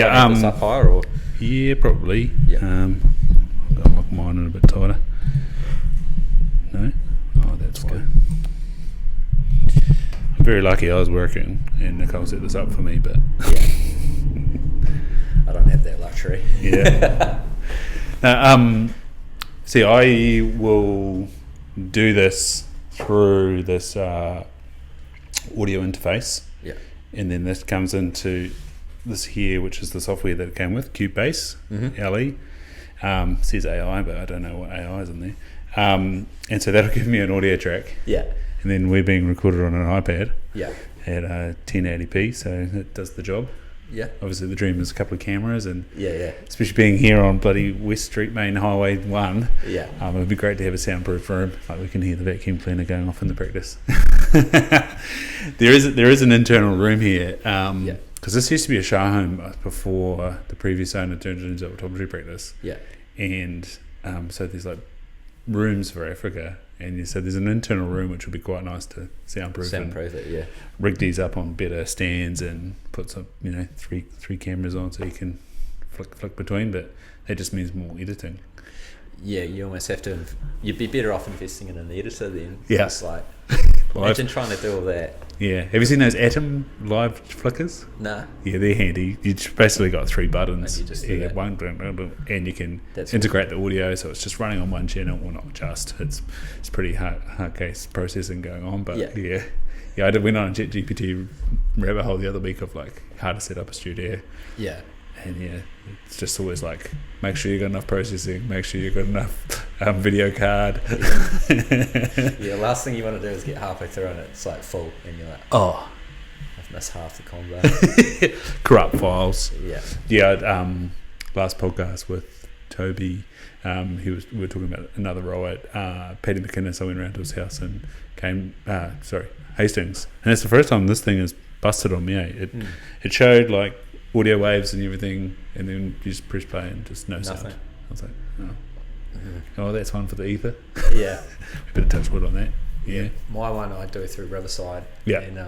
have this up higher, or? Yeah, probably. Yeah. I've got to lock mine in a bit tighter. No? Oh, that's why. I'm very lucky I was working and Nicole set this up for me, but... Yeah. I don't have that luxury. Yeah. Now, see, I will do this through this audio interface. Yeah. And then this comes into this here, which is the software that it came with, Cubase, LE. Says AI, but I don't know what AI is in there. And so that'll give me an audio track. Yeah. And then we're being recorded on an iPad. Yeah. At 1080p, so it does the job. Yeah. Obviously, the dream is a couple of cameras, and Yeah. especially being here on bloody West Street Main Highway 1, Yeah. It would be great to have a soundproof room. Like we can hear the vacuum cleaner going off in the practice. There is an internal room here, because this used to be a shower home before the previous owner turned it into a optometry practice. Yeah. And so there's like rooms for Africa, and so there's an internal room which would be quite nice to soundproof it, yeah. Rig these up on better stands and put some, three cameras on so you can flick between, but that just means more editing. Yeah, you almost have to. You'd be better off investing in an editor then. Yeah. It's like, imagine trying to do all that. Yeah. Have you seen those Atom live flickers? Nah. Yeah, they're handy. You just basically got 3 buttons. And you just do that. And you can That's integrate the audio, so it's just running on one channel, or not just. It's pretty hard case processing going on, but yeah. I went on a ChatGPT rabbit hole the other week of like how to set up a studio. Yeah. And yeah, it's just always like, make sure you got enough processing, make sure you got enough video card. Yeah, last thing you want to do is get halfway through and it's like full, and you're like, oh, I've missed half the combo. Corrupt files. Yeah. Yeah. Last podcast with Toby, we were talking about another role at Paddy McInnes. I went around to his house and Hastings, and it's the first time this thing is busted on me. It showed like audio waves and everything, and then you just press play and just no sound. I was like, oh, that's one for the ether. Yeah. We better touch wood on that. Yeah. My one I do through Riverside. Yeah. And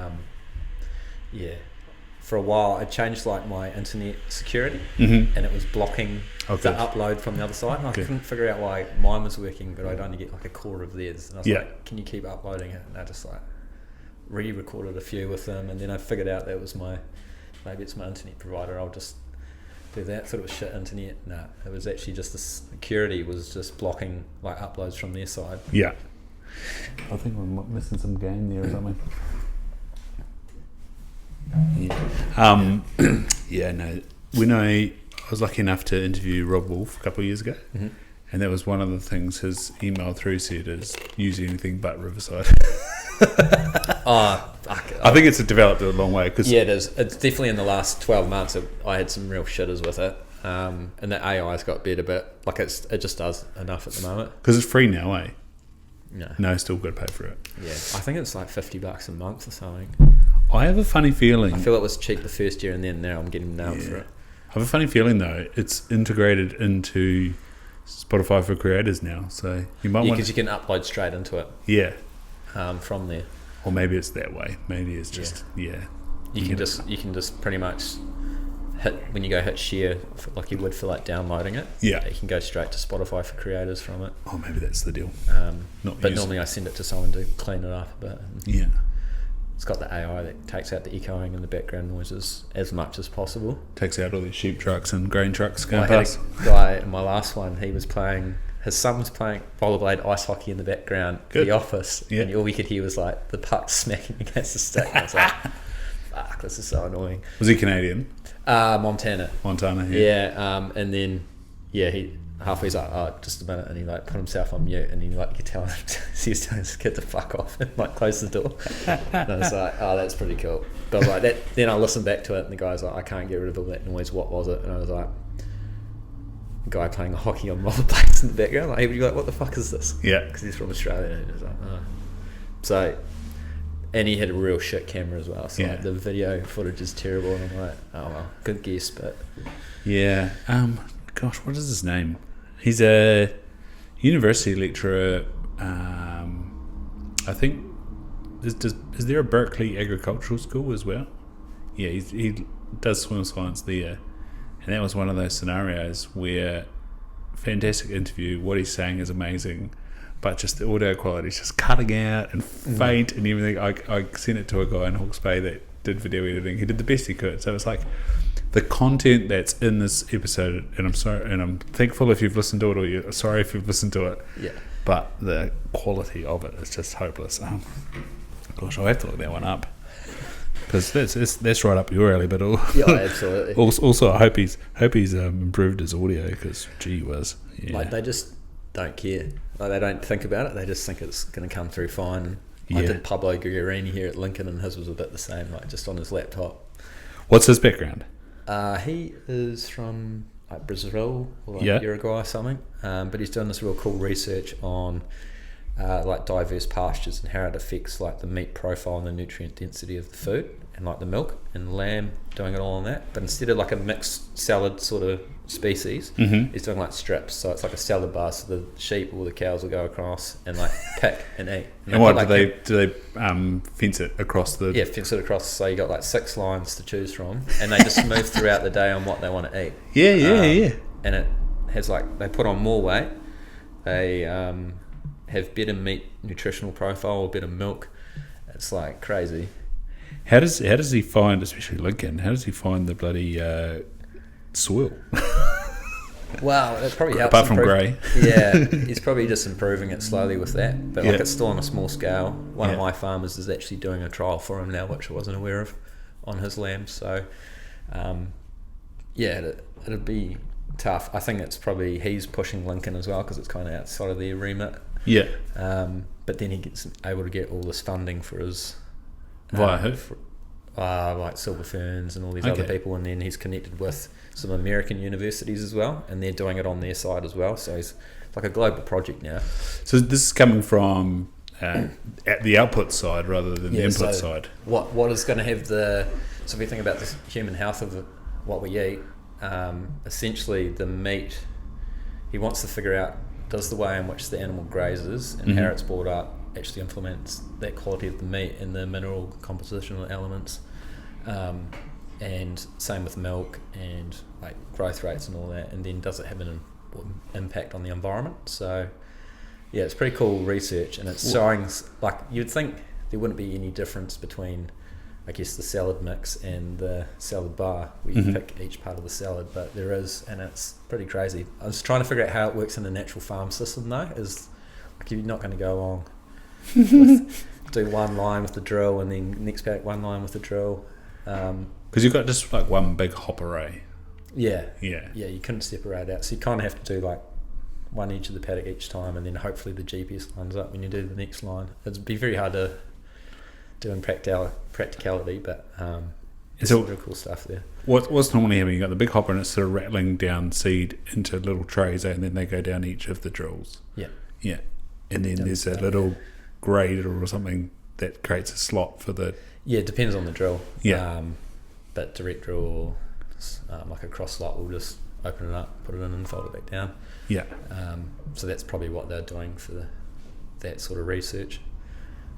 for a while I changed like my internet security, and it was blocking the upload from the other side, and I couldn't figure out why mine was working, but I'd only get like a quarter of theirs, and I was like, can you keep uploading it? And I just like re-recorded a few with them, and then I figured out that it was maybe it's my internet provider. I'll just do that. Thought it was shit internet. No, it was actually just the security was just blocking like uploads from their side. Yeah. I think we're missing some gain there or something. Yeah. When I was lucky enough to interview Rob Wolf a couple of years ago, and that was one of the things his email through said is use anything but Riverside. I think it's developed a long way. Cause yeah, it is. It's definitely in the last 12 months I had some real shitters with it, and the AI's got better, but like it just does enough at the moment. Because it's free now, eh? No, still got to pay for it. Yeah, I think it's like $50 a month or something. I have a funny feeling. I feel it was cheap the first year, and then now I'm getting nailed for it. I have a funny feeling though it's integrated into Spotify for creators now, so you might want because you can upload straight into it. Yeah. From there. Or maybe it's that way. Maybe it's just You can just pretty much hit when you go hit share like you would for like downloading it. Yeah. You can go straight to Spotify for creators from it. Oh, maybe that's the deal. But normally I send it to someone to clean it up a bit. Yeah. It's got the AI that takes out the echoing and the background noises as much as possible. Takes out all these sheep trucks and grain trucks going past. I had a guy in my last one, his son was playing rollerblade ice hockey in the background for The Office, and all we could hear was like the puck smacking against the stick. And I was like, fuck, this is so annoying. Was he Canadian? Montana, yeah. And then he halfway's like, oh, just a minute, and he like put himself on mute, and he like, you could tell he was telling his kid to fuck off and like close the door. And I was like, oh, that's pretty cool. But I was like, that. Then I listened back to it, and the guy's like, I can't get rid of all that noise. What was it? And I was like, guy playing hockey on rollerblades in the background. Like, you're like, what the fuck is this? Yeah, because he's from Australia, and he was like, oh. So, and he had a real shit camera as well. So like, the video footage is terrible, and I'm like, oh well, good guess, but yeah. Gosh, what is his name? He's a university lecturer. I think is there a Berkeley Agricultural School as well? Yeah, he does soil science there. And that was one of those scenarios where fantastic interview, what he's saying is amazing, but just the audio quality is just cutting out and faint and everything. I sent it to a guy in Hawke's Bay that did video editing. He did the best he could. So it's like the content that's in this episode, and I'm sorry, and I'm thankful if you've listened to it, or you're sorry if you've listened to it. Yeah. But the quality of it is just hopeless. Gosh, I'll have to look that one up, because that's right up your alley. But yeah, absolutely. Also, I hope he's improved his audio, because gee whiz, yeah. Like, they just don't care. Like, they don't think about it. They just think it's going to come through fine. And I did Pablo Guerrini here at Lincoln, and his was a bit the same, like just on his laptop. What's his background? He is from like Brazil or like Uruguay or something, but he's doing this real cool research on like diverse pastures and how it affects like the meat profile and the nutrient density of the food, and like the milk and lamb, doing it all on that. But instead of like a mixed salad sort of species, he's doing like strips, so it's like a salad bar, so the sheep or the cows will go across and like pick and eat. And what, do they fence it across the... Yeah, fence it across, so you got like 6 lines to choose from, and they just move throughout the day on what they want to eat. Yeah. And it has like, they put on more weight, they have better meat nutritional profile or better milk. It's like crazy. How does he find, especially Lincoln, how does he find the bloody soil? Well, it probably helps. Apart from grey. Yeah, he's probably just improving it slowly with that. But like, it's still on a small scale. One of my farmers is actually doing a trial for him now, which I wasn't aware of, on his lambs. So, it'd be tough. I think it's probably, he's pushing Lincoln as well, because it's kind of outside of their remit. Yeah. But then he gets able to get all this funding for his... Via who? Like Silver Ferns and all these other people, and then he's connected with some American universities as well, and they're doing it on their side as well. So he's like a global project now. So this is coming from at the output side rather than the input side. What is going to have the... So if you think about the human health of what we eat, essentially the meat, he wants to figure out, does the way in which the animal grazes and how it's brought up actually implements that quality of the meat and the mineral compositional elements, and same with milk and like growth rates and all that, and then does it have an impact on the environment? So yeah, it's pretty cool research, and it's showing, like, you'd think there wouldn't be any difference between, I guess, the salad mix and the salad bar where you pick each part of the salad, but there is, and it's pretty crazy. I was trying to figure out how it works in a natural farm system though. Is like, you're not going to go along do one line with the drill and then next paddock one line with the drill, because you've got just like one big hop array. Yeah, you couldn't separate out, so you kind of have to do like one edge of the paddock each time, and then hopefully the GPS lines up when you do the next line. It'd be very hard to do in practicality, but it's some real cool stuff there. What's normally happening? You got the big hopper and it's sort of rattling down seed into little trays, and then they go down each of the drills. Yeah, and then there's a little grader or something that creates a slot for the... Yeah, it depends on the drill. But direct drill or like a cross slot, will just open it up, put it in and fold it back down. Yeah. So that's probably what they're doing for that sort of research.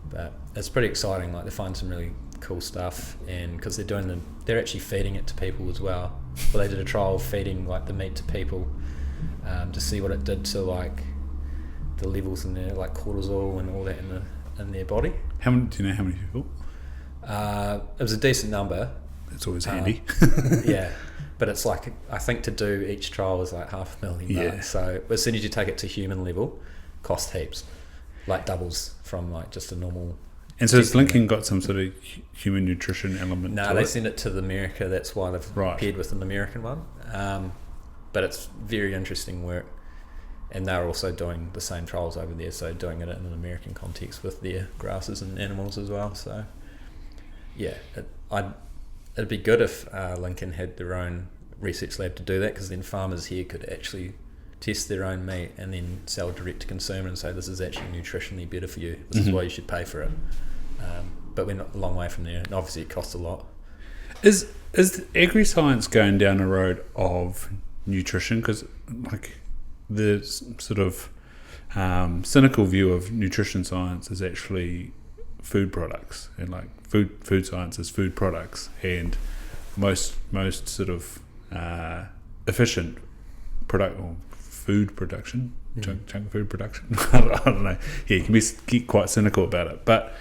But it's pretty exciting. Like, they find some really cool stuff, and because they're actually feeding it to people as well. Well, they did a trial of feeding like the meat to people, to see what it did to like the levels in their like cortisol and all that in their body. Do you know how many people? It was a decent number. It's always handy. Yeah, but it's like, I think to do each trial is like $500,000 bucks. So as soon as you take it to human level, cost heaps, like doubles from like just a normal. And so has Lincoln got some sort of human nutrition element? No, they send it to America. That's why they've paired with an American one. But it's very interesting work. And they're also doing the same trials over there, so doing it in an American context with their grasses and animals as well. So, yeah, it'd be good if Lincoln had their own research lab to do that, because then farmers here could actually test their own meat and then sell direct to consumer and say, this is actually nutritionally better for you. This is why you should pay for it. But we're not a long way from there, and obviously it costs a lot. Is agri-science going down a road of nutrition? Because like, the sort of cynical view of nutrition science is actually food products, and like food science is food products, and most sort of efficient food production, junk food production. I don't know. Yeah, you can get quite cynical about it. But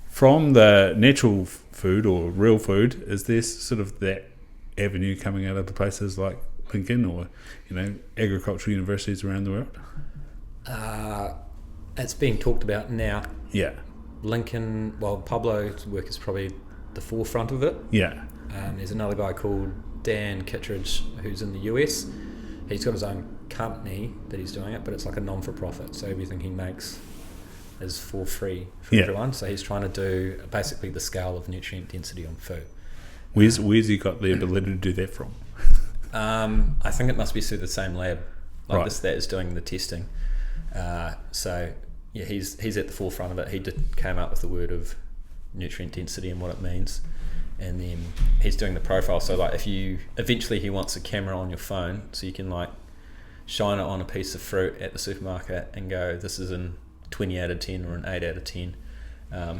from the natural food or real food, is there sort of that avenue coming out of the places like Lincoln or, agricultural universities around the world? It's being talked about now. Yeah. Lincoln, Pablo's work is probably the forefront of it. Yeah. There's another guy called Dan Kittredge who's in the US. He's got his own company that he's doing it, but it's like a non-for-profit, so everything he makes is for free for everyone. So he's trying to do basically the scale of nutrient density on food. Where's he got the ability to do that from? I think it must be through the same lab that is doing the testing. He's at the forefront of it. He came up with the word of nutrient density and what it means, and then he's doing the profile. So eventually he wants a camera on your phone so you can shine it on a piece of fruit at the supermarket and go, this is an 20 out of 10 or an 8 out of 10,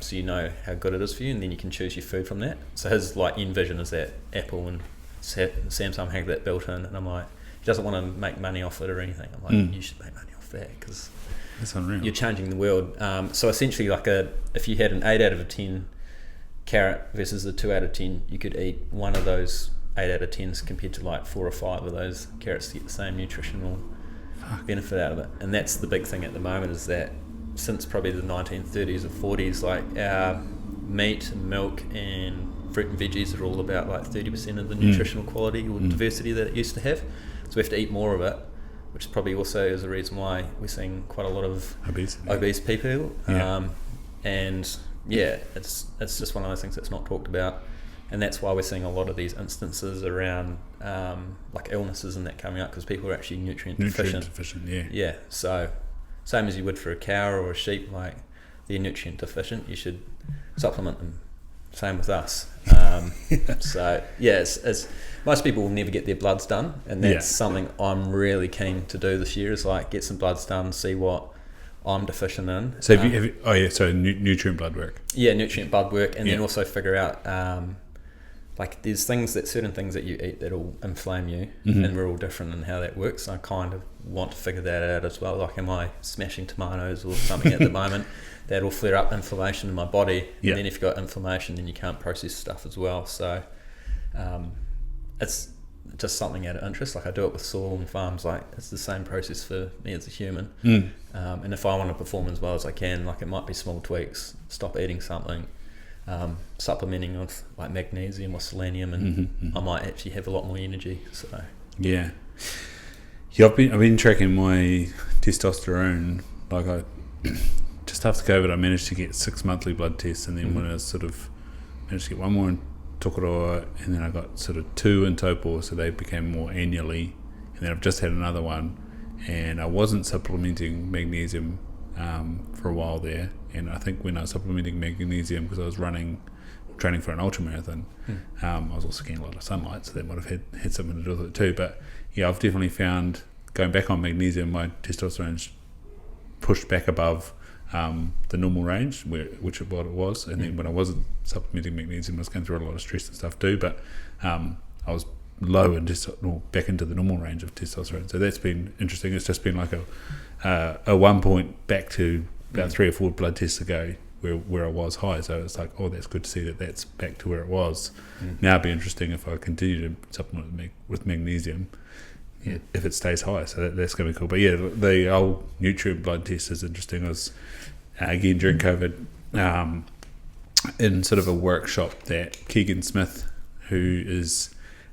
so you know how good it is for you, and then you can choose your food from that. So his end vision is that Apple and Samsung have that built in, and I'm like, he doesn't want to make money off it or anything. I'm like, you should make money off that because that's unreal. You're changing the world. So essentially, if you had an 8 out of 10 carrot versus a 2 out of 10, you could eat one of those 8 out of 10s compared to 4 or 5 of those carrots to get the same nutritional benefit out of it. And that's the big thing at the moment, is that since probably the 1930s or 40s, our meat and milk and fruit and veggies are all about 30% of the nutritional quality or diversity that it used to have. So we have to eat more of it, which probably also is a reason why we're seeing quite a lot of obese people. It's just one of those things that's not talked about, and that's why we're seeing a lot of these instances around illnesses and that coming up, because people are actually nutrient deficient. Yeah. So same as you would for a cow or a sheep, they're nutrient deficient, you should supplement them. Same with us. It's most people will never get their bloods done, and that's something I'm really keen to do this year, is get some bloods done, see what I'm deficient in. So nutrient blood work. Yeah, nutrient blood work, and then also figure out there's certain things that you eat that'll inflame you, and we're all different in how that works. I kind of want to figure that out as well. Am I smashing tomatoes or something at the moment? That'll flare up inflammation in my body, and then if you've got inflammation, then you can't process stuff as well. So it's just something out of interest. I do it with soil and farms. It's the same process for me as a human. And if I want to perform as well as I can, it might be small tweaks, stop eating something, supplementing with magnesium or selenium, and I might actually have a lot more energy. So I've been tracking my testosterone. Just after COVID, I managed to get 6 monthly blood tests, and then when I managed to get one more in Tokoroa, and then I got 2 in Taupo, so they became more annually, and then I've just had another one, and I wasn't supplementing magnesium for a while there, and I think when I was supplementing magnesium, because I was training for an ultramarathon, I was also getting a lot of sunlight, so that might have had something to do with it too. But I've definitely found, going back on magnesium, my testosterone's pushed back above the normal range, which is what it was, and then when I wasn't supplementing magnesium, I was going through a lot of stress and stuff too, but I was low and back into the normal range of testosterone. So that's been interesting. It's just been a 1 point back to about 3 or 4 blood tests ago where I was high. So it's that's good to see that that's back to where it was. Now it'd be interesting if I continue to supplement with magnesium, if it stays high. So that's going to be cool. But the old nutrient blood test is interesting. I was again during COVID in a workshop that Keegan Smith, who is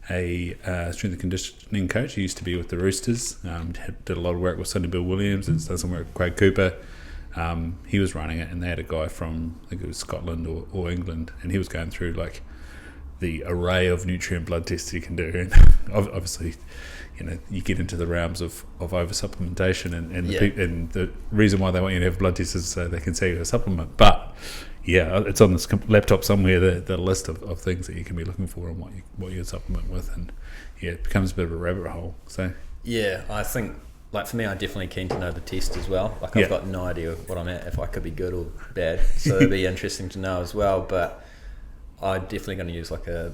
a strength and conditioning coach, he used to be with the Roosters, did a lot of work with Sonny Bill Williams and done some work with Craig Cooper. He was running it, and they had a guy from, I think it was Scotland or England, and he was going through the array of nutrient blood tests you can do, and obviously you get into the realms of over supplementation, and the reason why they want you to have blood tests is so they can say you a supplement. But it's on this laptop somewhere, the list of things that you can be looking for and what you supplement with, and it becomes a bit of a rabbit hole. So I think for me, I'm definitely keen to know the test as well. I've got no idea what I'm at, if I could be good or bad, so it'd be interesting to know as well. But I'm definitely going to use a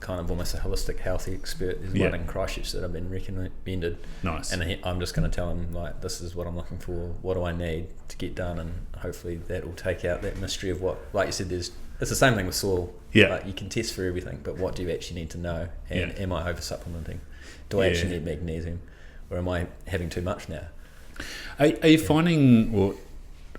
kind of almost a holistic healthy expert. There's one in Christchurch that I've been recommended. Nice. And I'm just going to tell him, like, this is what I'm looking for, what do I need to get done, and hopefully that will take out that mystery of what, like you said, it's the same thing with soil. Yeah. Like, you can test for everything, but what do you actually need to know? And am I over supplementing? Do I actually need magnesium, or am I having too much now? Are you finding, well,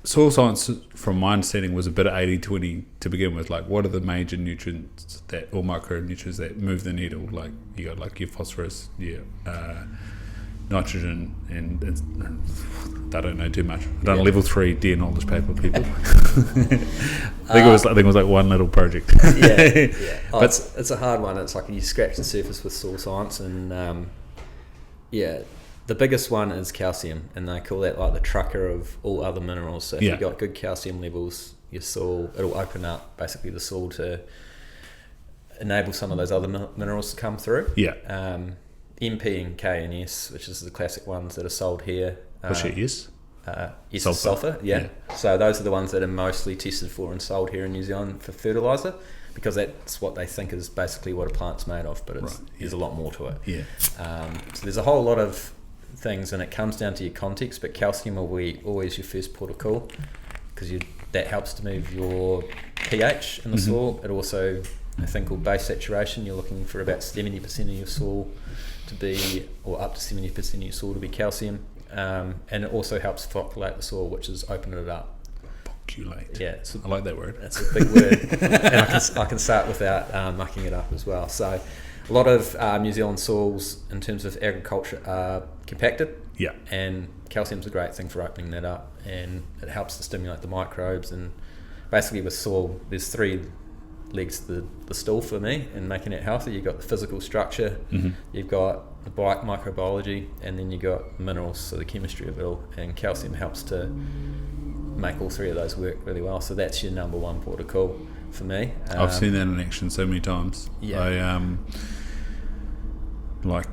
soil science, from my understanding, was a bit of 80-20 to begin with. Like, what are the major nutrients or micronutrients that move the needle? Like, you got like your phosphorus, nitrogen, and I don't know too much. I've done a level 3 deer knowledge paper, people. I think it was like one little project. But it's a hard one. It's like you scratch the surface with soil science, and the biggest one is calcium, and they call that like the trucker of all other minerals. So if you've got good calcium levels, your soil, it'll open up basically the soil to enable some of those other minerals to come through. MP and K and S, which is the classic ones that are sold here. What's your S? S is sulfur. So those are the ones that are mostly tested for and sold here in New Zealand for fertiliser, because that's what they think is basically what a plant's made of, but there's a lot more to it. So there's a whole lot of things, and it comes down to your context, but calcium will be always your first port of call, because that helps to move your pH in the soil. It also, a thing called base saturation, you're looking for about 70% of your soil to be, or up to 70% of your soil to be calcium, and it also helps flocculate the soil, which is opening it up. I like that word. That's a big word. And I can say it without mucking it up as well. So a lot of New Zealand soils in terms of agriculture are compacted, and calcium's a great thing for opening that up, and it helps to stimulate the microbes. And basically with soil, there's 3 legs to the stool for me in making it healthy. You've got the physical structure, you've got the microbiology, and then you've got minerals, so the chemistry of it all, and calcium helps to make all 3 of those work really well. So that's your number 1 port of call for me. I've seen that in action so many times. I like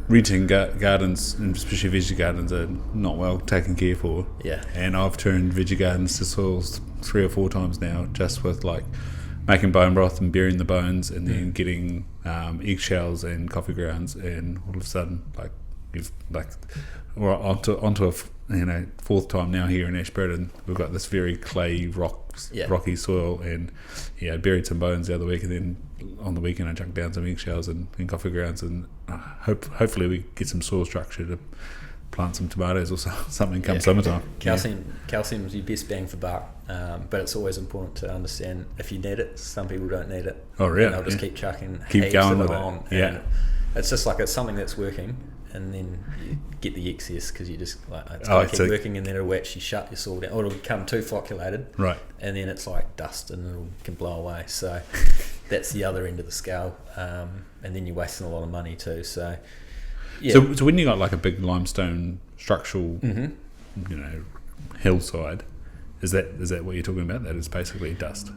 renting gardens, and especially veggie gardens, are not well taken care for. And I've turned veggie gardens to soils 3 or 4 times now, just with like making bone broth and burying the bones, and then getting eggshells and coffee grounds, and all of a sudden, like, you've we're onto a 4th time now here in Ashburton. We've got this very clay rocky soil, and I buried some bones the other week, and then on the weekend I chucked down some eggshells and coffee grounds, and hopefully we get some soil structure to plant some tomatoes or something come summertime. Calcium's your best bang for buck, but it's always important to understand if you need it. Some people don't need it. Oh, really? And they'll just keep chucking, keep going with on, it. It's just like it's something that's working, and then you get the excess because you just it's got to keep working, and then it'll actually shut your soil down, or it'll become too flocculated, and then it's like dust, and it can blow away. So that's the other end of the scale, and then you're wasting a lot of money too. So so when you got like a big limestone structural, hillside, is that what you're talking about? That is basically dust.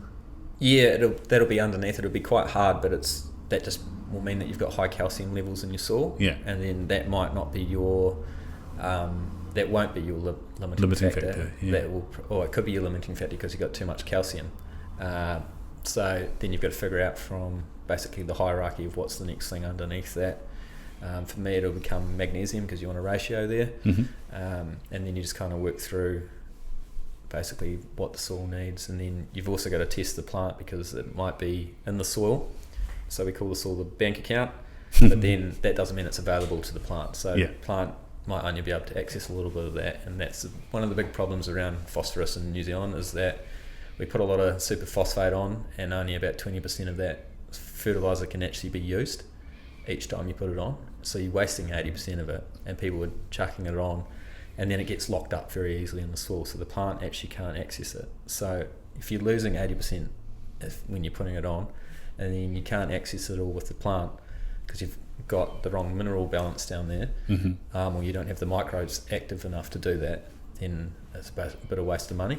That'll be underneath. It'll be quite hard, but that just will mean that you've got high calcium levels in your soil. And then that might not be your that won't be your limiting factor. That will, or it could be your limiting factor because you've got too much calcium. So then you've got to figure out from basically the hierarchy of what's the next thing underneath that. For me, it'll become magnesium because you want a ratio there, and then you just kind of work through basically what the soil needs, and then you've also got to test the plant because it might be in the soil. So we call the soil the bank account, but then that doesn't mean it's available to the plant. So the plant might only be able to access a little bit of that, and that's one of the big problems around phosphorus in New Zealand, is that we put a lot of superphosphate on, and only about 20% of that fertiliser can actually be used each time you put it on. So you're wasting 80% of it, and people are chucking it on, and then it gets locked up very easily in the soil, so the plant actually can't access it. So if you're losing 80% when you're putting it on, and then you can't access it all with the plant because you've got the wrong mineral balance down there, or you don't have the microbes active enough to do that, then it's a bit of waste of money.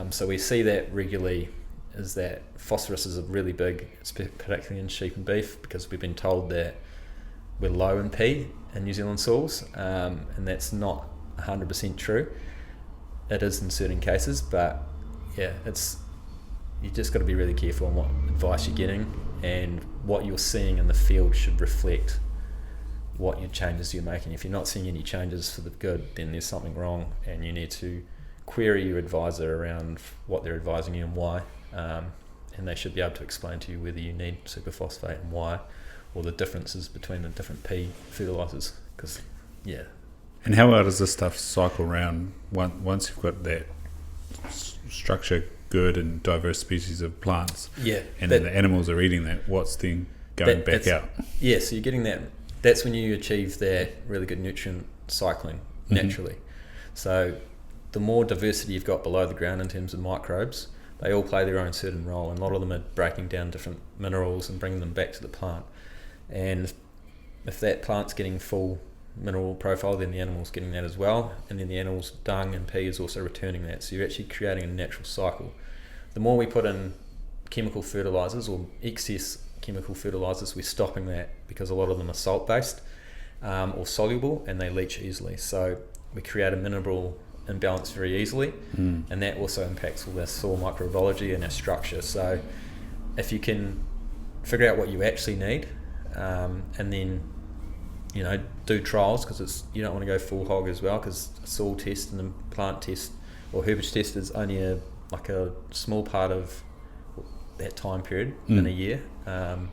So we see that regularly, is that phosphorus is a really big, particularly in sheep and beef, because we've been told that we're low in P in New Zealand soils, and that's not 100% true. It is in certain cases, but you just got to be really careful on what advice you're getting and what you're seeing in the field should reflect what your changes you're making. If you're not seeing any changes for the good, then there's something wrong, and you need to query your advisor around what they're advising you and why. And they should be able to explain to you whether you need superphosphate and why, or the differences between the different P fertilisers. Because, yeah. And how well does this stuff cycle around once you've got that structure good and diverse species of plants? Yeah. And then the animals are eating that. What's then going back out? Yeah, so you're getting that. That's when you achieve that really good nutrient cycling naturally. Mm-hmm. So the more diversity you've got below the ground in terms of microbes, they all play their own certain role, and a lot of them are breaking down different minerals and bringing them back to the plant. And if that plant's getting full mineral profile, then the animal's getting that as well, and then the animal's dung and pee is also returning that. So you're actually creating a natural cycle. The more we put in chemical fertilisers or excess chemical fertilisers, we're stopping that, because a lot of them are salt-based or soluble, and they leach easily. So we create a mineral imbalance very easily, and that also impacts all our soil microbiology and our structure. So if you can figure out what you actually need, and then do trials, because you don't want to go full hog as well, because a soil test and a plant test or herbage test is only a small part of that time period in a year. You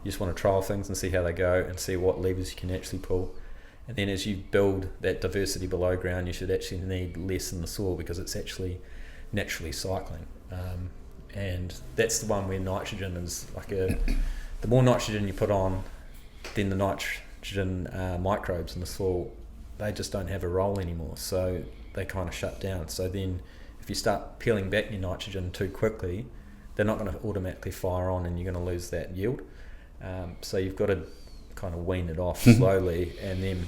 just want to trial things and see how they go and see what levers you can actually pull. And then as you build that diversity below ground, you should actually need less in the soil, because it's actually naturally cycling. And that's the one where nitrogen is the more nitrogen you put on, then the nitrogen microbes in the soil, they just don't have a role anymore. So they kind of shut down. So then if you start peeling back your nitrogen too quickly, they're not going to automatically fire on, and you're going to lose that yield. So you've got to kind of wean it off slowly, and then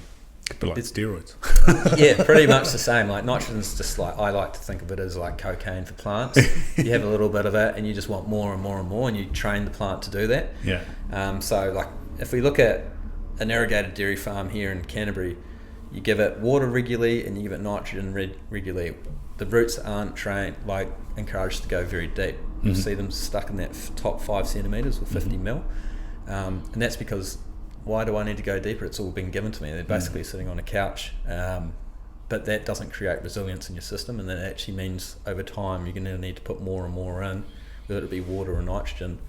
but like steroids. Yeah, pretty much the same. Like nitrogen's just I like to think of it as like cocaine for plants. You have a little bit of it, and you just want more and more and more, and you train the plant to do that. Yeah. So like if we look at an irrigated dairy farm here in Canterbury, you give it water regularly and you give it nitrogen regularly. The roots aren't encouraged to go very deep. You'll see them stuck in that top 5 centimetres or 50 mil. And that's because, why do I need to go deeper? It's all been given to me. They're basically sitting on a couch. But that doesn't create resilience in your system, and that actually means over time you're going to need to put more and more in, whether it be water or nitrogen.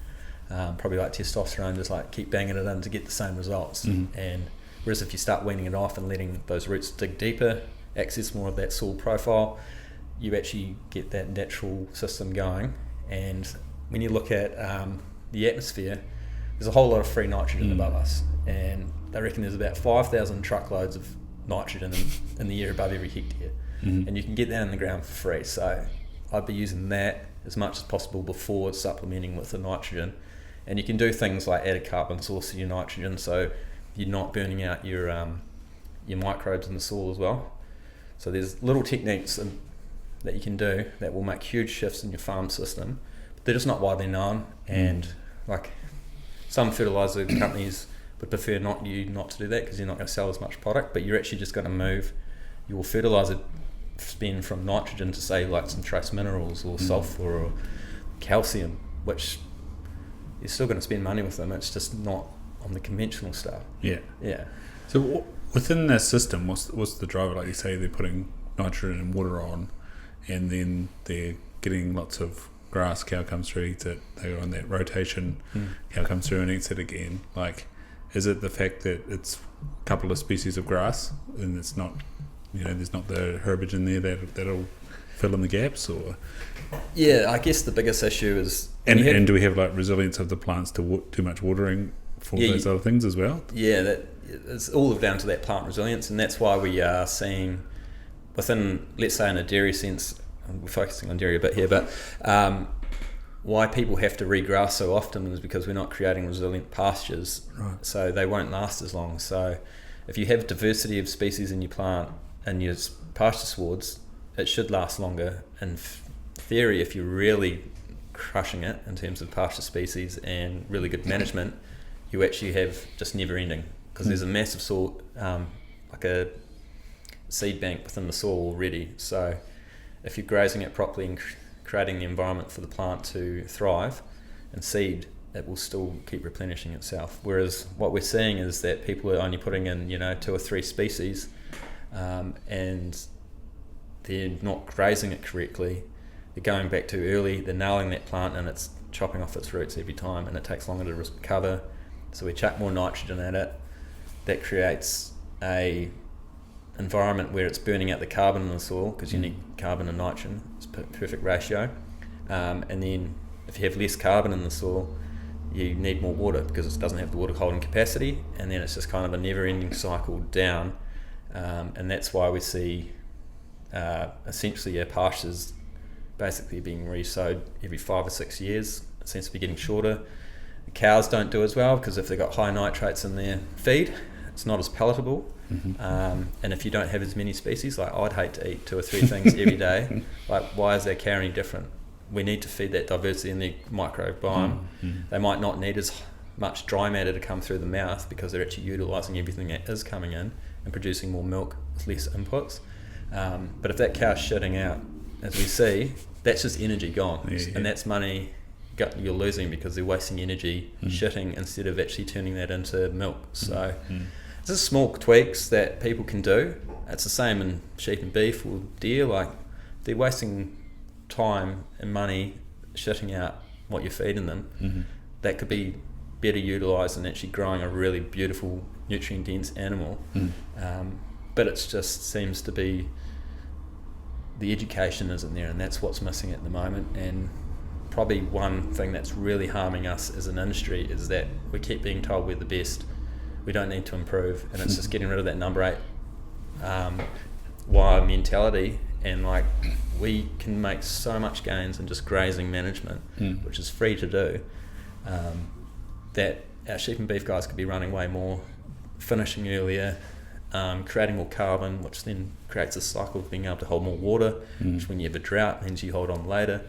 Probably like testosterone, just keep banging it in to get the same results. And whereas if you start weaning it off and letting those roots dig deeper, access more of that soil profile, you actually get that natural system going. And when you look at the atmosphere, there's a whole lot of free nitrogen above us, and they reckon there's about 5,000 truckloads of nitrogen in the air above every hectare, and you can get that in the ground for free. So I'd be using that as much as possible before supplementing with the nitrogen. And you can do things like add a carbon source to your nitrogen, so you're not burning out your microbes in the soil as well. So there's little techniques that you can do that will make huge shifts in your farm system, but they're just not widely known. And some fertilizer companies would prefer not to do that, because you're not going to sell as much product, but you're actually just going to move your fertilizer spend from nitrogen to, say, like some trace minerals or sulfur or calcium, which you're still going to spend money with them. It's just not on the conventional stuff. Yeah. So within that system, what's the driver? Like you say, they're putting nitrogen and water on, and then they're getting lots of grass. Cow comes through, eats it. They're on that rotation. Cow comes through and eats it again. Is it the fact that it's a couple of species of grass and it's not, there's not the herbage in there that'll fill in the gaps? Or yeah, I guess the biggest issue is, and do we have resilience of the plants to too much watering for those other things as well? Yeah, it's all down to that plant resilience, and that's why we are seeing within, let's say in a dairy sense, we're focusing on dairy a bit here, but why people have to regrass so often is because we're not creating resilient pastures, so they won't last as long. So if you have diversity of species in your plant and your pasture swards, it should last longer. In theory, if you're really crushing it in terms of pasture species and really good management, you actually have just never ending, because there's a massive soil, like a seed bank within the soil already. So if you're grazing it properly and creating the environment for the plant to thrive and seed, it will still keep replenishing itself. Whereas what we're seeing is that people are only putting in 2 or 3 species, and they're not grazing it correctly. They're going back too early. They're nailing that plant, and it's chopping off its roots every time, and it takes longer to recover. So we chuck more nitrogen at it. That creates a environment where it's burning out the carbon in the soil, because you need carbon and nitrogen. It's a perfect ratio. And then if you have less carbon in the soil, you need more water because it doesn't have the water holding capacity, and then it's just kind of a never-ending cycle down. And that's why we see essentially our pastures basically being re-sowed every 5 or 6 years. It seems to be getting shorter. The cows don't do as well, because if they've got high nitrates in their feed, it's not as palatable. And if you don't have as many species, like I'd hate to eat 2 or 3 things every day. Like, why is their cow any different? We need to feed that diversity in the microbiome. They might not need as much dry matter to come through the mouth, because they're actually utilising everything that is coming in and producing more milk with less inputs. But if that cow's shitting out, as we see, that's just energy gone. And that's money you're losing, because they're wasting energy shitting instead of actually turning that into milk. So it's just small tweaks that people can do. It's the same in sheep and beef or deer. Like, they're wasting time and money shitting out what you're feeding them. That could be better utilised in actually growing a really beautiful, nutrient dense animal. But it just seems to be the education isn't there, and that's what's missing at the moment. And probably one thing that's really harming us as an industry is that we keep being told we're the best, we don't need to improve, and it's just getting rid of that number 8 wire mentality. And like, we can make so much gains in just grazing management, which is free to do, that our sheep and beef guys could be running way more, finishing earlier, creating more carbon, which then creates a cycle of being able to hold more water, which when you have a drought means you hold on later.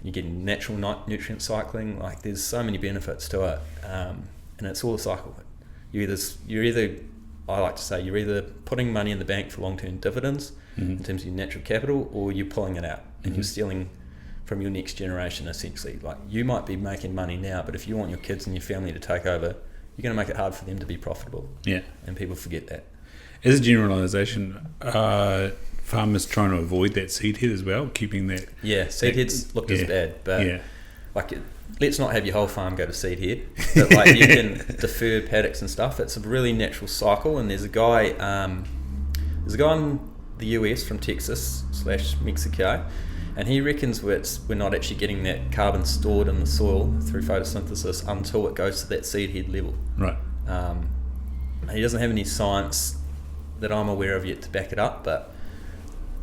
You're getting natural nutrient cycling. Like, there's so many benefits to it, and it's all a cycle. You're either, I like to say, you're either putting money in the bank for long-term dividends in terms of your natural capital, or you're pulling it out and you're stealing from your next generation, essentially. Like, you might be making money now, but if you want your kids and your family to take over, you're going to make it hard for them to be profitable. And people forget that. As a generalisation, farmers trying to avoid that seed head as well, keeping that... seed heads looked as bad, but like, let's not have your whole farm go to seed head, but like, you can defer paddocks and stuff. It's a really natural cycle. And there's a guy in the US from Texas/Mexico, and he reckons we're not actually getting that carbon stored in the soil through photosynthesis until it goes to that seed head level. Right. He doesn't have any science that I'm aware of yet to back it up, but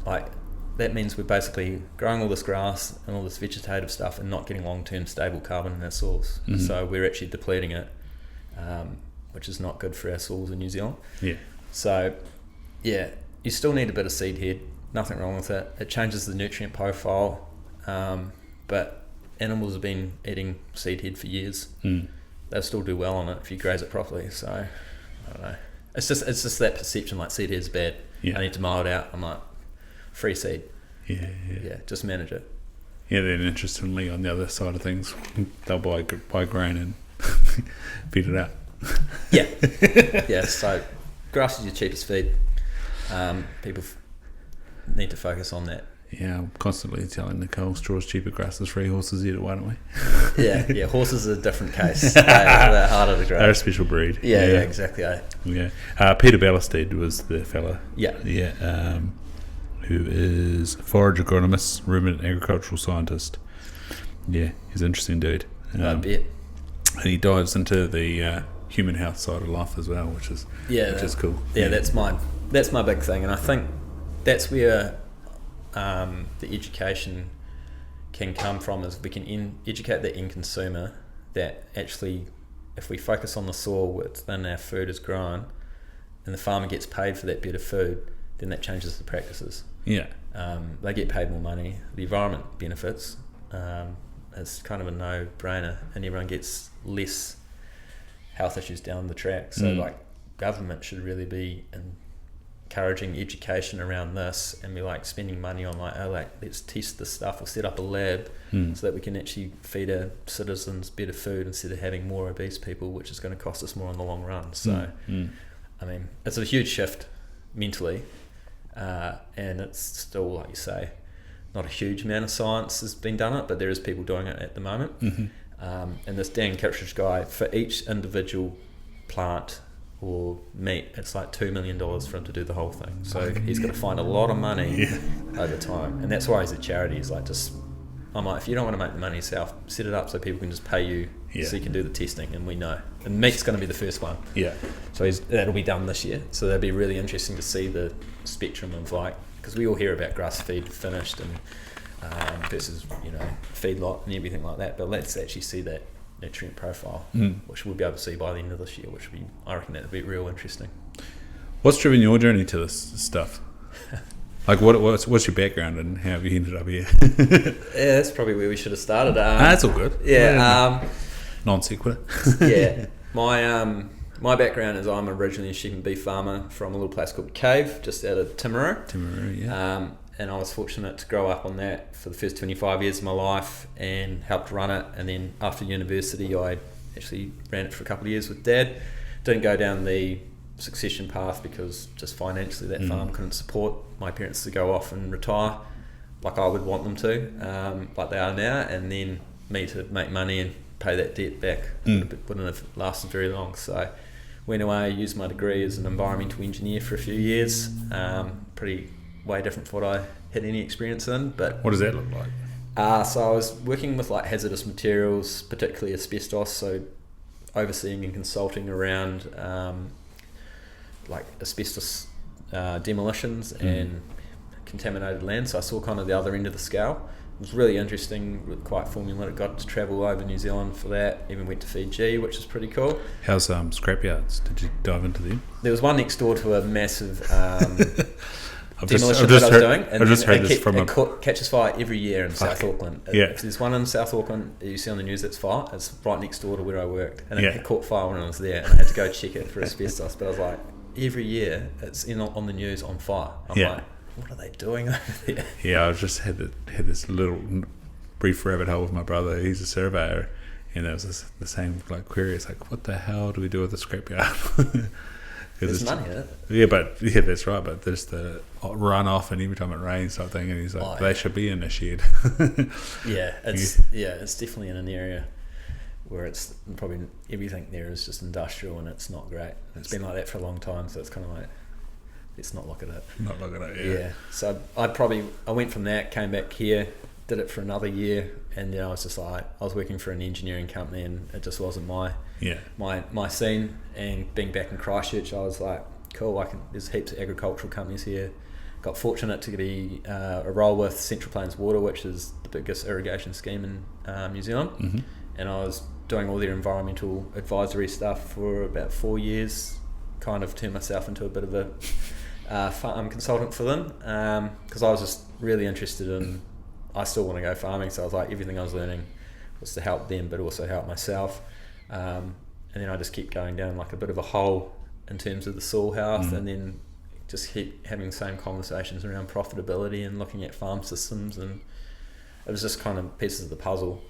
like, that means we're basically growing all this grass and all this vegetative stuff and not getting long-term stable carbon in our soils. So we're actually depleting it, which is not good for our soils in New Zealand. So you still need a bit of seed head, nothing wrong with it. It changes the nutrient profile, but animals have been eating seed head for years. They'll still do well on it if you graze it properly. So I don't know. It's just that perception, like, seed head's bad. I need to mow it out. I'm like, free seed. Just manage it. Then interestingly, on the other side of things, they'll buy grain and feed it out. So grass is your cheapest feed. People need to focus on that. I'm constantly telling Nicole, straw's cheaper, grass is free, horses eat it, why don't we? Horses are a different case. They're harder to grow. They're a special breed. Exactly. Peter Ballestead was the fella. Who is forage agronomist, ruminant agricultural scientist. He's an interesting dude. I bet. And he dives into the human health side of life as well, which is cool. That's my big thing, and I think that's where the education can come from, is we can educate the end consumer that actually, if we focus on the soil within our food is grown, and the farmer gets paid for that better food, then that changes the practices. They get paid more money, the environment benefits. It's kind of a no-brainer, and everyone gets less health issues down the track. So like, government should really be encouraging education around this, and we're like spending money on let's test this stuff or set up a lab so that we can actually feed our citizens better food instead of having more obese people, which is going to cost us more in the long run. So I mean, it's a huge shift mentally, and it's still, like you say, not a huge amount of science has been done it, but there is people doing it at the moment. And this Dan Kittredge guy, for each individual plant or meat, it's like $2 million for him to do the whole thing. So he's got to find a lot of money over time, and that's why he's a charity. He's like, I'm like, if you don't want to make the money yourself, set it up so people can just pay you, so you can do the testing, and we know. And meat's going to be the first one. So that'll be done this year. So that'll be really interesting to see the spectrum of because we all hear about grass feed finished and versus feedlot and everything like that, but let's actually see that nutrient profile, which we'll be able to see by the end of this year, which I reckon that'll be real interesting. What's driven your journey to this stuff? Like what's your background and how have you ended up here? That's probably where we should have started. That's all good. Non sequitur. My background is I'm originally a sheep and beef farmer from a little place called Cave, just out of Timaru. And I was fortunate to grow up on that for the first 25 years of my life and helped run it. And then after university, I actually ran it for a couple of years with Dad. Didn't go down the succession path because just financially that farm couldn't support my parents to go off and retire like I would want them to, like they are now, and then me to make money and pay that debt back wouldn't have lasted very long. So went away, used my degree as an environmental engineer for a few years, pretty way different from what I had any experience in. But what does that look like? So I was working with like hazardous materials, particularly asbestos, so overseeing and consulting around like asbestos demolitions and contaminated land. So I saw kind of the other end of the scale. It was really interesting, quite formulated. Got to travel over New Zealand for that. Even went to Fiji, which is pretty cool. How's scrapyards? Did you dive into them? There was one next door to a massive demolition that I was doing, and it catches fire every year in South Auckland. If there's one in South Auckland you see on the news that's fire, it's right next door to where I worked, and it caught fire when I was there, and I had to go check it for asbestos. But I was like, every year it's on the news on fire. I'm like, what are they doing over there? I just had this little brief rabbit hole with my brother. He's a surveyor, and there was the same like query. It's like, what the hell do we do with the scrapyard? There's money in it. That's right. But there's the runoff, and every time it rains, sort of thing. And he's like, they should be in a shed. It's definitely in an area where it's probably everything there is just industrial, and it's not great. It's been like that for a long time, so it's kind of like, let's not look at it. So I went from that, came back here, did it for another year, and then I was just like, I was working for an engineering company, and it just wasn't my scene. And being back in Christchurch, I was like, cool, there's heaps of agricultural companies here. Got fortunate to be a role with Central Plains Water, which is the biggest irrigation scheme in New Zealand, and I was doing all their environmental advisory stuff for about 4 years. Kind of turned myself into a bit of a farm consultant for them, because I was just really interested in, I still want to go farming, so I was like, everything I was learning was to help them but also help myself, and then I just keep going down like a bit of a hole in terms of the soil health, and then just keep having the same conversations around profitability and looking at farm systems, and it was just kind of pieces of the puzzle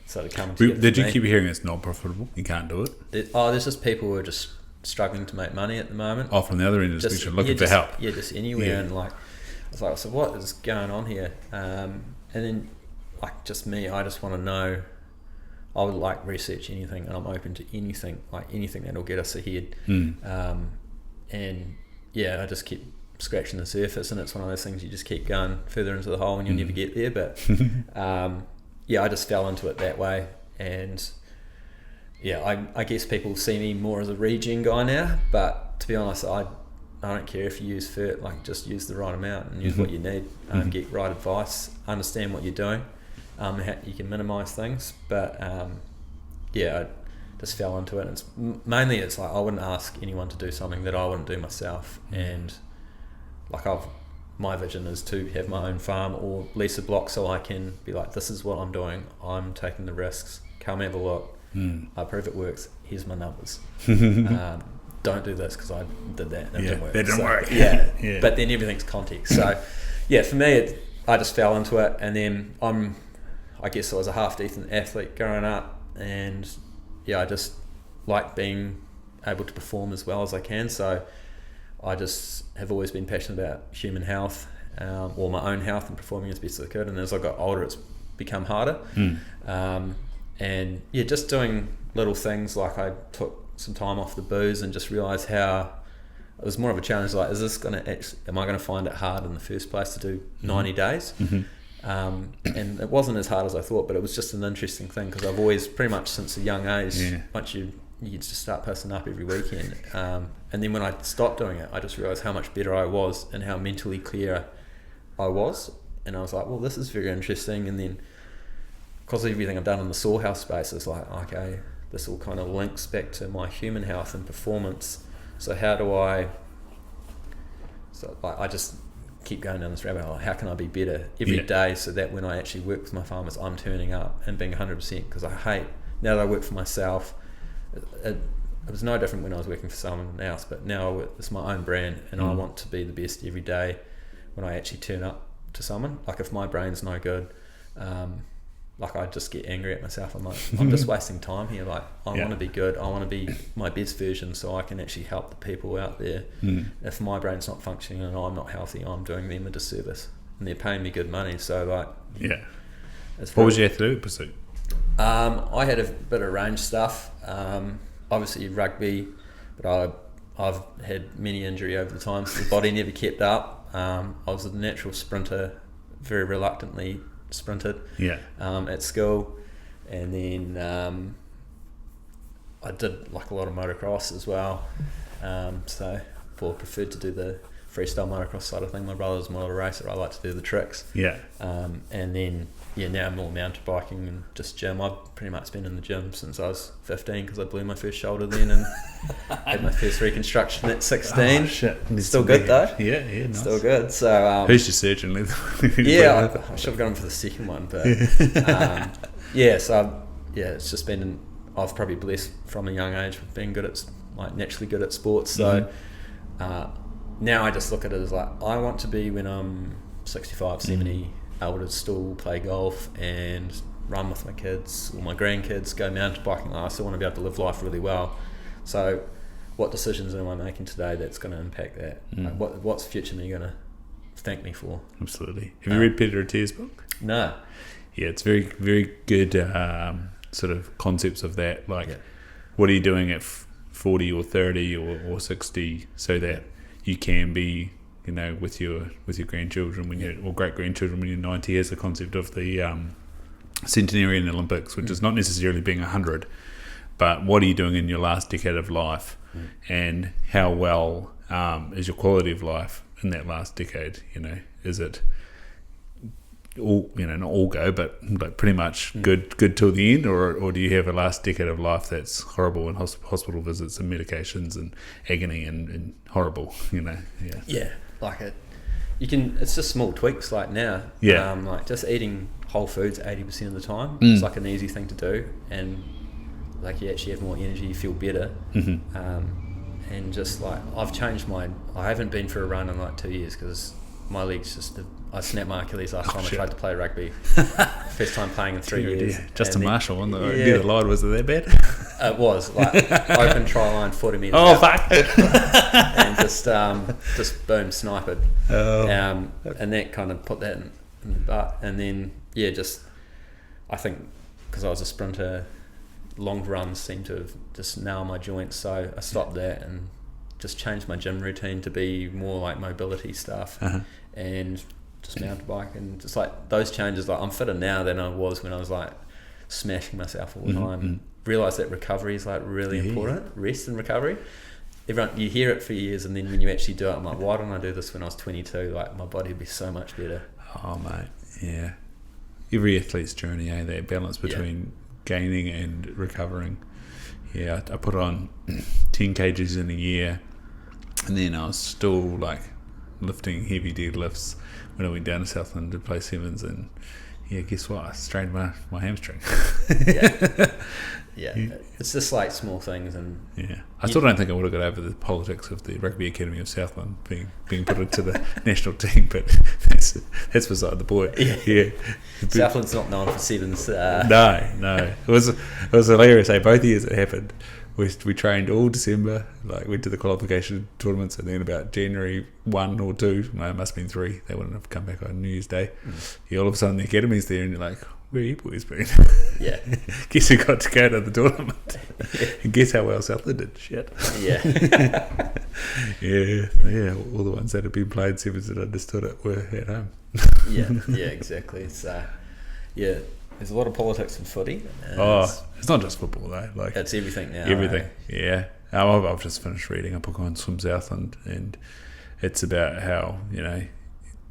started coming together. Did you keep hearing it's not profitable, you can't do it? There's just people who are just struggling to make money at the moment. From the other end of the spectrum, looking for help. Just anywhere, and like, I was like, so what is going on here? And then, like, just me, I just want to know. I would like research anything, and I'm open to anything, like anything that'll get us ahead. And I just keep scratching the surface, and it's one of those things you just keep going further into the hole, and you'll never get there. But I just fell into it that way, and I guess people see me more as a regen guy now, but to be honest, I don't care if you use FERT, like just use the right amount and use what you need, get right advice, understand what you're doing, how you can minimise things, but I just fell into it. And it's mainly it's like I wouldn't ask anyone to do something that I wouldn't do myself, and like my vision is to have my own farm or lease a block so I can be like, this is what I'm doing, I'm taking the risks, come have a look, I prove it works, here's my numbers. don't do this because I did that and it didn't work. That didn't work. Yeah. But then everything's context. So, for me, I just fell into it, and then I guess I was a half decent athlete growing up, and I just like being able to perform as well as I can. So I just have always been passionate about human health, or my own health, and performing as best as I could. And as I got older, it's become harder. And just doing little things, like I took some time off the booze and just realised how it was more of a challenge. Like, am I going to find it hard in the first place to do 90 days? And it wasn't as hard as I thought, but it was just an interesting thing, because I've always, pretty much since a young age, once you just start pissing up every weekend. And then when I stopped doing it, I just realised how much better I was and how mentally clear I was. And I was like, well, this is very interesting. And then, because of everything I've done in the Sawhouse space, it's like, okay, this all kind of links back to my human health and performance. So how do I just keep going down this rabbit hole. How can I be better every day, so that when I actually work with my farmers, I'm turning up and being 100%, because I hate, now that I work for myself, it was no different when I was working for someone else, but now it's my own brand, and I want to be the best every day when I actually turn up to someone. Like, if my brain's no good, like, I just get angry at myself. I'm like, I'm just wasting time here. Like, I want to be good. I want to be my best version, so I can actually help the people out there. If my brain's not functioning and I'm not healthy, I'm doing them a disservice, and they're paying me good money. So, like, what was your athletic pursuit? I had a bit of range stuff. Obviously rugby, but I've had many injury over the time, so the body never kept up. I was a natural sprinter, very reluctantly sprinted at school, and then I did like a lot of motocross as well, so preferred to do the freestyle motocross side of thing. My brother's more of a racer, I like to do the tricks, and then now I'm more mountain biking and just gym. I've pretty much been in the gym since I was 15, because I blew my first shoulder then and had my first reconstruction at 16. Oh, shit. Still good though. Nice. Still good. So who's your surgeon? I should have gone for the second one, but it's just been, I've probably blessed from a young age with being good at, like, naturally good at sports. So now I just look at it as like, I want to be, when I'm 65, 70, able to still play golf and run with my kids or my grandkids, go mountain biking. I still want to be able to live life really well. So what decisions am I making today that's going to impact that? Like, what's future me going to thank me for? Absolutely. Have you read Peter Attia's book? No. Yeah, it's very, very good sort of concepts of that. Like, what are you doing at 40 or 30 or 60 so that you can be, you know, with your grandchildren or great grandchildren when you're 90. Has the concept of the centenarian Olympics, which is not necessarily being 100, but what are you doing in your last decade of life, and how well is your quality of life in that last decade? You know, is it all, you know, not all go, but like pretty much good till the end, or do you have a last decade of life that's horrible, and hospital visits and medications and agony and horrible, you know? Like it's just small tweaks. Like now, like just eating whole foods 80% of the time. It's like an easy thing to do, and like you actually have more energy, you feel better. And just like I've changed I haven't been for a run in like 2 years because my legs I snapped my Achilles last time I tried to play rugby. First time playing in 3 years. Justin Marshall on the line, was it that bad? It was like open try line 40 metres. Oh fuck! And just boom, sniped. And that kind of put that in the butt. And then I think because I was a sprinter, long runs seemed to have just nailed my joints, so I stopped that and just changed my gym routine to be more like mobility stuff and just mountain bike, and just like those changes. Like I'm fitter now than I was when I was like smashing myself all the time. Realised that recovery is like really important. Rest and recovery. Everyone, you hear it for years, and then when you actually do it, I'm like, why didn't I do this when I was 22? Like my body would be so much better. Oh mate, yeah. Every athlete's journey, that balance between gaining and recovering. Yeah, I put on 10 kgs in a year, and then I was still like lifting heavy deadlifts when I went down to Southland to play sevens, and yeah, guess what? I strained my hamstring. Yeah, it's just like small things, and I still don't think I would have got over the politics of the Rugby Academy of Southland being put into the national team, but that's beside the point. Yeah. Southland's not known for sevens. No, it was hilarious. Both years it happened. We trained all December, like went to the qualification tournaments, and then about January 1 or 2, no, it must have been 3, they wouldn't have come back on New Year's Day. All of a sudden the academy's there, and you're like, where you boys been? Yeah. Guess who got to go to the tournament? And guess how well Southland did? Shit. Yeah. yeah. All the ones that had been played sevens that understood it were at home. yeah, exactly. It's there's a lot of politics in footy. It's not just football though. Like it's everything now. Everything. Yeah. I've just finished reading a book on Swim Southland, and it's about how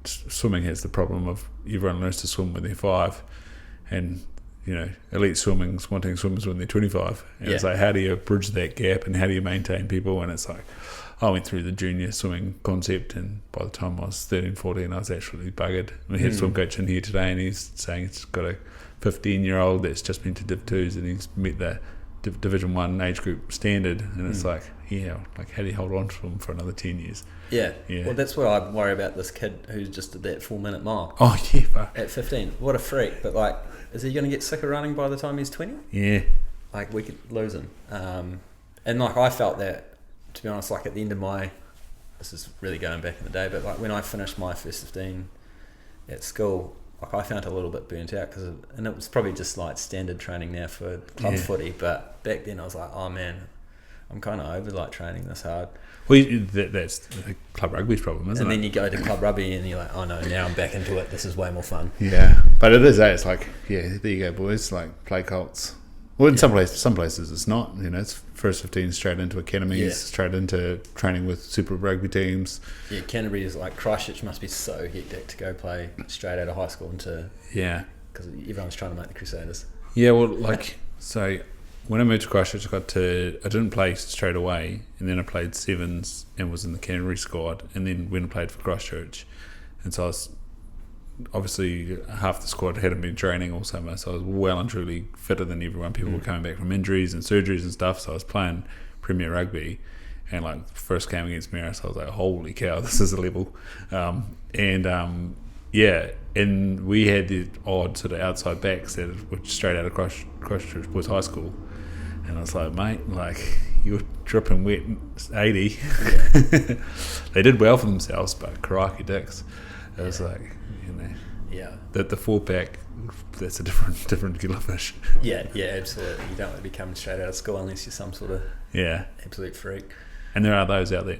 swimming has the problem of everyone learns to swim when they're 5, and elite swimming's wanting swimmers when they're 25, and it's like, how do you bridge that gap, and how do you maintain people? And it's like, I went through the junior swimming concept, and by the time I was 13, 14, I was actually buggered. We had a swim coach in here today, and he's saying it's got a 15-year-old that's just been to Div 2s, and he's met the Division 1 age group standard, and it's like how do you hold on to them for another 10 years? Yeah. Well, that's what I worry about this kid who just did that 4-minute mile. Oh, yeah. At 15. What a freak. But, like, is he going to get sick of running by the time he's 20? Yeah. Like, we could lose him. And, like, I felt that, to be honest, like, at the end of this is really going back in the day, but, like, when I finished my first 15 at school, like, I found a little bit burnt out, and it was probably just, like, standard training now for club footy, but back then I was like, oh, man, I'm kind of over, like, training this hard. Well, that's the club rugby's problem, isn't it? And then you go to club rugby and you're like, oh no, now I'm back into it. This is way more fun. Yeah, but it is. It's like, there you go, boys. Like, play Colts. Well, in some places it's not. It's first 15 straight into academies, straight into training with Super Rugby teams. Yeah, Canterbury is like, Christchurch must be so hectic to go play straight out of high school into. Yeah. Because everyone's trying to make the Crusaders. Yeah, well, like, so when I moved to Christchurch, I didn't play straight away, and then I played sevens and was in the Canterbury squad, and then went and played for Christchurch, and so I was obviously half the squad hadn't been training all summer, so I was well and truly fitter than everyone. People were coming back from injuries and surgeries and stuff, so I was playing Premier Rugby, and like the first game against Marist, I was like, holy cow, this is a level. And we had the odd sort of outside backs that were straight out of Christchurch Boys High School. And I was like, mate, like, you're dripping wet 80. Yeah. They did well for themselves, but crikey dicks. It was like, that the 4-pack, that's a different killer fish. Yeah, absolutely. You don't want to be coming straight out of school unless you're some sort of absolute freak. And there are those out there.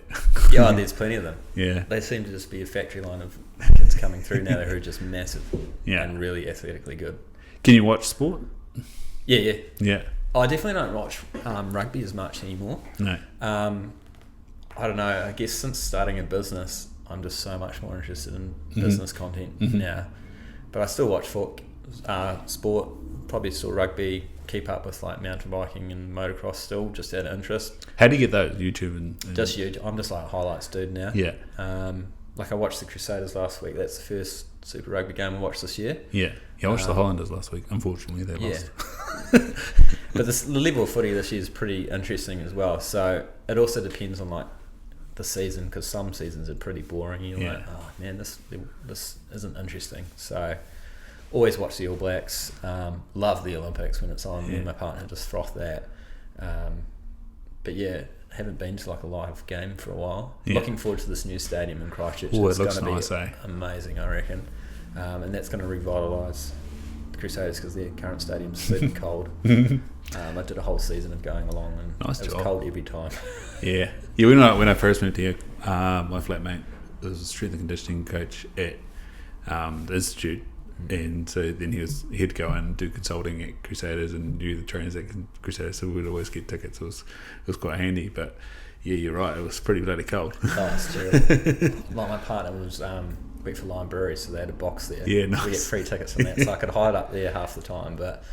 Yeah, there's plenty of them. Yeah. They seem to just be a factory line of kids coming through now who are just massive and really athletically good. Can you watch sport? Yeah. Yeah. I definitely don't watch rugby as much anymore. No. I don't know. I guess since starting a business, I'm just so much more interested in business content now. But I still watch sport, probably still rugby, keep up with like mountain biking and motocross still, just out of interest. How do you get those? YouTube and just YouTube. I'm just like a highlights dude now. Yeah. Like I watched the Crusaders last week. That's the first Super Rugby game I watched this year. Yeah. I watched the Highlanders last week. Unfortunately, they lost. But the level of footy this year is pretty interesting as well. So it also depends on like the season, because some seasons are pretty boring. You're like, oh man, this isn't interesting. So always watch the All Blacks. Love the Olympics when it's on. Me and my partner just froth that. But yeah, haven't been to like a live game for a while. Looking forward to this new stadium in Christchurch. It's going to be amazing, I reckon. And that's going to revitalise the Crusaders because their current stadium's super cold. I did a whole season of going along, and it was cold every time. Yeah. When I first moved here, my flatmate was a strength and conditioning coach at the institute, and so then he'd go and do consulting at Crusaders and do the trainers at Crusaders, so we'd always get tickets. It was quite handy, but yeah, you're right, it was pretty bloody cold. Oh, it's terrible. Like my partner was worked for Lime Brewery, so they had a box there. Yeah, nice. We get free tickets from that, so I could hide up there half the time, but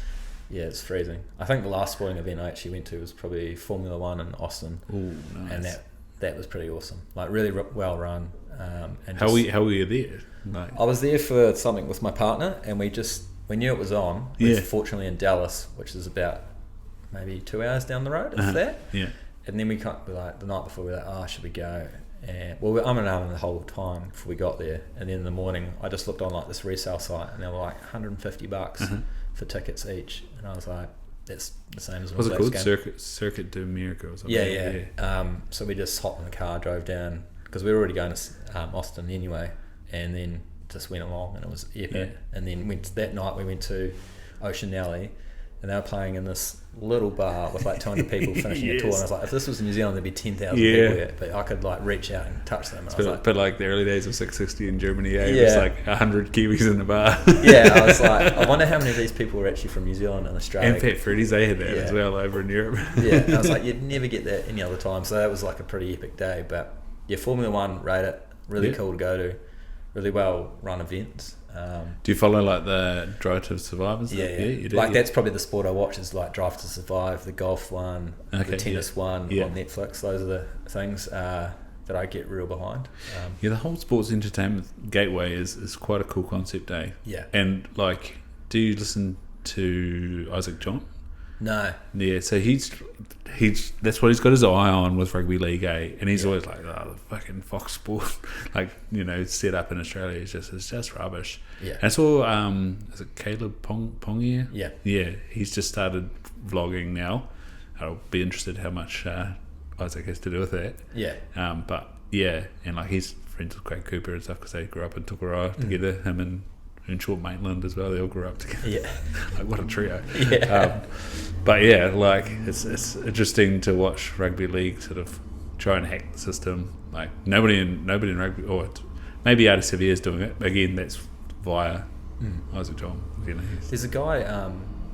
yeah, it's freezing. I think the last sporting event I actually went to was probably Formula 1 in Austin. Ooh, nice. And that was pretty awesome. Like really well run. And how were you there? I was there for something with my partner, and we just we knew it was on. We were fortunately in Dallas, which is about maybe 2 hours down the road, if that. Yeah. And then we the night before, we were like, should we go? And well, I'm an arm the whole time before we got there. And then in the morning, I just looked on like this resale site, and they were like $150 for tickets each. And I was like, that's the same as what's it called? Circuit de America or something. Yeah. So we just hopped in the car, drove down, because we were already going to Austin anyway, and then just went along, and it was epic. Yeah. And then that night we went to Ocean Alley, and they were playing in this little bar with like 200 people finishing a tour, and I was like, if this was New Zealand, there'd be 10,000 people here, but I could like reach out and touch them. And but like the early days of 660 in Germany, it was like 100 Kiwis in the bar. I was like, I wonder how many of these people were actually from New Zealand and Australia. And Pat Freddy's, they had that as well over in Europe. And I was like, you'd never get that any other time, so that was like a pretty epic day. But Formula One, rate it, really cool to go to, really well run events. Do you follow like the Drive to Survive and stuff? Yeah. You do, like that's probably the sport I watch, is like Drive to Survive, the golf one, the tennis one on Netflix. Those are the things that I get real behind. The whole sports entertainment gateway is quite a cool concept, eh? Yeah. And like, do you listen to Isaac John? No. Yeah, so he's that's what he's got his eye on with rugby league, eh? And he's always like, the fucking Fox Sport, like, set up in Australia is just rubbish. Yeah. And I saw, is it Caleb Pongier? Yeah. Yeah, he's just started vlogging now. I'll be interested how much Isaac has to do with that. Yeah. But yeah, and like he's friends with Craig Cooper and stuff because they grew up in Tukurai together. Him and Short Maitland as well. They all grew up together. Yeah. Like what a trio. Yeah. But yeah, like it's interesting to watch rugby league sort of try and hack the system. Like nobody in rugby, or maybe RTCV is doing it. Again, that's via Isaac John. There's a guy,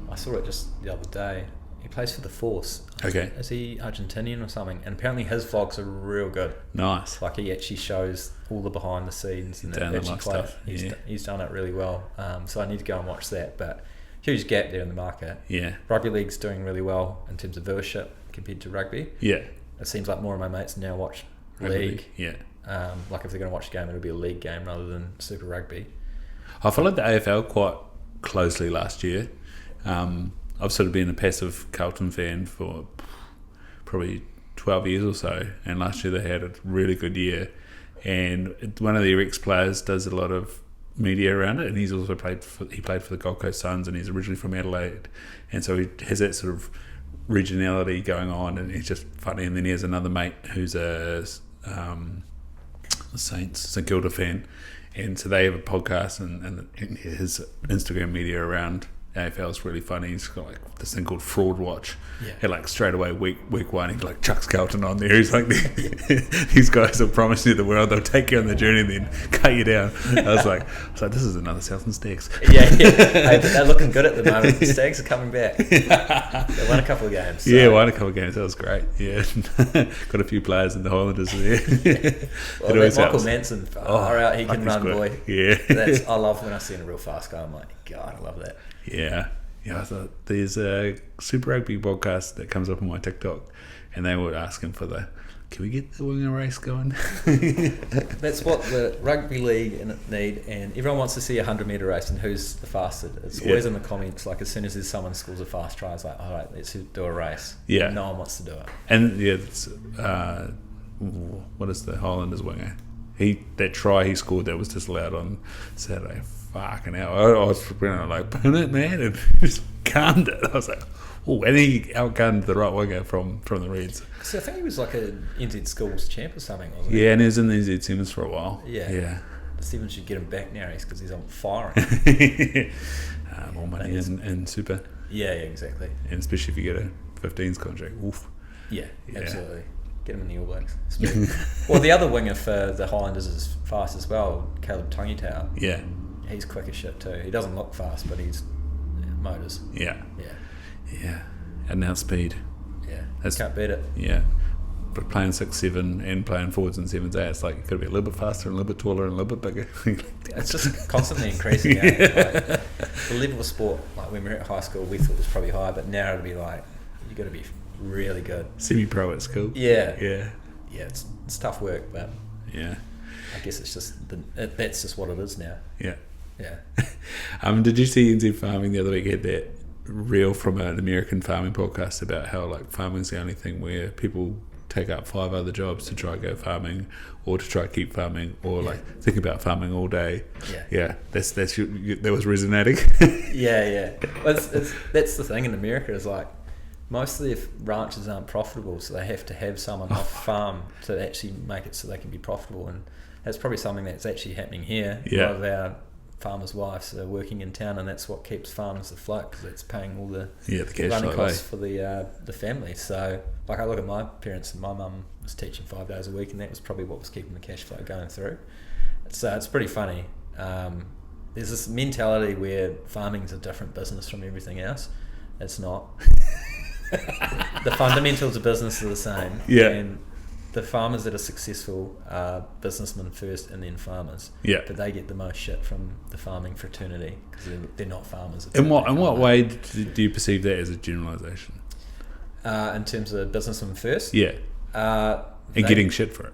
I saw it just the other day. He plays for the Force. Okay. Is he Argentinian or something? And apparently his vlogs are real good. Nice. Like he actually shows all the behind the scenes and stuff. He's done it really well. So I need to go and watch that. But huge gap there in the market. Yeah. Rugby league's doing really well in terms of viewership compared to rugby. Yeah. It seems like more of my mates now watch league. Yeah. Like if they're going to watch a game, it'll be a league game rather than Super Rugby. I followed the AFL quite closely last year. I've sort of been a passive Carlton fan for probably 12 years or so, and last year they had a really good year, and one of their ex-players does a lot of media around it, and he's also played for the Gold Coast Suns, and he's originally from Adelaide, and so he has that sort of regionality going on, and he's just funny. And then he has another mate who's a St Kilda fan, and so they have a podcast, and his Instagram media around AFL is really funny. He's got like this thing called Fraud Watch. Yeah. And like straight away week one, he like chucks Carlton on there. He's like, these guys will promise you the world. They'll take you on the journey, then cut you down. I was like, this is another Southern Stags. Yeah. Hey, but they're looking good at the moment. The Stags are coming back. They won a couple of games. So. Yeah, won a couple of games. That was great. Yeah, got a few players in the Highlanders there. Well, Michael Manson, out. He can run, boy. Yeah. I love when I see a real fast guy. I'm like, God, I love that. Yeah, I thought there's a Super Rugby podcast that comes up on my TikTok, and they were asking for can we get the winger race going? That's what the rugby league need, and everyone wants to see a 100-metre race, and who's the fastest? It's always in the comments, like as soon as there's someone scores a fast try, it's like, all right, let's do a race. Yeah. No one wants to do it. And it's, what is the Highlanders winger? That try he scored that was disallowed on Saturday. Fucking hell. I was like, pin it, man, and just gunned it. I was like, and he outgunned the right winger from the Reds. So I think he was like a NZ Schools champ or something, wasn't he? Yeah, and he was in the NZ Sevens for a while. Yeah. The Sevens should get him back now because he's on fire. More money in Super. Yeah, exactly. And especially if you get a 15s contract. Oof. Yeah, absolutely. Get him in the All Blacks. Well, the other winger for the Highlanders is fast as well, Caleb Tangitau. Yeah. He's quick as shit too. He doesn't look fast, but he's motors. Yeah. And now speed. Yeah. Can't beat it. Yeah. But playing 6'7" and playing forwards in 7's A, it's like you've got to be a little bit faster and a little bit taller and a little bit bigger. It's just constantly increasing. Like, the level of sport, like when we were at high school, we thought it was probably high, but now it'll be like you've got to be really good. Semi-pro at school. Yeah. Yeah. Yeah, it's tough work, but yeah. I guess it's just that's just what it is now. Yeah. Yeah. Did you see NZ Farming the other week had that reel from an American farming podcast about how like farming's the only thing where people take up 5 other jobs to try go farming or to try keep farming or like think about farming all day. That was resonating. Well, that's the thing in America is like most of their ranches aren't profitable, so they have to have someone off farm to actually make it so they can be profitable, and that's probably something that's actually happening here. A lot of our farmers' wives are working in town, and that's what keeps farmers afloat because it's paying all the cash running costs for the family. So, like, I look at my parents, and my mum was teaching 5 days a week, and that was probably what was keeping the cash flow going through. So it's pretty funny. There's this mentality where farming's a different business from everything else. It's not. The fundamentals of business are the same. And the farmers that are successful are businessmen first and then farmers. But they get the most shit from the farming fraternity because they're not farmers. In what way do you perceive that as a generalisation? In terms of businessmen first? And getting shit for it.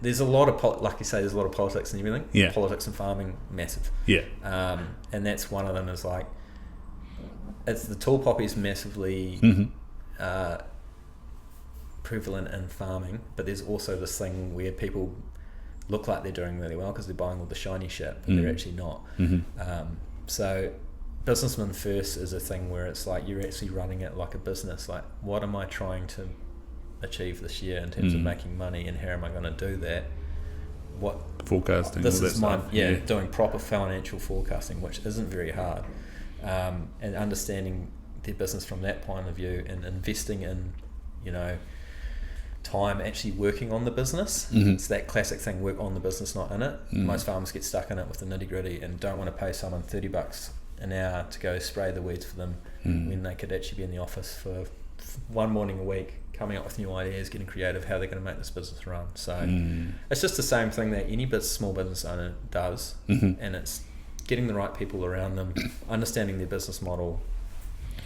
There's a lot of, like you say, there's a lot of politics and everything. Politics and farming, massive. And that's one of them is like, it's the tall poppy's massively prevalent in farming, but there's also this thing where people look like they're doing really well because they're buying all the shiny shit, but they're actually not. So businessman first is a thing where it's like you're actually running it like a business. Like, what am I trying to achieve this year in terms of making money, and how am I going to do that? What forecasting? This is my doing proper financial forecasting, which isn't very hard, and understanding their business from that point of view, and investing in, time actually working on the business. It's that classic thing: work on the business, not in it. Most farmers get stuck in it with the nitty gritty and don't want to pay someone $30 an hour to go spray the weeds for them when they could actually be in the office for one morning a week, coming up with new ideas, getting creative, how they're going to make this business run. So it's just the same thing that any small business owner does, and it's getting the right people around them, understanding their business model.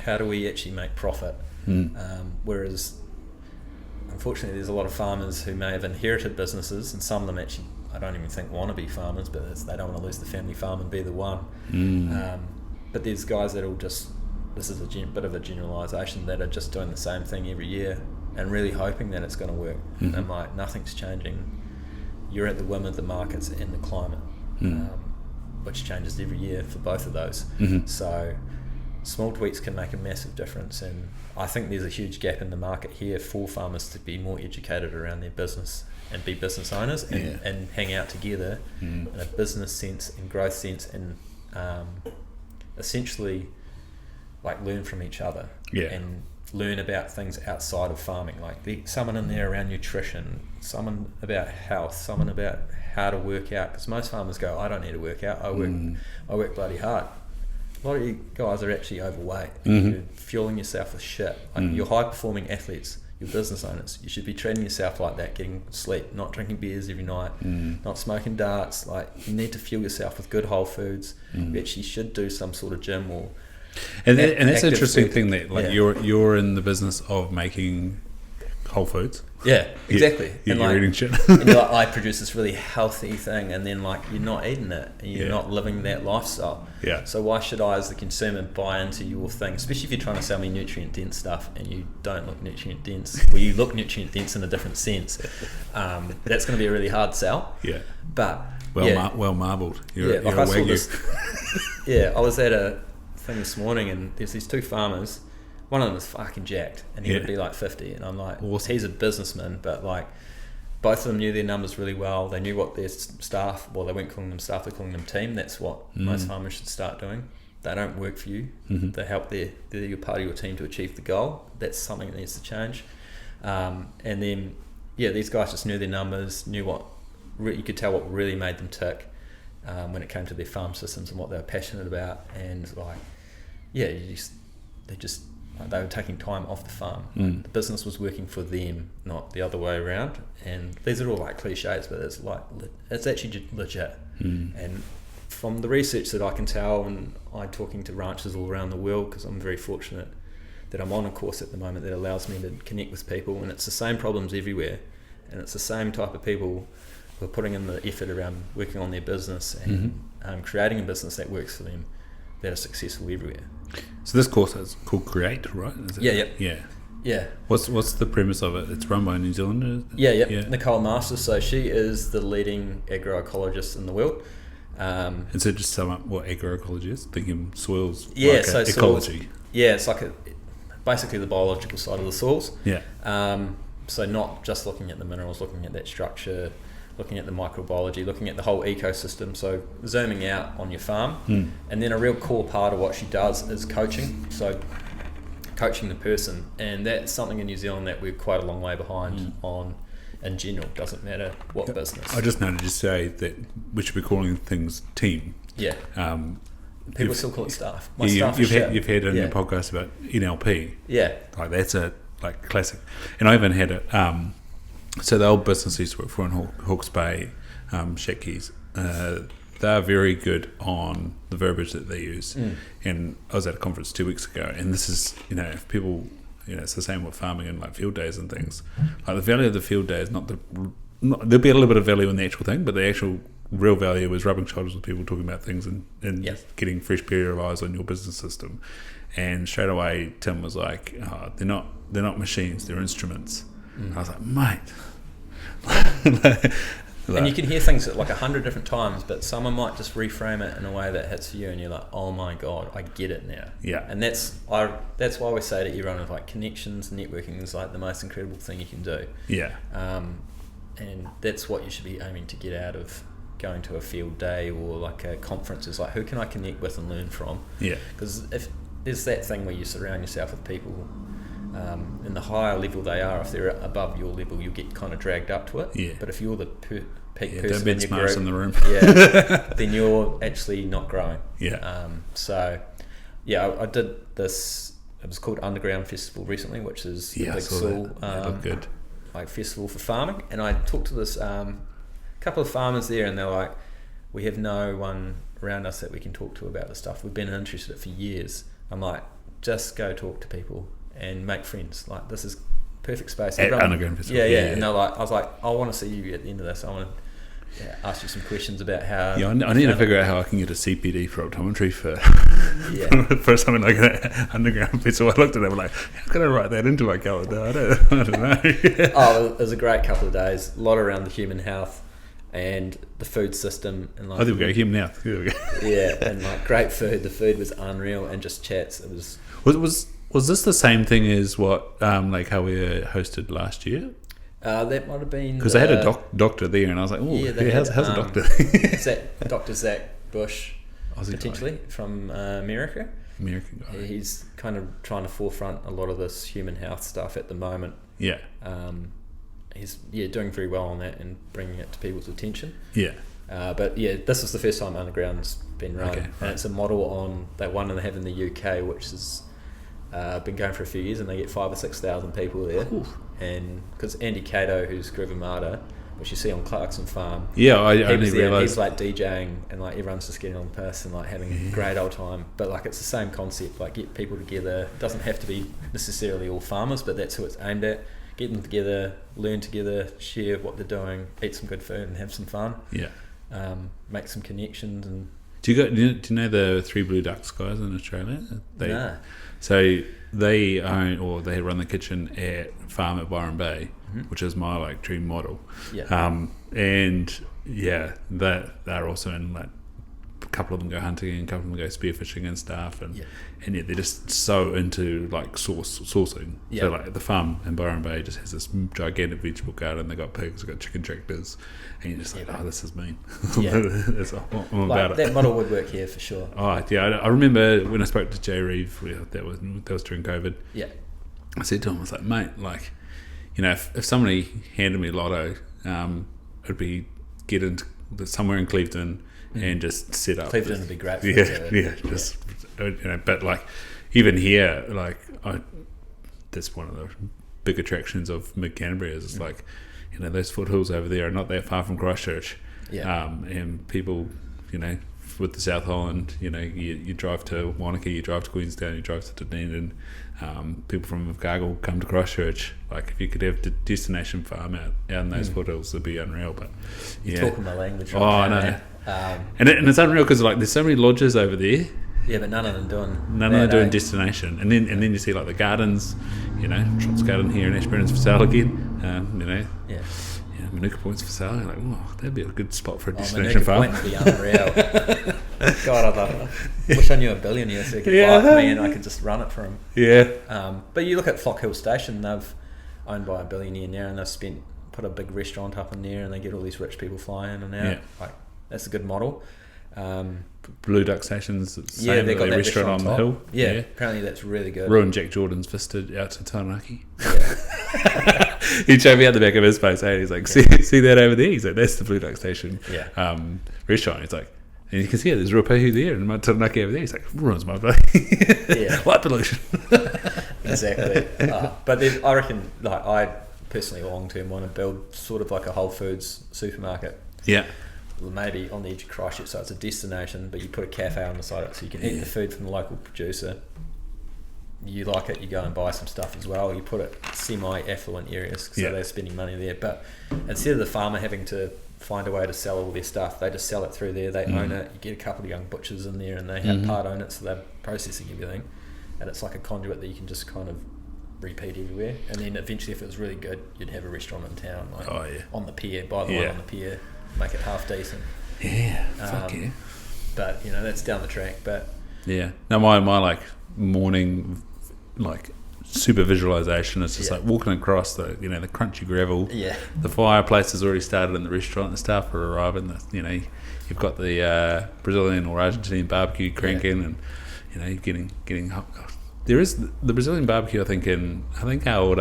How do we actually make profit? Whereas unfortunately there's a lot of farmers who may have inherited businesses, and some of them actually I don't even think want to be farmers, but they don't want to lose the family farm and be the one. But there's guys that will just, this is a bit of a generalisation, that are just doing the same thing every year and really hoping that it's going to work. And like, nothing's changing. You're at the whim of the markets and the climate, which changes every year for both of those. So small tweaks can make a massive difference, and I think there's a huge gap in the market here for farmers to be more educated around their business and be business owners and hang out together in a business sense and growth sense, and essentially like learn from each other and learn about things outside of farming, like someone in there around nutrition, someone about health, someone about how to work out, because most farmers go, I don't need to work out, I work bloody hard. A lot of you guys are actually overweight. You're fueling yourself with shit. Like, you're high performing athletes, you're business owners, you should be treating yourself like that, getting sleep, not drinking beers every night, not smoking darts. Like, you need to fuel yourself with good whole foods. You actually should do some sort of gym or and that's an interesting thing that like you're in the business of making whole foods. Exactly. And you're eating shit. And you're like, I produce this really healthy thing, and then like you're not eating it, and you're not living that lifestyle. So why should I as the consumer buy into your thing, especially if you're trying to sell me nutrient dense stuff and you don't look nutrient dense, well, you look nutrient dense in a different sense. That's going to be a really hard sell. But well marbled. You're like, I saw this. I was at a thing this morning, and there's these two farmers. One of them is fucking jacked, and he would be like 50, and I'm like, awesome. He's a businessman, but like both of them knew their numbers really well. They knew what their staff, well, they weren't calling them staff, they're calling them team. That's what most farmers should start doing. They don't work for you. They help they're part of your team to achieve the goal. That's something that needs to change. And then these guys just knew their numbers, knew what you could tell what really made them tick when it came to their farm systems and what they were passionate about. And like, they were taking time off the farm. The business was working for them, not the other way around. And these are all like cliches, but it's actually legit. And from the research that I can tell, and I'm talking to ranchers all around the world, because I'm very fortunate that I'm on a course at the moment that allows me to connect with people, and it's the same problems everywhere, and it's the same type of people were putting in the effort around working on their business and creating a business that works for them, that are successful everywhere. So this course is called Create, right? Is it? Yeah. What's the premise of it? It's run by a New Zealander? Yeah. Nicole Masters. So she is the leading agroecologist in the world. And so just sum up what agroecology is, thinking soils, so ecology. Soils, it's like basically the biological side of the soils. Yeah. So not just looking at the minerals, looking at that structure, looking at the microbiology, looking at the whole ecosystem. So zooming out on your farm. And then a real core part of what she does is coaching. So coaching the person, and that's something in New Zealand that we're quite a long way behind on in general. Doesn't matter what business. I just noted you say that we should be calling things team. Yeah. People still call it staff. You've had in your podcast about NLP. Yeah. Like that's a classic. And I even had it. So the old business I used to work for in Hawke's Bay, Shekis, they're very good on the verbiage that they use. And I was at a conference 2 weeks ago, and this is, if people, it's the same with farming and like field days and things. Like the value of the field day is not there'll be a little bit of value in the actual thing, but the actual real value is rubbing shoulders with people, talking about things and getting fresh pair of eyes on your business system. And straight away Tim was like, they're not machines, they're instruments. I was like, mate. And you can hear things like 100 different times, but someone might just reframe it in a way that hits you, and you're like, "Oh my god, I get it now." Yeah. And that's why we say to everyone, of like, connections, networking is like the most incredible thing you can do. Yeah. And that's what you should be aiming to get out of going to a field day or like a conference. Is like, who can I connect with and learn from? Yeah. Because if there's that thing where you surround yourself with people. And the higher level they are, if they're above your level, you'll get kind of dragged up to it. Yeah. But if you're the peak person in your group, in the room, then you're actually not growing. Yeah. I did this. It was called Underground Festival recently, which is the big soul good. like festival for farming. And I talked to this couple of farmers there, and they're like, "We have no one around us that we can talk to about this stuff. We've been interested in it for years." I'm like, "Just go talk to people and make friends. Like, this is perfect space." At Underground Festival. Yeah. And they're like, I was like, I want to see you at the end of this. I want to ask you some questions about how. Yeah, I need to figure out how I can get a CPD for optometry for something like an Underground Festival. I looked at it, I'm like, how can I write that into my calendar? I don't know. It was a great couple of days. A lot around the human health and the food system. And like, there we go, human health. There we go. Yeah, and like great food. The food was unreal, and just chats. It was. Was this the same thing as what like how we hosted last year? That might have been because they had a doctor there, and I was like, "Oh, how's a doctor?" Dr. Zach Bush, Aussie potentially guy. From America. American guy. He's kind of trying to forefront a lot of this human health stuff at the moment. Yeah. He's doing very well on that and bringing it to people's attention. Yeah. But this is the first time Underground's been run, okay, and it's a model on that one they have in the UK, which is. Been going for a few years, and they get 5,000 or 6,000 people there. Oof. And because Andy Cato, who's Grivamata, which you see on Clarkson Farm, I didn't realise. He's like DJing, and like everyone's just getting on the piss and like having a great old time. But like it's the same concept, like get people together. It doesn't have to be necessarily all farmers, but that's who it's aimed at. Get them together, learn together, share what they're doing, eat some good food, and have some fun. Yeah. Make some connections. And do you know the Three Blue Ducks guys in Australia? Nah. So they own, or they run the kitchen at Farm at Byron Bay, which is my like dream model. Yeah. And they're also in like a couple of them go hunting and a couple of them go spearfishing and stuff, and they're just so into like sourcing. Yeah. So like the farm in Byron Bay just has this gigantic vegetable garden. They got pigs, they got chicken tractors, and you're just like, oh, this is me. Yeah. That's all I'm about it. That model would work here for sure. Oh yeah, I remember when I spoke to Jay Reeve. That was during COVID. Yeah. I said to him, I was like, mate, like, if somebody handed me Lotto, it'd be get into somewhere in Clevedon and just set up. Clevedon would be great. But like even here, like that's one of the big attractions of Mid Canterbury is it's like, those foothills over there are not that far from Christchurch. Yeah. And people, with the South Island, you drive to Wanaka, you drive to Queenstown, you drive to Dunedin. People from Invercargill come to Christchurch. Like, if you could have the destination farm out in those foothills, it'd be unreal. But you're talking my language. Right I know. And it's unreal because like there's so many lodges over there. Yeah, but none of them doing destination. And then you see like the gardens, Trott's Garden here in Ashburn's for sale again. Yeah. Manuka Point's for sale. You're like, that'd be a good spot for a destination farm. Manuka Point would be unreal. God, I'd love it. Wish I knew a billionaire so he could buy me and I could just run it for him. Yeah. But you look at Flock Hill Station, they've owned by a billionaire now, and they've put a big restaurant up in there, and they get all these rich people flying in and out. Yeah. Like, that's a good model. Blue Duck Station's the same. They got that restaurant on the hill. Yeah, apparently that's really good. Ruined Jack Jordan's Vista out to Taranaki. Yeah. He showed me out the back of his face, and he's like, see that over there? He's like, that's the Blue Duck Station restaurant. He's like, and you can see it, there's Ruapehu there and Taranaki over there. He's like, ruins my place. Yeah. Light pollution. Exactly. But I reckon, like, I personally long term want to build sort of like a Whole Foods supermarket. Yeah. Maybe on the edge of Christchurch, so it's a destination, but you put a cafe on the side of it so you can eat the food from the local producer. You like it, you go and buy some stuff as well. You put it semi-affluent areas, so they're spending money there. But instead of the farmer having to find a way to sell all their stuff, they just sell it through there. They own it. You get a couple of young butchers in there, and they have part own it, so they're processing everything. And it's like a conduit that you can just kind of repeat everywhere. And then eventually, if it was really good, you'd have a restaurant in town, like on the pier, buy the one on the pier, make it half decent. Yeah, fuck yeah. But that's down the track. But yeah, no, my like morning like super visualization is just like walking across the the crunchy gravel. Yeah, the fireplace has already started in the restaurant. The staff are arriving. You've got the Brazilian or Argentine barbecue cranking, and you're getting hot. There is the Brazilian barbecue. I think our old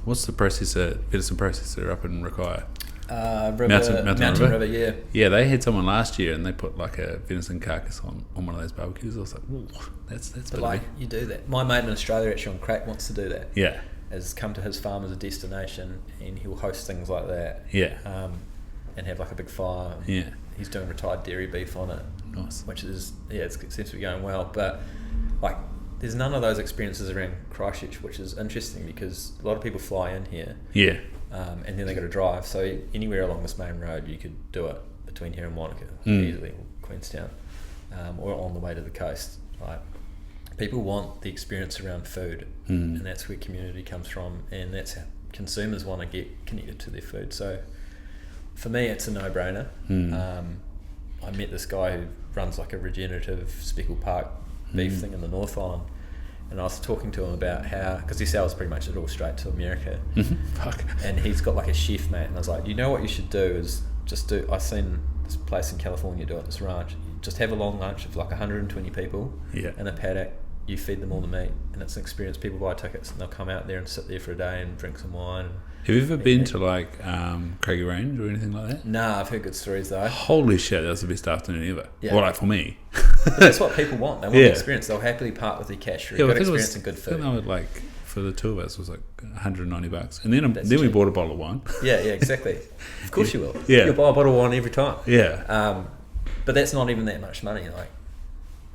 what's the venison processor up in Rakaia? Mountain River, yeah. Yeah, they had someone last year and they put like a venison carcass on one of those barbecues. I was like, ooh, that's but like, you do that. My mate in Australia actually on crack wants to do that. Yeah. Has come to his farm as a destination, and he'll host things like that. Yeah. And have like a big fire. Yeah. He's doing retired dairy beef on it. Nice. Which is, it seems to be going well. But like, there's none of those experiences around Christchurch, which is interesting because a lot of people fly in here. Yeah. And then they got to drive. So anywhere along this main road, you could do it between here and Wanaka easily, or Queenstown, or on the way to the coast. Like, people want the experience around food, and that's where community comes from, and that's how consumers want to get connected to their food. So for me, it's a no-brainer. I met this guy who runs like a regenerative speckled park beef thing in the North Island. And I was talking to him about how, because he sells pretty much it all straight to America. Fuck. And he's got like a chef, mate. And I was like, what you should do is I've seen this place in California do it, this ranch. You just have a long lunch of like 120 people in a paddock. You feed them all the meat, and it's an experience. People buy tickets and they'll come out there and sit there for a day and drink some wine. Have you ever been to like Craigie Range or anything like that? Nah, I've heard good stories though. Holy shit, that's the best afternoon ever. Yeah. Well, like for me. But that's what people want. They want the experience. They'll happily part with their cash for a good experience and good food. I would like, for the two of us, it was like $190. And then we bought a bottle of wine. Yeah, exactly. Of course you will. Yeah. You'll buy a bottle of wine every time. Yeah. But that's not even that much money. Like,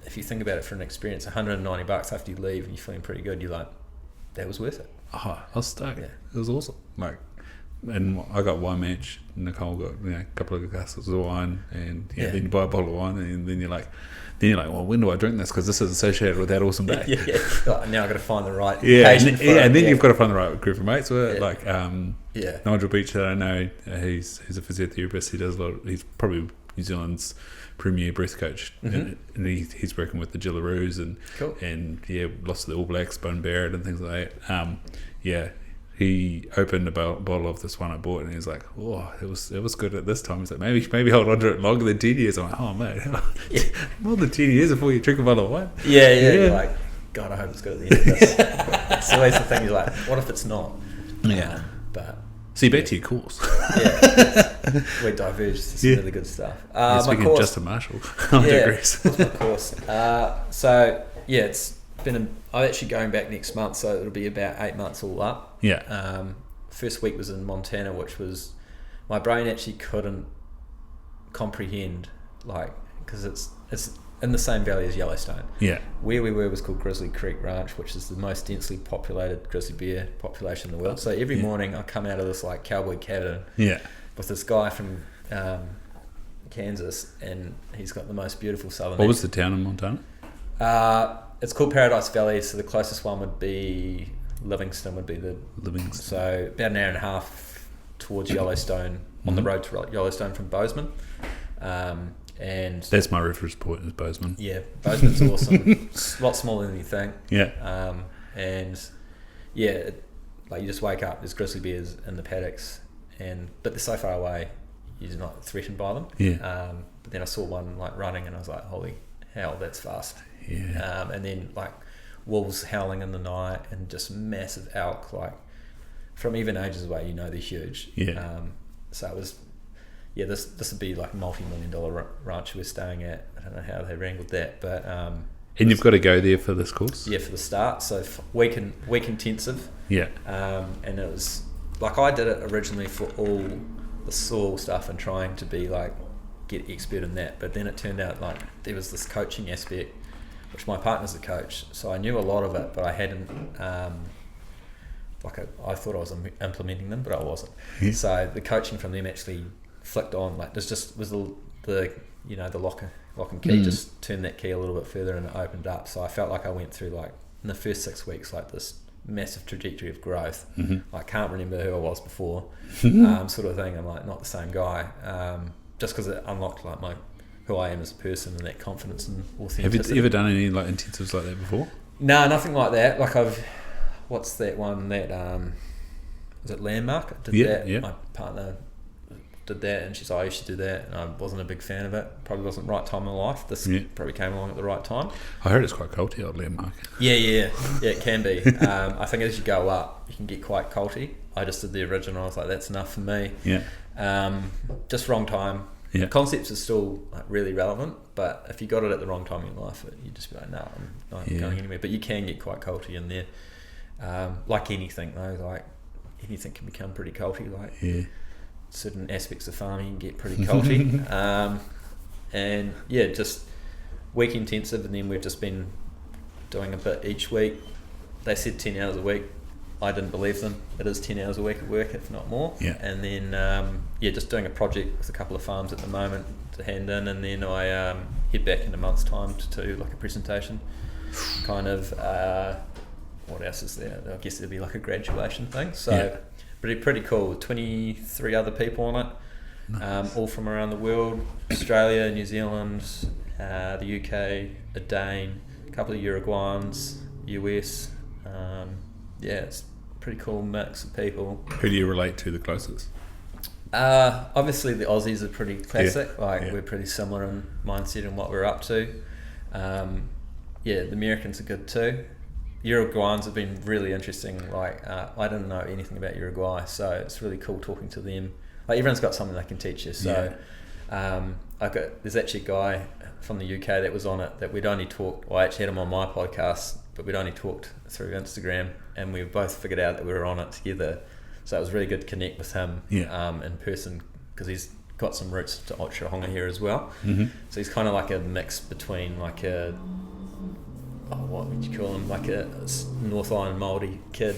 if you think about it for an experience, $190 after you leave and you're feeling pretty good, you're like, that was worth it. Oh, I was stoked. Yeah. It was awesome. Like, and I got wine match. Nicole got a couple of glasses of wine, and then you buy a bottle of wine, and then you're like, well, when do I drink this? Because this is associated with that awesome day. Like, now I've got to find the right occasion for it. And then you've got to find the right group of mates. So like, Nigel Beach that I know, he's a physiotherapist. He does a lot. He's probably New Zealand's premier breath coach, and he's working with the Gillaroos and lots of the All Blacks, Bone Barrett and things like that. He opened a bottle of this one I bought, and he was like, "Oh, it was good at this time." He's like, "Maybe hold on to it longer than 10 years." I'm like, "Oh mate, more than 10 years before you drink a bottle of wine." Yeah. You're like, God, I hope it's good at the end of this. It's always the thing. You're like, what if it's not? Yeah. But see, back to your course. We diverged to some really good stuff. Speaking of Justin Marshall, I digress. What's my course? It's been. I'm actually going back next month, so it'll be about 8 months all up. Yeah. First week was in Montana, which was, my brain actually couldn't comprehend like, because it's in the same valley as Yellowstone. Yeah. Where we were was called Grizzly Creek Ranch, which is the most densely populated grizzly bear population in the world. So every morning I come out of this like cowboy cabin with this guy from Kansas, and he's got the most beautiful southern. What was the town in Montana? It's called Paradise Valley, so the closest one would be Livingston. So about an hour and a half towards Yellowstone, on the road to Yellowstone from Bozeman. And that's my reference point, is Bozeman. Yeah, Bozeman's awesome. It's a lot smaller than you think. Yeah. Like you just wake up, there's grizzly bears in the paddocks, but they're so far away, you're not threatened by them. Yeah. But then I saw one like running, and I was like, holy hell, that's fast. Yeah. And then like wolves howling in the night, and just massive elk, like from even ages away, they're huge. Yeah. So it was, this would be like a multi-million-dollar ranch we're staying at. I don't know how they wrangled that, but and you've got to go there for this course. Yeah, for the start. So week intensive. Yeah. And it was like, I did it originally for all the soil stuff and trying to be like get expert in that, but then it turned out like there was this coaching aspect, which my partner's a coach, so I knew a lot of it, but I hadn't I thought I was implementing them, but I wasn't. Yeah. So the coaching from them actually flicked on. Like there's just was the lock and key, just turned that key a little bit further and it opened up. So I felt like I went through like in the first 6 weeks like this massive trajectory of growth. I can't remember who I was before, sort of thing. I'm like not the same guy, just because it unlocked like who I am as a person and that confidence and authenticity. Have you ever done any like intensives like that before? No, nothing like that. Like what's that one that was it Landmark? I did that. Yeah. My partner did that, and she's like, you should do that, and I wasn't a big fan of it. Probably wasn't the right time in my life. This probably came along at the right time. I heard it's quite culty, old Landmark. Yeah, it can be. I think as you go up, you can get quite culty. I just did the original. I was like, that's enough for me. Yeah. Just wrong time. Yeah. The concepts are still like really relevant, but if you got it at the wrong time in your life, you just be like, no, I'm not going anywhere. But you can get quite culty in there. Like anything though, like anything can become pretty culty. Like certain aspects of farming can get pretty culty. And just week intensive, and then we've just been doing a bit each week. They said 10 hours a week. I didn't believe them. It is 10 hours a week of work, if not more. Yeah. And then just doing a project with a couple of farms at the moment to hand in, and then I head back in a month's time to do like a presentation. Kind of what else is there? I guess it'd be like a graduation thing. So pretty cool. 23 other people on it, nice. All from around the world: Australia, New Zealand, the UK, a Dane, a couple of Uruguayans, US. It's a pretty cool mix of people. Who do you relate to the closest? Obviously the Aussies are pretty classic. We're pretty similar in mindset and what we're up to. The Americans are good too. Uruguayans have been really interesting. I didn't know anything about Uruguay, so it's really cool talking to them. Like everyone's got something they can teach you. So there's actually a guy from the UK that was on it that we'd only talked. I actually had him on my podcast, but we'd only talked through Instagram, and we both figured out that we were on it together. So it was really good to connect with him in person, because he's got some roots to Otchihonga here as well. Mm-hmm. So he's kind of like a mix between like what would you call him? Like a North Island Māori kid,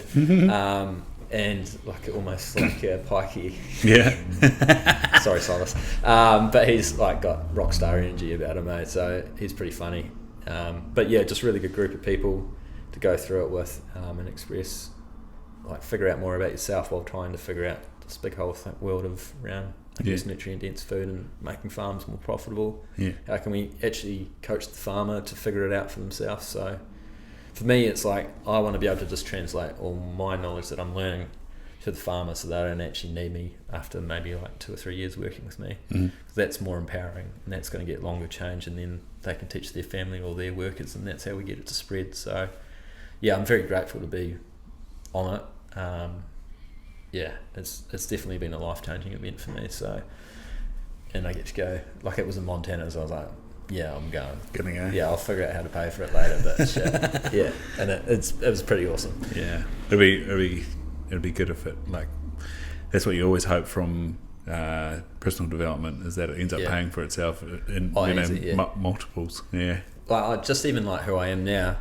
and like almost like a pikey. Yeah. Sorry, Silas. But he's like got rock star energy about him, mate. So he's pretty funny. Just really good group of people to go through it with, and express, like figure out more about yourself while trying to figure out this big whole world of around nutrient dense food and making farms more profitable. How can we actually coach the farmer to figure it out for themselves? So for me, it's like I want to be able to just translate all my knowledge that I'm learning to the farmer, so they don't actually need me after maybe like 2 or 3 years working with me. Because that's more empowering, and that's going to get longer change, and then they can teach their family or their workers, and that's how we get it to spread. So I'm very grateful to be on it. It's definitely been a life-changing event for me. So, and I get to go, like it was in Montana, so I was like, I'm going. Gonna go. Yeah, I'll figure out how to pay for it later, but and it was pretty awesome. Yeah, it'd be good if it, like, that's what you always hope from personal development is that it ends up paying for itself in multiples. Yeah. Like just even like who I am now,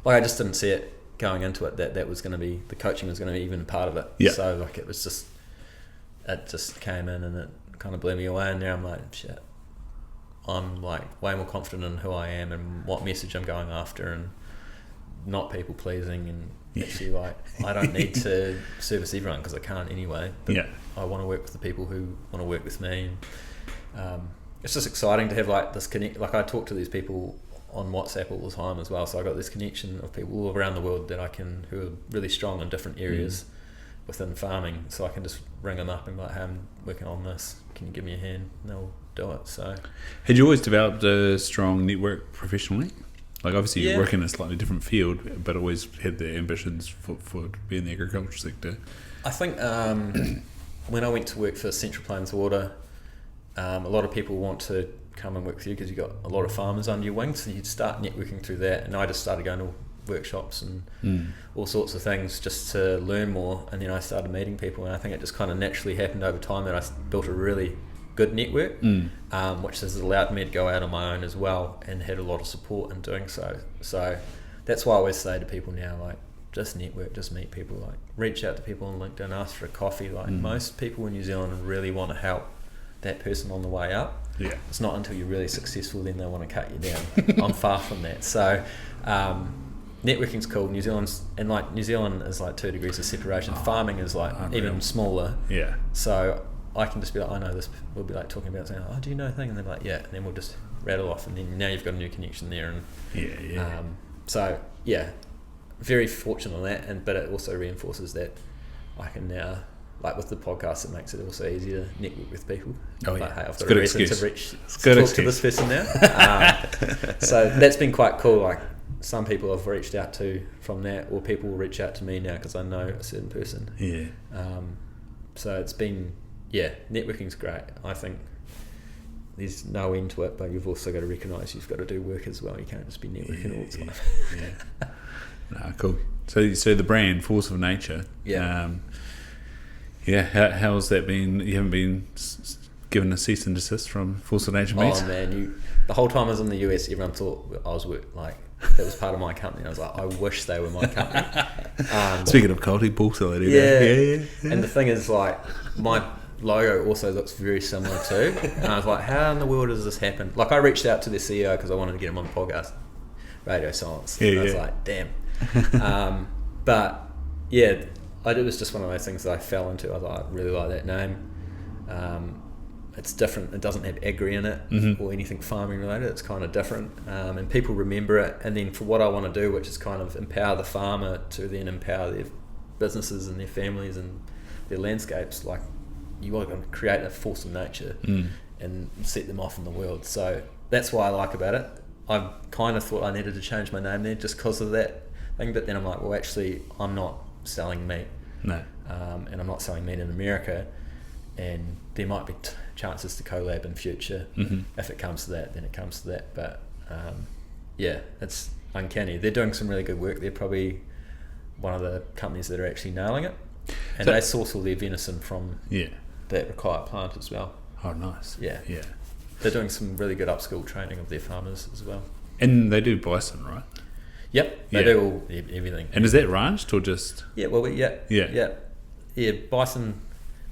like I just didn't see it going into it that was going to be, the coaching was going to be even a part of it. Yeah. So like it just came in and it kind of blew me away, and now I'm like, shit, I'm like way more confident in who I am and what message I'm going after, and not people pleasing, and actually like I don't need to service everyone because I can't anyway, but I want to work with the people who want to work with me, and it's just exciting to have like this connect. Like I talk to these people on WhatsApp all the time as well, so I got this connection of people all around the world who are really strong in different areas within farming, so I can just ring them up and be like, hey, I'm working on this, can you give me a hand? And they'll do it. So had you always developed a strong network professionally? Like obviously you work in a slightly different field, but always had the ambitions for being in the agriculture sector. I think when I went to work for Central Plains Water, a lot of people want to come and work with you because you've got a lot of farmers under your wing, so you'd start networking through that, and I just started going to workshops and all sorts of things just to learn more, and then I started meeting people, and I think it just kind of naturally happened over time that I built a really good network, which has allowed me to go out on my own as well, and had a lot of support in doing so. So that's why I always say to people now, like, just network, just meet people, like reach out to people on LinkedIn, ask for a coffee. Like most people in New Zealand really want to help that person on the way up. Yeah, it's not until you're really successful then they want to cut you down. I'm far from that. So networking's cool. New Zealand is like 2 degrees of separation. Farming is like even smaller. Yeah. So I can just be like, I know this. We'll be like talking about saying, oh, do you know a thing? And they're like, yeah. And then we'll just rattle off, and then now you've got a new connection there. And so yeah, very fortunate on that. But it also reinforces that I can now, like with the podcast, it makes it also easier to network with people. Oh, like, hey, I've got a reason excuse. to talk to this person now. So that's been quite cool. Like some people I've reached out to from that, or people will reach out to me now because I know a certain person. Yeah. So it's been, networking's great. I think there's no end to it, but you've also got to recognise you've got to do work as well. You can't just be networking all the time. No, cool. So the brand, Force of Nature. Yeah. How's that been? You haven't been given a cease and desist from Force of Nature Meats? Oh man, the whole time I was in the US, everyone thought I was that was part of my company. I was like, I wish they were my company. Speaking of culty, bullshit. Yeah. And the thing is, like, my logo also looks very similar too. And I was like, how in the world does this happen? Like, I reached out to the CEO because I wanted to get him on the podcast, Radio Silence. I was like, damn. But yeah, it was just one of those things that I fell into. I was like, I really like that name. It's different. It doesn't have agri in it or anything farming related. It's kind of different, and people remember it. And then for what I want to do, which is kind of empower the farmer to then empower their businesses and their families and their landscapes, like you want to create a force of nature and set them off in the world. So that's what I like about it. I kind of thought I needed to change my name there just because of that thing, but then I'm like, well, actually, I'm not selling meat. No. And I'm not selling meat in America, and there might be chances to collab in future. If it comes to that, then it comes to that. But it's uncanny. They're doing some really good work. They're probably one of the companies that are actually nailing it, and they source all their venison from that Rakaia plant as well. Oh, nice. Yeah. They're doing some really good upskill training of their farmers as well. And they do bison, right? Yep, they do everything. And is that ranched or just? Yeah, well,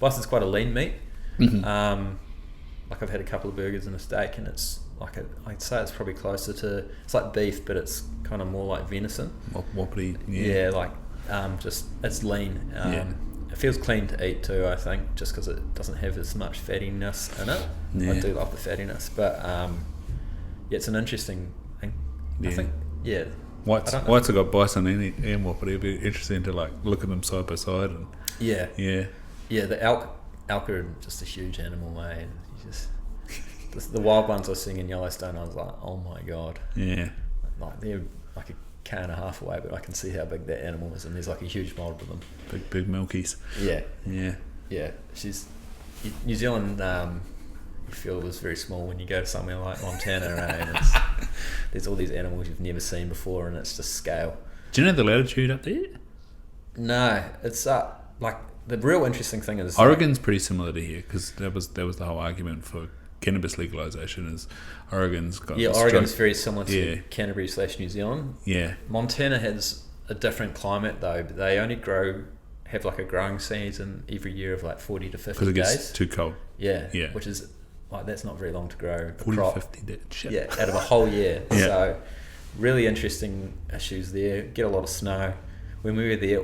Bison's quite a lean meat. Like I've had a couple of burgers and a steak, and it's like I'd say it's probably closer to, it's like beef, but it's kind of more like venison. Wobbly. Just it's lean. It feels clean to eat too, I think, just because it doesn't have as much fattiness in it. I do love the fattiness, but it's an interesting thing. I think, White's have got bison and wapiti. It'd be interesting to like look at them side by side. And the elk are just a huge animal, mate. The wild ones I was seeing in Yellowstone, I was like, oh my god. Yeah. Like they're like a car and a half away, but I can see how big that animal is, and there's like a huge mold of them. Big milkies. Yeah. New Zealand, you feel it was very small when you go to somewhere like Montana, and there's all these animals you've never seen before, and it's just scale. Do you know the latitude up there? No, it's like the real interesting thing is Oregon's pretty similar to here, because that was the whole argument for cannabis legalization. Is Oregon's got Oregon's very similar to Canterbury / New Zealand. Yeah, Montana has a different climate though. But they only have like a growing season every year of like 40 to 50 days. Because it gets too cold. Yeah, which is like that's not very long to grow 40 to 50 days. Shit. Yeah, out of a whole year. Yeah. So really interesting issues there. Get a lot of snow. When we were there, there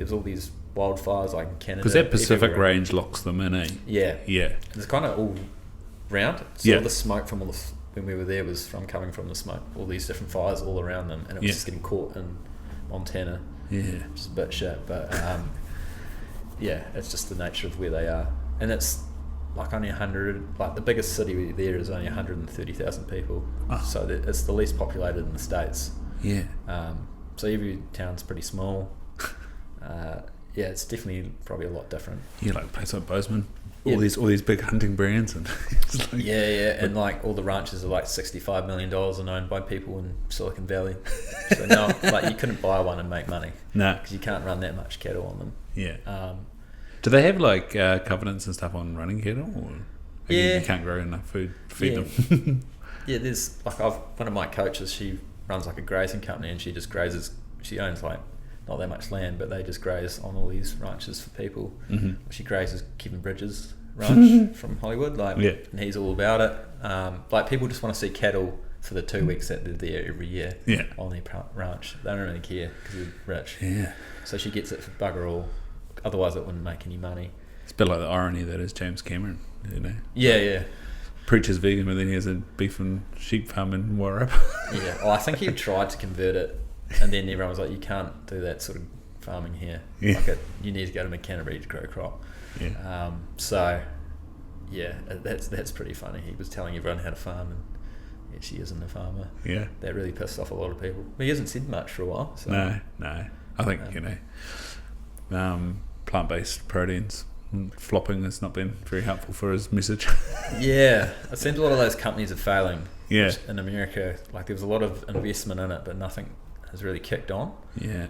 was all these wildfires like in Canada. Because that Pacific range locks them in, eh? Yeah. Yeah. It's kind of all round. So all the smoke from when we were there was coming from the smoke. All these different fires all around them, and it was just getting caught in Montana. Yeah. Which is a bit shit, but it's just the nature of where they are, and it's like only 100. Like the biggest city there is only 130,000 people. Oh. So it's the least populated in the States. Yeah. So every town's pretty small. It's definitely probably a lot different. Yeah, like a place like Bozeman. All these big hunting brands and it's like, and like all the ranches are like $65 million and owned by people in Silicon Valley. So no, like you couldn't buy one and make money. No, because you can't run that much cattle on them. Yeah. Do they have like covenants and stuff on running cattle? Or you can't grow enough food to feed them. There's like one of my coaches. She runs like a grazing company and she just grazes. She owns like not that much land, but they just graze on all these ranches for people. Mm-hmm. She grazes Kevin Bridges' ranch from Hollywood, and he's all about it. Like people just want to see cattle for the 2 weeks that they're there every year on their ranch. They don't really care because they're rich. Yeah. So she gets it for bugger all. Otherwise, it wouldn't make any money. It's a bit like the irony that is James Cameron, you know. Yeah. Preaches vegan, but then he has a beef and sheep farm in Warrap. Yeah. Well, I think he tried to convert it. And then everyone was like, you can't do that sort of farming here. Yeah. You need to go to Canterbury to grow a crop. Yeah. That's pretty funny. He was telling everyone how to farm and actually isn't a farmer. Yeah. That really pissed off a lot of people. But he hasn't said much for a while. So. No. I think, plant-based proteins flopping has not been very helpful for his message. Yeah. It seems a lot of those companies are failing. Yeah. In America, like there was a lot of investment in it, but nothing has really kicked on. Yeah.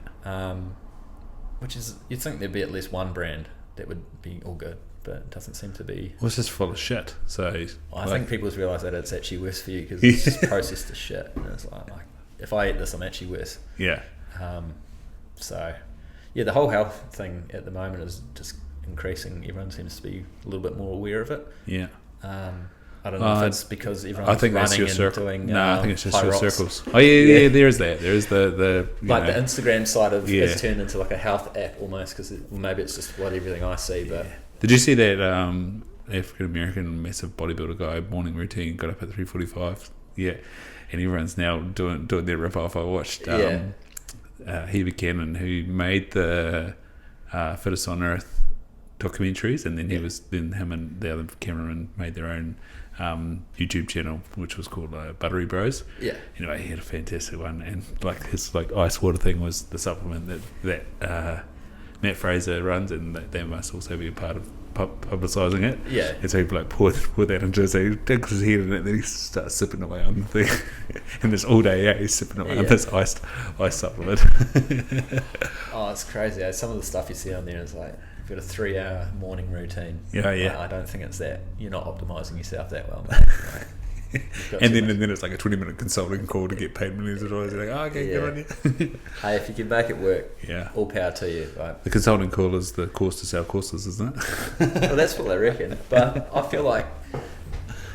Which is, you'd think there'd be at least one brand that would be all good, but it doesn't seem to be. Well, it's just full of shit. So I think people just realise that it's actually worse for you because it's just processed as shit. And it's like if I eat this, I'm actually worse. Yeah. The whole health thing at the moment is just increasing. Everyone seems to be a little bit more aware of it. Yeah. I don't know if it's because everyone's I think running that's your and circle. doing No, I think it's just your rocks. circles. Oh yeah, there is that. There is the like the Instagram side of it's turned into like a health app almost because maybe it's just what everything I see. But did you see that African American massive bodybuilder guy morning routine got up at 3:45? Yeah, and everyone's now doing their rip off. I watched Heber Cannon, who made the Fittest on Earth documentaries, and then him and the other cameraman made their own YouTube channel, which was called Buttery Bros. Yeah. Anyway, he had a fantastic one, and like his ice water thing was the supplement that Matt Fraser runs, and they must also be a part of publicising it. Yeah. And so he poured that into his head, digs his head in it, and then he starts sipping away on the thing. And this all day, he's sipping away on this ice supplement. Oh, it's crazy. Some of the stuff you see on there is like, you've got a 3-hour morning routine. Yeah. I don't think it's that. You're not optimising yourself that well, mate. And then it's like a 20-minute consulting call to get paid millions of dollars. You're like, okay, good on you. Hey, if you can make it work, all power to you. Right? The consulting call is the course to sell courses, isn't it? Well, that's what they reckon. But I feel like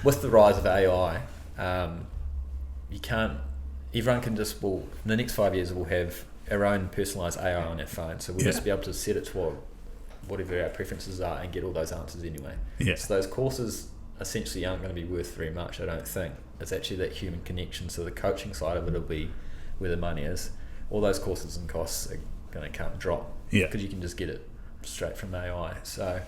with the rise of AI, everyone can just, in the next 5 years, we'll have our own personalised AI on our phone. So we'll just be able to set it to whatever our preferences are and get all those answers anyway. Yeah. So those courses essentially aren't going to be worth very much, I don't think. It's actually that human connection, so the coaching side of it will be where the money is. All those courses and costs are going to drop because you can just get it straight from AI. So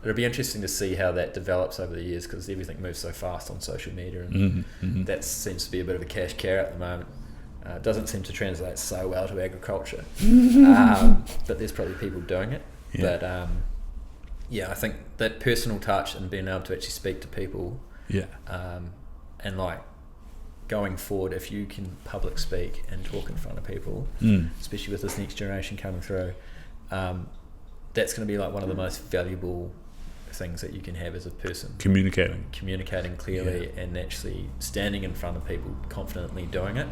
it'll be interesting to see how that develops over the years because everything moves so fast on social media, and that seems to be a bit of a cash cow at the moment. It doesn't seem to translate so well to agriculture, but there's probably people doing it. But I think that personal touch and being able to actually speak to people, and like going forward, if you can public speak and talk in front of people, especially with this next generation coming through, that's going to be like one of the most valuable things that you can have as a person. Communicating clearly and actually standing in front of people, confidently doing it.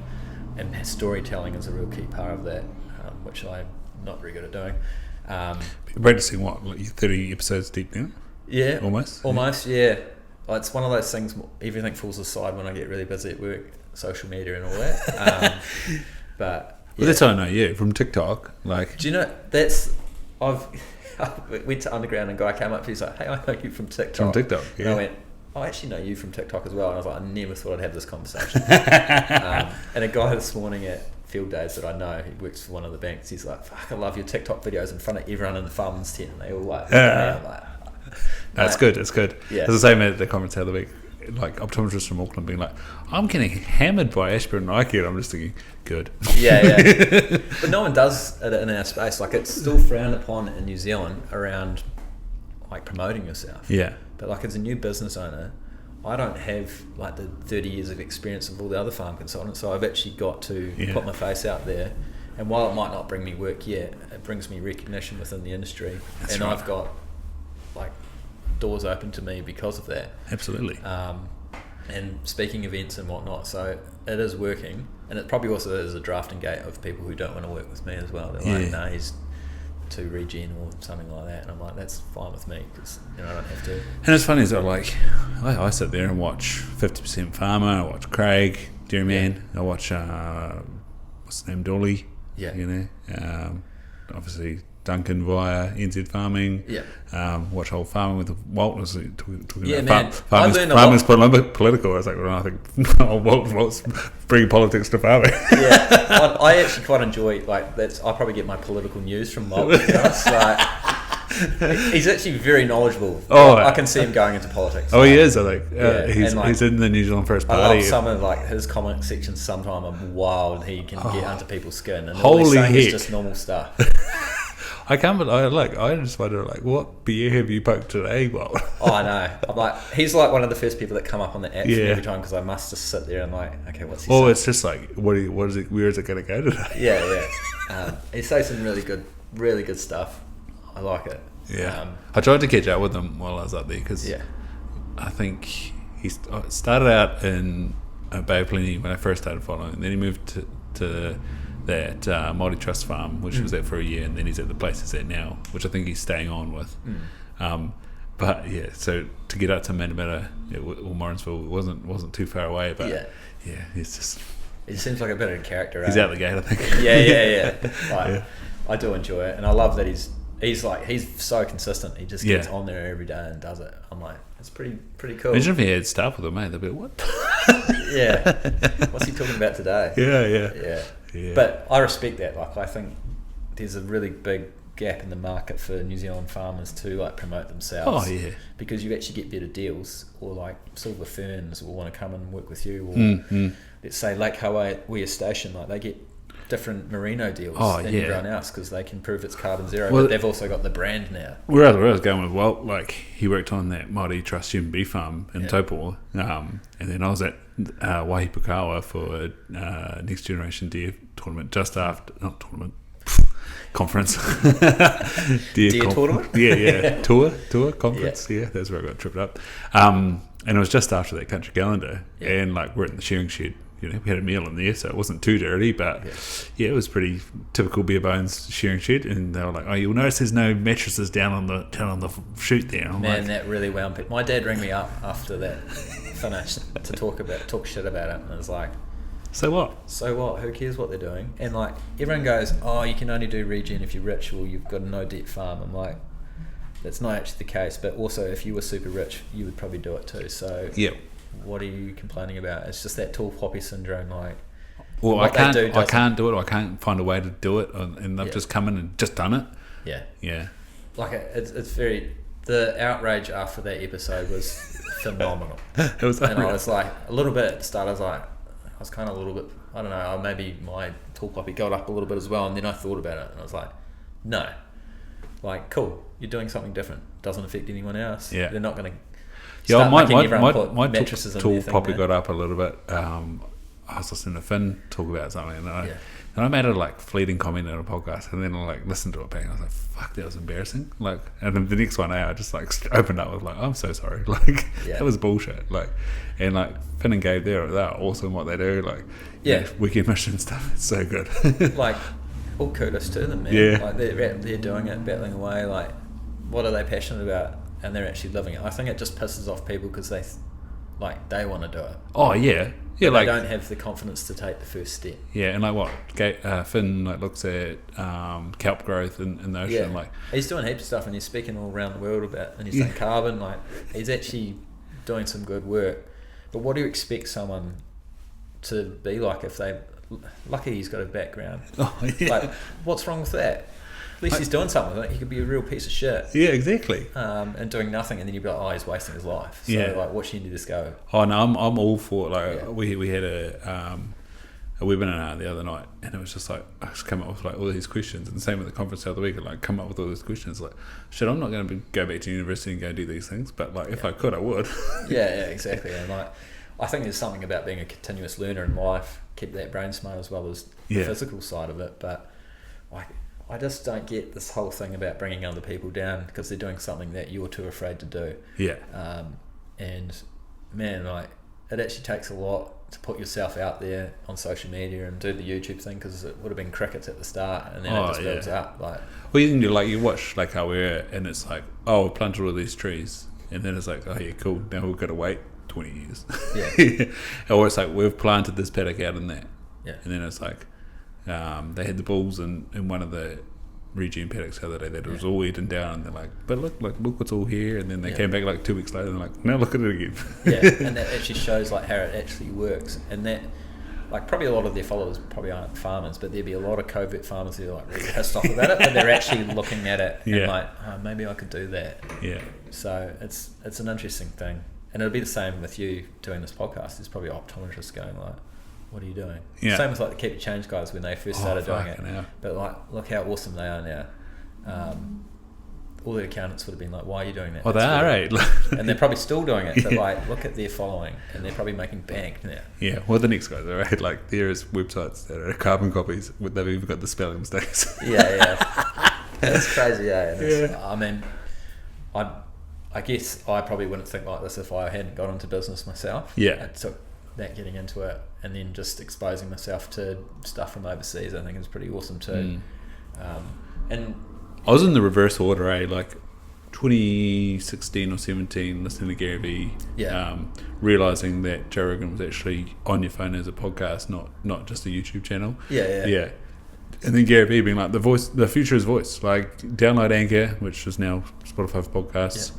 And storytelling is a real key part of that, which I'm not very good at doing. Practicing what, like 30 episodes deep now? Yeah. Almost, yeah. It's one of those things, everything falls aside when I get really busy at work, social media and all that. But well, that's how I know you, from TikTok. Like, do you know, I went to Underground and a guy came up to me, he's like, hey, I know you from TikTok. From TikTok, yeah. And I went, I actually know you from TikTok as well. And I was like, I never thought I'd have this conversation. And a guy this morning at Field Days that I know, he works for one of the banks, he's like, fuck, I love your TikTok videos in front of everyone in the farmers tent. And they all like, I'm like, that's good. It's good. Yeah. As I say at the conference the other week, like optometrists from Auckland being like, I'm getting hammered by Ashburn and Nike, and I'm just thinking, good. Yeah. But no one does it in our space. Like, it's still frowned upon in New Zealand around like promoting yourself. Yeah. But like, as a new business owner, I don't have like the 30 years of experience of all the other farm consultants, so I've actually got to put my face out there. And while it might not bring me work yet, it brings me recognition within the industry. That's and right. I've got like doors open to me because of that. Absolutely. And speaking events and whatnot, so it is working. And it probably also is a drafting gate of people who don't want to work with me as well. They're like, no, he's too regen or something like that. And I'm like, that's fine with me, because I don't have to. And it's funny, is that like, I sit there and watch 50% Farmer, I watch Craig, Dairyman, I watch, what's his name, Dolly, obviously Duncan via NZ Farming, watch Whole Farming with Walt, was talking about farmers political. I was like, well, I think Walt's bringing politics to farming. Yeah, I actually quite enjoy, like, I probably get my political news from Walt, to be honest. Like, he's actually very knowledgeable. I can see him going into politics. He is, I think. He's in the New Zealand First Party. I love some of like his comment sections sometimes are wild. He can get under people's skin, and holy all he's saying heck. is just normal stuff. I can't, but I just wonder, like, what beer have you poked today, Walt? I know. I'm like, he's like one of the first people that come up on the action every time, because I must just sit there and like, okay, what's he saying? It's just like, where is it going to go today? Yeah. He says some really good stuff. I like it. Yeah. I tried to catch up with him while I was up there, because I think he started out in Bay of Plenty when I first started following, and then he moved to that Māori Trust Farm, which was there for a year, and then he's at the place he's at now, which I think he's staying on with. But yeah, so to get out to Manamata or Morrinsville wasn't too far away, but he's just... He seems like a bit of a character. He's out the gate, I think. Yeah. I do enjoy it, and I love that he's so consistent. He just gets on there every day and does it. I'm like, it's pretty cool. Imagine if he had staff with him, mate. They'd be like, what? What's he talking about today? Yeah. But I respect that. Like, I think there's a really big gap in the market for New Zealand farmers to like promote themselves. Because you actually get better deals, or like Silver Ferns will want to come and work with you, or let's say Lake Hawaii Station, like they get different merino deals than everyone else, because they can prove it's carbon zero, but they've also got the brand now. Where I was going with Walt, like, he worked on that Māori Trust Human Bee Farm in Taupo, and then I was at Waipukawa for Next Generation Deer tournament conference. Deer tournament? Tour conference, that's where I got tripped up. And it was just after that country calendar, and like we're in the shearing shed. We had a meal in there, so it wasn't too dirty, but it was pretty typical bare bones shearing shed. And they were like, "Oh, you'll notice there's no mattresses down on the chute there." That really wound people. My dad rang me up after that finished to talk shit about it, and I was like, "So what? Who cares what they're doing?" And like, everyone goes, "Oh, you can only do regen if you're rich, or you've got a no debt farm." I'm like, that's not actually the case. But also, if you were super rich, you would probably do it too. So what are you complaining about? It's just that tall poppy syndrome. Like, I can't do it. I can't find a way to do it, and they've just come in and just done it. Yeah. Like, it's very, the outrage after that episode was phenomenal. It was unreal. And I was like, a little bit at the start. I was kind of a little bit, I don't know, maybe my tall poppy got up a little bit as well, and then I thought about it, and I was like, no, like, cool, you're doing something different. Doesn't affect anyone else. Yeah. They're not going to. My mattresses tall poppy got up a little bit. I was listening to Finn talk about something, and I made a like fleeting comment on a podcast, and then I like listened to it back, and I was like, "Fuck, that was embarrassing." Like, and then the next one I just like opened up with like, "I'm so sorry." Like, that was bullshit. Like, and like Finn and Gabe, they're awesome what they do. Like, weekend mission stuff. It's so good. Like, all kudos to them, man. Yeah. Like they're doing it, battling away. Like, what are they passionate about? And they're actually living it. I think it just pisses off people because they want to do it. Oh yeah. Yeah, but like they don't have the confidence to take the first step. Yeah, and like what Finn like looks at kelp growth in the ocean. Like he's doing heaps of stuff, and he's speaking all around the world about, and he's saying carbon. Like he's actually doing some good work. But what do you expect someone to be like if they? Lucky he's got a background. Oh yeah. Like what's wrong with that? At least he's doing something. Like, he could be a real piece of shit. Yeah, exactly. And doing nothing, and then you'd be like, oh, he's wasting his life. So like, watching you this go. Oh no, I'm all for it. Like we had a webinar the other night, and it was just like I just come up with like all these questions, and the same with the conference the other week. And like come up with all these questions. Like, shit, I'm not going to go back to university and go do these things, but like if I could, I would. yeah, exactly. And like, I think there's something about being a continuous learner in life. Keep that brain smart as well as the physical side of it, but like. I just don't get this whole thing about bringing other people down because they're doing something that you're too afraid to do. Yeah. And man, like it actually takes a lot to put yourself out there on social media and do the YouTube thing, because it would have been crickets at the start, and then it just builds up. Like, well, you can do like you watch like how we're, and it's like, oh, we planted all these trees, and then it's like, oh yeah, cool. Now we've got to wait 20 years. Yeah. Or it's like we've planted this paddock out in that. Yeah. And then it's like. They had the bulls in one of the regen paddocks the other day that it was all eaten down, and they're like, but look what's all here, and then they came back like 2 weeks later and they're like, now look at it again. And that actually shows like how it actually works, and that like probably a lot of their followers probably aren't farmers, but there'd be a lot of covert farmers who are like really pissed off about it, but they're actually looking at it and like, oh, maybe I could do that. So it's an interesting thing, and it'll be the same with you doing this podcast. There's probably optometrists going like, what are you doing? Same with like the Keep It Change guys when they first started doing it. But like, look how awesome they are now. All the accountants would have been like, why are you doing that? Oh, they are, right? And they're probably still doing it, but like, look at their following, and they're probably making bank now. Yeah, well, the next guys are right. Like, there is websites that are carbon copies, they've even got the spelling mistakes. That's crazy, I mean, I guess I probably wouldn't think like this if I hadn't got into business myself. It took that getting into it, and then just exposing myself to stuff from overseas, I think is pretty awesome too. And I was in the reverse order, like 2016 or 17, listening to Gary Vee, realizing that Joe Rogan was actually on your phone as a podcast, not just a YouTube channel. And then Gary Vee being like, the future is voice. Like, download Anchor, which is now Spotify for podcasts,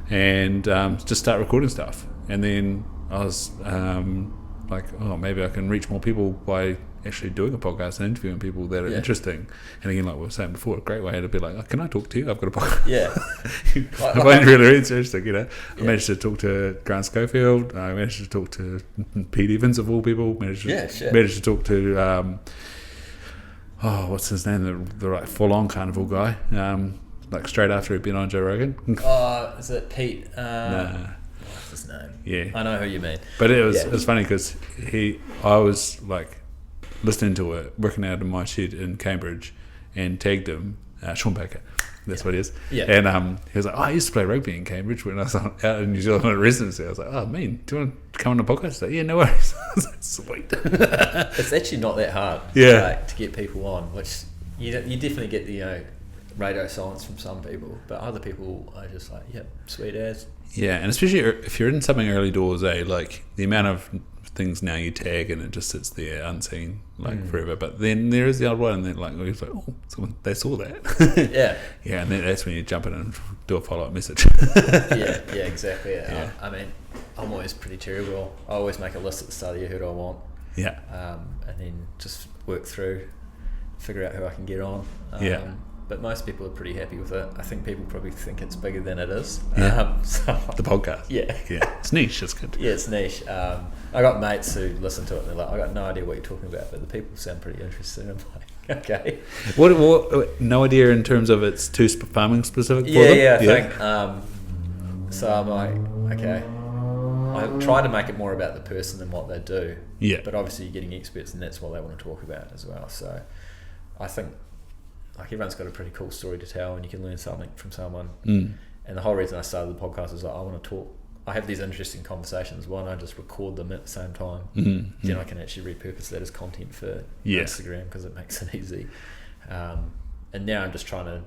and just start recording stuff. And then I was like, oh, maybe I can reach more people by actually doing a podcast and interviewing people that are interesting. And again, like we were saying before, a great way to be like, oh, can I talk to you? I've got a podcast. I find it really interesting, you know. I managed to talk to Grant Schofield. I managed to talk to Pete Evans, of all people. Managed to talk to what's his name? The like full-on carnival guy. Like straight after he'd been on Joe Rogan. Is it Pete? What's his name? Yeah, I know who you mean. But it was funny because I was like listening to it, working out in my shed in Cambridge, and tagged him, Sean Baker. That's what he is. And he was like, oh, I used to play rugby in Cambridge when I was out in New Zealand on residency. I was like, oh, man, do you want to come on the podcast? He's like, yeah, no worries. I was like, sweet. It's actually not that hard to get people on, which you definitely get the radio silence from some people, but other people are just like, yep, sweet as. Yeah, and especially if you're in something early doors, like the amount of things now you tag and it just sits there unseen like forever. But then there is the odd one, and then like someone, they saw that. And then that's when you jump in and do a follow-up message. Exactly. I mean, I'm always pretty terrible. I always make a list at the start of the year, who do I want, and then just work through, figure out who I can get on. But most people are pretty happy with it. I think people probably think it's bigger than it is. The podcast. It's niche. It's good. It's niche. I got mates who listen to it and they're like, I got no idea what you're talking about, but the people sound pretty interested. I'm like, okay. What? No idea in terms of it's too farming specific for them? I think. So I'm like, okay. I try to make it more about the person and what they do. Yeah. But obviously you're getting experts and that's what they want to talk about as well. So I think like everyone's got a pretty cool story to tell and you can learn something from someone. And the whole reason I started the podcast is like I want to talk. I have these interesting conversations. Why don't I just record them at the same time? Then I can actually repurpose that as content for Instagram because it makes it easy. And now I'm just trying to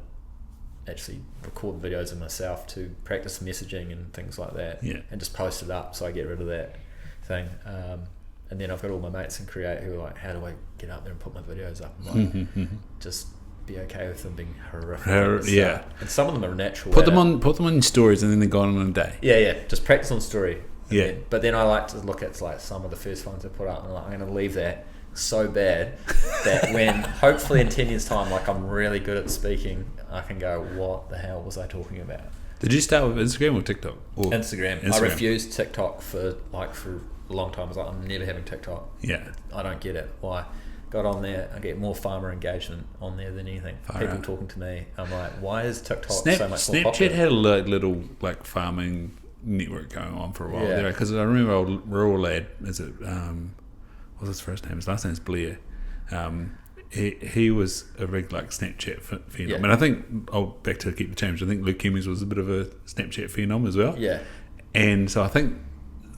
actually record videos of myself to practice messaging and things like that, and just post it up so I get rid of that thing. And then I've got all my mates in Create who are like, how do I get up there and put my videos up? I'm like, just be okay with them being horrific. And some of them are natural. Put them on stories and then they're gone in a day. Just practice on story. Yeah. But then I like to look at like some of the first ones I put up and I'm going to leave that so bad that when hopefully in 10 years time, like I'm really good at speaking, I can go, what the hell was I talking about? Did you start with Instagram or TikTok? Instagram. I refused TikTok for a long time. I was like, I'm never having TikTok. Yeah. I don't get it. Why? Got on there, I get more farmer engagement on there than anything. People talking to me. I'm like, why is TikTok so much more popular? Snapchat had a little like farming network going on for a while there, because I remember old rural lad, is it what's his first name? His last name is Blair. He was a big like Snapchat phenom. And I think back to keep the change. I think Luke Hemmings was a bit of a Snapchat phenom as well. Yeah. And so I think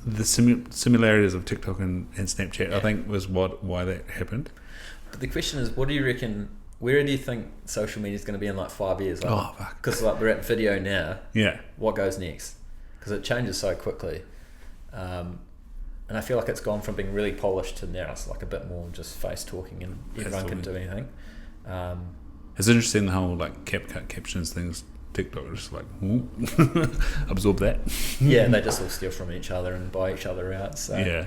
the similarities of TikTok and Snapchat, I think, was why that happened. But the question is, what do you reckon? Where do you think social media is going to be in like 5 years? Like, because like we're at video now. Yeah. What goes next? Because it changes so quickly. And I feel like it's gone from being really polished to now it's like a bit more just face talking and everyone can do anything. It's interesting the whole like CapCut captions things. TikTok is just like absorb that. They just all steal from each other and buy each other out. So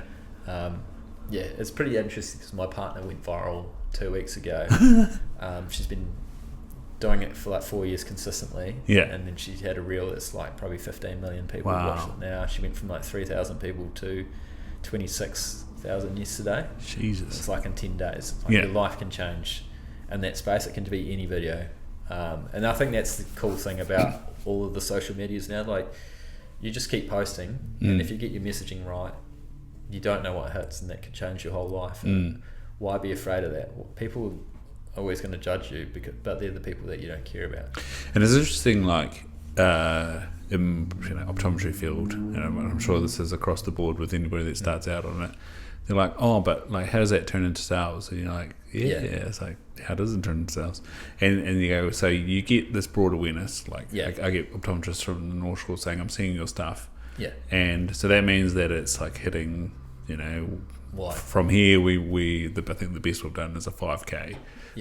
it's pretty interesting because my partner went viral 2 weeks ago. She's been doing it for like 4 years consistently. And then she had a reel that's like probably 15 million people watch it now. She went from like 3,000 people to 26,000 yesterday. Jesus. It's like in 10 days. Like your life can change. And that space, it can be any video. And I think that's the cool thing about all of the social medias now. Like, you just keep posting, and if you get your messaging right, you don't know what hits, and that could change your whole life. And why be afraid of that? Well, people are always going to judge you, but they're the people that you don't care about. And it's interesting, like in optometry field, I'm sure this is across the board with anybody that starts out on it. They're like, but like, how does that turn into sales? And you're like, it's like, how does it turn into sales? And you go, so you get this broad awareness. Like, I get optometrists from the North Shore saying, I'm seeing your stuff. And so that means that it's like hitting, from here, I think the best we've done is a 5K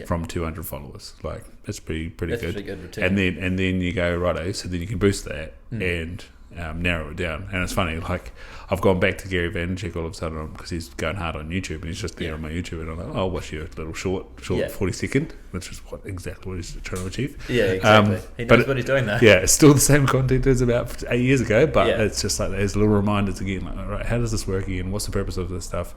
from 200 followers. Like, that's pretty good. Pretty good return. And then you go, righto, so then you can boost that and narrow it down. And it's funny, like, I've gone back to Gary Vaynerchuk all of a sudden because he's going hard on YouTube and he's just there on my YouTube, and I'm like, I'll watch your little short 40 second, which is exactly what he's trying to achieve. Exactly. He knows what he's doing there. It's still the same content as about 8 years ago, but it's just like there's little reminders again, like, all right, how does this work again? What's the purpose of this stuff?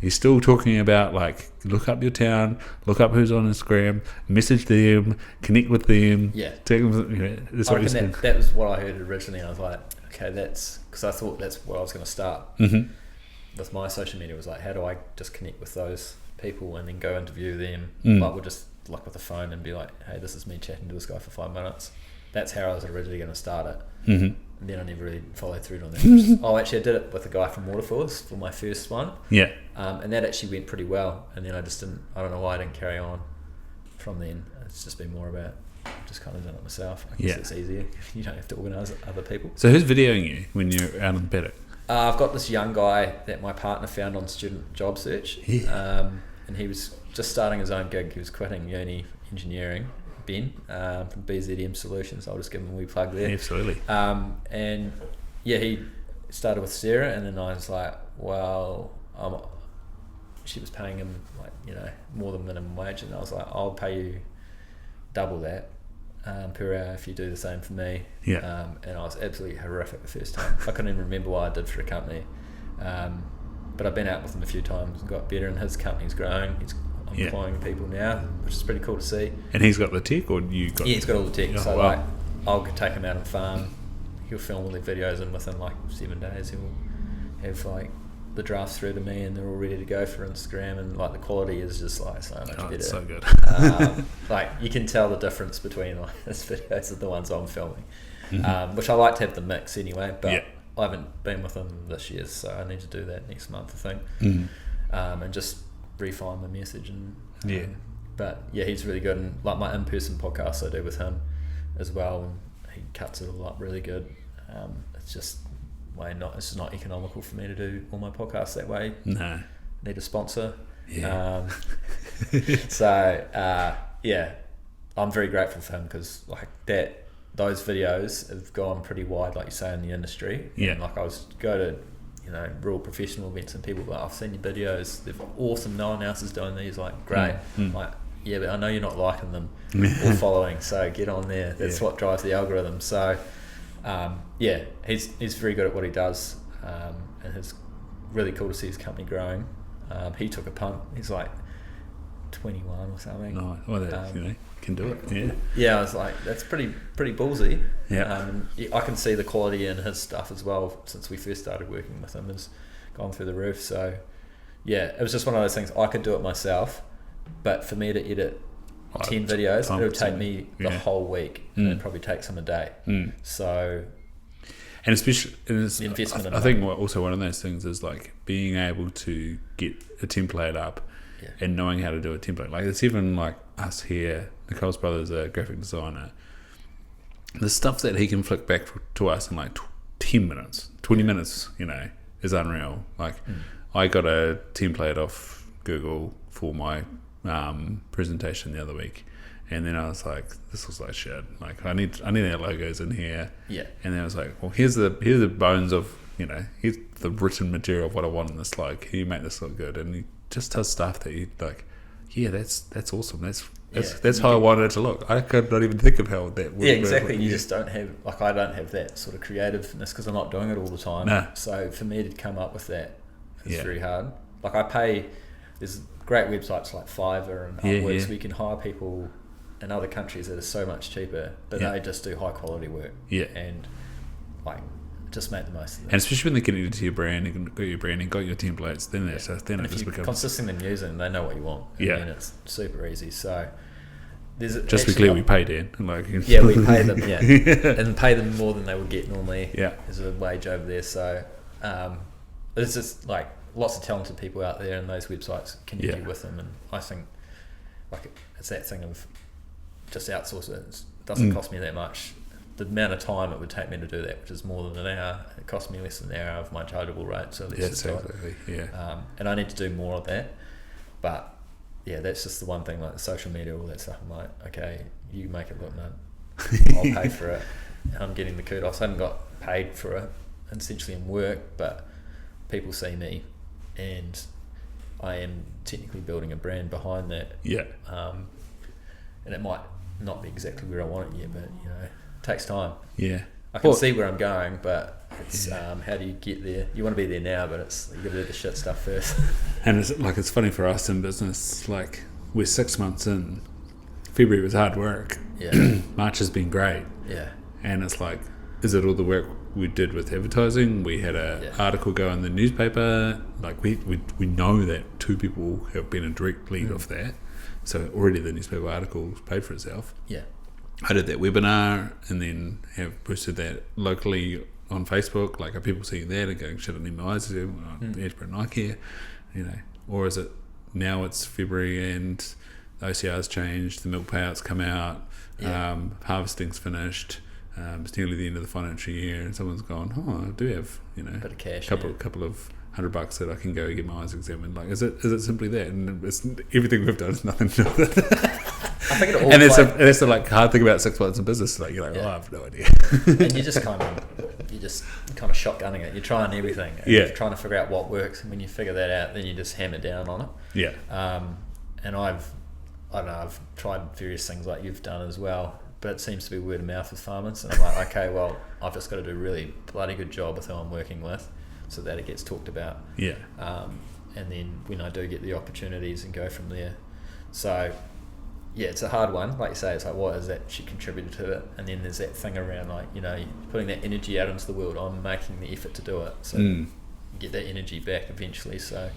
He's still talking about like, look up your town, look up who's on Instagram, message them, connect with them. Take them, that's what that was what I heard originally. I was like, okay, that's because I thought that's where I was going to start with my social media. Was like, how do I just connect with those people and then go interview them? Like, we'll just look with the phone and be like, hey, this is me chatting to this guy for 5 minutes. That's how I was originally going to start it. And then I never really followed through on that. Actually, I did it with a guy from Waterfalls for my first one. And that actually went pretty well. And then I don't know why I didn't carry on from then. It's just been more about just kind of done it myself. I guess it's easier. You don't have to organise other people. So who's videoing you when you're out on the paddock? I've got this young guy that my partner found on Student Job Search. And he was just starting his own gig. He was quitting uni engineering, Ben, from BZM Solutions. I'll just give him a wee plug there. Absolutely. And he started with Sarah, and then I was like, well, she was paying him like, more than minimum wage, and I was like, I'll pay you double that per hour if you do the same for me. And I was absolutely horrific the first time. I couldn't even remember what I did for a company, but I've been out with him a few times and got better, and his company's growing. He's employing people now, which is pretty cool to see. And he's got the tech, or you got? Yeah, he's got all the tech. I'll take him out and farm. he'll film all the videos, and within like 7 days he'll have like the drafts through to me, and they're all ready to go for Instagram, and like the quality is just like so much better. It's so good. Like you can tell the difference between like his videos and the ones I'm filming, which I like to have the mix anyway, but I haven't been with him this year, so I need to do that next month, I think, and just refine my message. And but yeah, he's really good, and like my in-person podcasts I do with him as well, and he cuts it all up really good. It's just it's just not economical for me to do all my podcasts that way. No, need a sponsor. Yeah. I'm very grateful for him, because like those videos have gone pretty wide, like you say, in the industry. Yeah. And like I was go to real professional events, and people go, I've seen your videos, they're awesome, no one else is doing these, like great. Like, yeah, but I know you're not liking them or following, so get on there. That's what drives the algorithm. So he's very good at what he does, and it's really cool to see his company growing. He took a punt. He's like 21 or something. No, well, can do it. Yeah, I was like, that's pretty ballsy. Yeah. I can see the quality in his stuff as well. Since we first started working with him, has gone through the roof. So yeah, it was just one of those things. I could do it myself, but for me to edit 10 videos, it would take me the whole week, and it'd probably take some a day. So, and especially the investment. I think also one of those things is like being able to get a template up and knowing how to do a template. Like it's even like us here. Nicole's brother's a graphic designer. The stuff that he can flick back to us in like 10 minutes, 20 minutes, is unreal. Like I got a template off Google for my presentation the other week, and then I was like, this was like shit. Like I need our logos in here. Yeah. And then I was like, well, here's the bones of here's the written material of what I want in this slide. Can you make this look good? And he just does stuff that you like. Yeah, that's awesome. That's how I wanted it to look. I could not even think of how that would. Yeah, exactly. You just don't have, like, I don't have that sort of creativeness because I'm not doing it all the time. No. So for me to come up with that is very hard. Like there's great websites like Fibre and Upworks where you can hire people in other countries that are so much cheaper, but they just do high quality work. Yeah. And like just make the most of it. And especially when they get into your brand, you got your branding, got your templates, then it just becomes consistent in using, they know what you want. And then it's super easy. So there's just to be clear, we pay Dan. We pay them, and pay them more than they would get normally. Yeah, as a wage over there. So it's just like lots of talented people out there, and those websites connect you with them. And I think like it's that thing of just outsource it. It doesn't cost me that much. The amount of time it would take me to do that, which is more than an hour, it costs me less than an hour of my chargeable rate. So let's and I need to do more of that. But yeah, that's just the one thing, like the social media, all that stuff. I'm like, okay, you make it look good. I'll pay for it. And I'm getting the kudos. I haven't got paid for it, essentially in work, but people see me, and I am technically building a brand behind that. Yeah. And it might not be exactly where I want it yet, but it takes time. Yeah. I can see where I'm going, but it's how do you get there? You want to be there now, but you got to do the shit stuff first. And it's funny for us in business. Like we're 6 months in. February was hard work. Yeah. March has been great. Yeah. And it's like, is it all the work we did with advertising? We had an article go in the newspaper. Like we know that 2 people have been a direct lead of that. So already the newspaper article paid for itself. Yeah. I did that webinar and then have posted that locally on Facebook. Like, are people seeing that and going, shit, I need my eyes to Edinburgh and Nike here, or is it now it's February and the OCR's changed, the milk payouts come out, harvesting's finished, it's nearly the end of the financial year, and someone's gone, I do have, bit of cash, couple of $100 that I can go get my eyes examined. Like, is it simply that? And it's everything we've done is nothing to do with it. I think it all. And that's the hard thing about 6 months in business. Like, you're like, I have no idea. And you're just kind of shotgunning it. You're trying everything. And you're trying to figure out what works. And when you figure that out, then you just hammer down on it. Yeah. And I've tried various things like you've done as well, but it seems to be word of mouth with farmers. And I'm like, okay, well, I've just got to do a really bloody good job with who I'm working with, so that it gets talked about. Yeah. And then when I do get the opportunities and go from there. So it's a hard one. Like you say, it's like, what has actually contributed to it? And then there's that thing around, like, putting that energy out into the world. I'm making the effort to do it. So you get that energy back eventually. So,